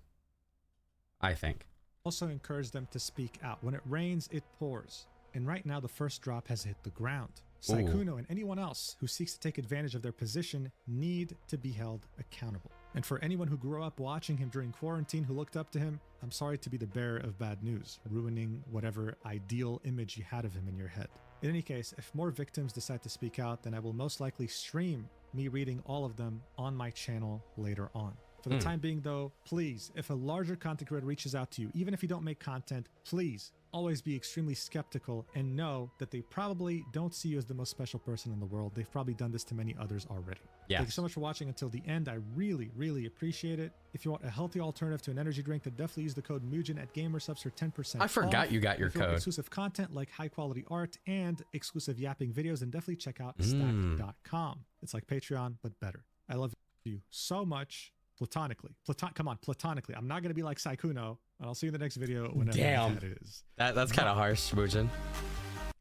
I think. also encourage them to speak out. When it rains, it pours. And right now, the first drop has hit the ground. Sykkuno and anyone else who seeks to take advantage of their position need to be held accountable. And for anyone who grew up watching him during quarantine who looked up to him, I'm sorry to be the bearer of bad news, ruining whatever ideal image you had of him in your head. In any case, if more victims decide to speak out, then I will most likely stream me reading all of them on my channel later on. For the time being though, please, if a larger content creator reaches out to you, even if you don't make content, please always be extremely skeptical and know that they probably don't see you as the most special person in the world. They've probably done this to many others already. Yes. Thank you so much for watching until the end. I really, really appreciate it. If you want a healthy alternative to an energy drink, then definitely use the code MUJIN at GamerSubs for 10% I forgot off. you got your If you want code. exclusive content like high quality art and exclusive yapping videos, then definitely check out stack.com. It's like Patreon, but better. I love you so much. platonically. Come on, platonically. I'm not gonna be like Sykkuno, and I'll see you in the next video whenever Damn. that is. That's kind of harsh, Mujin.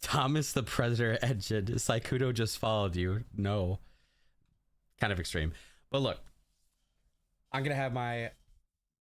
Thomas the Predator Edged. Sykkuno just followed you. No. Kind of extreme. But look, I'm gonna have my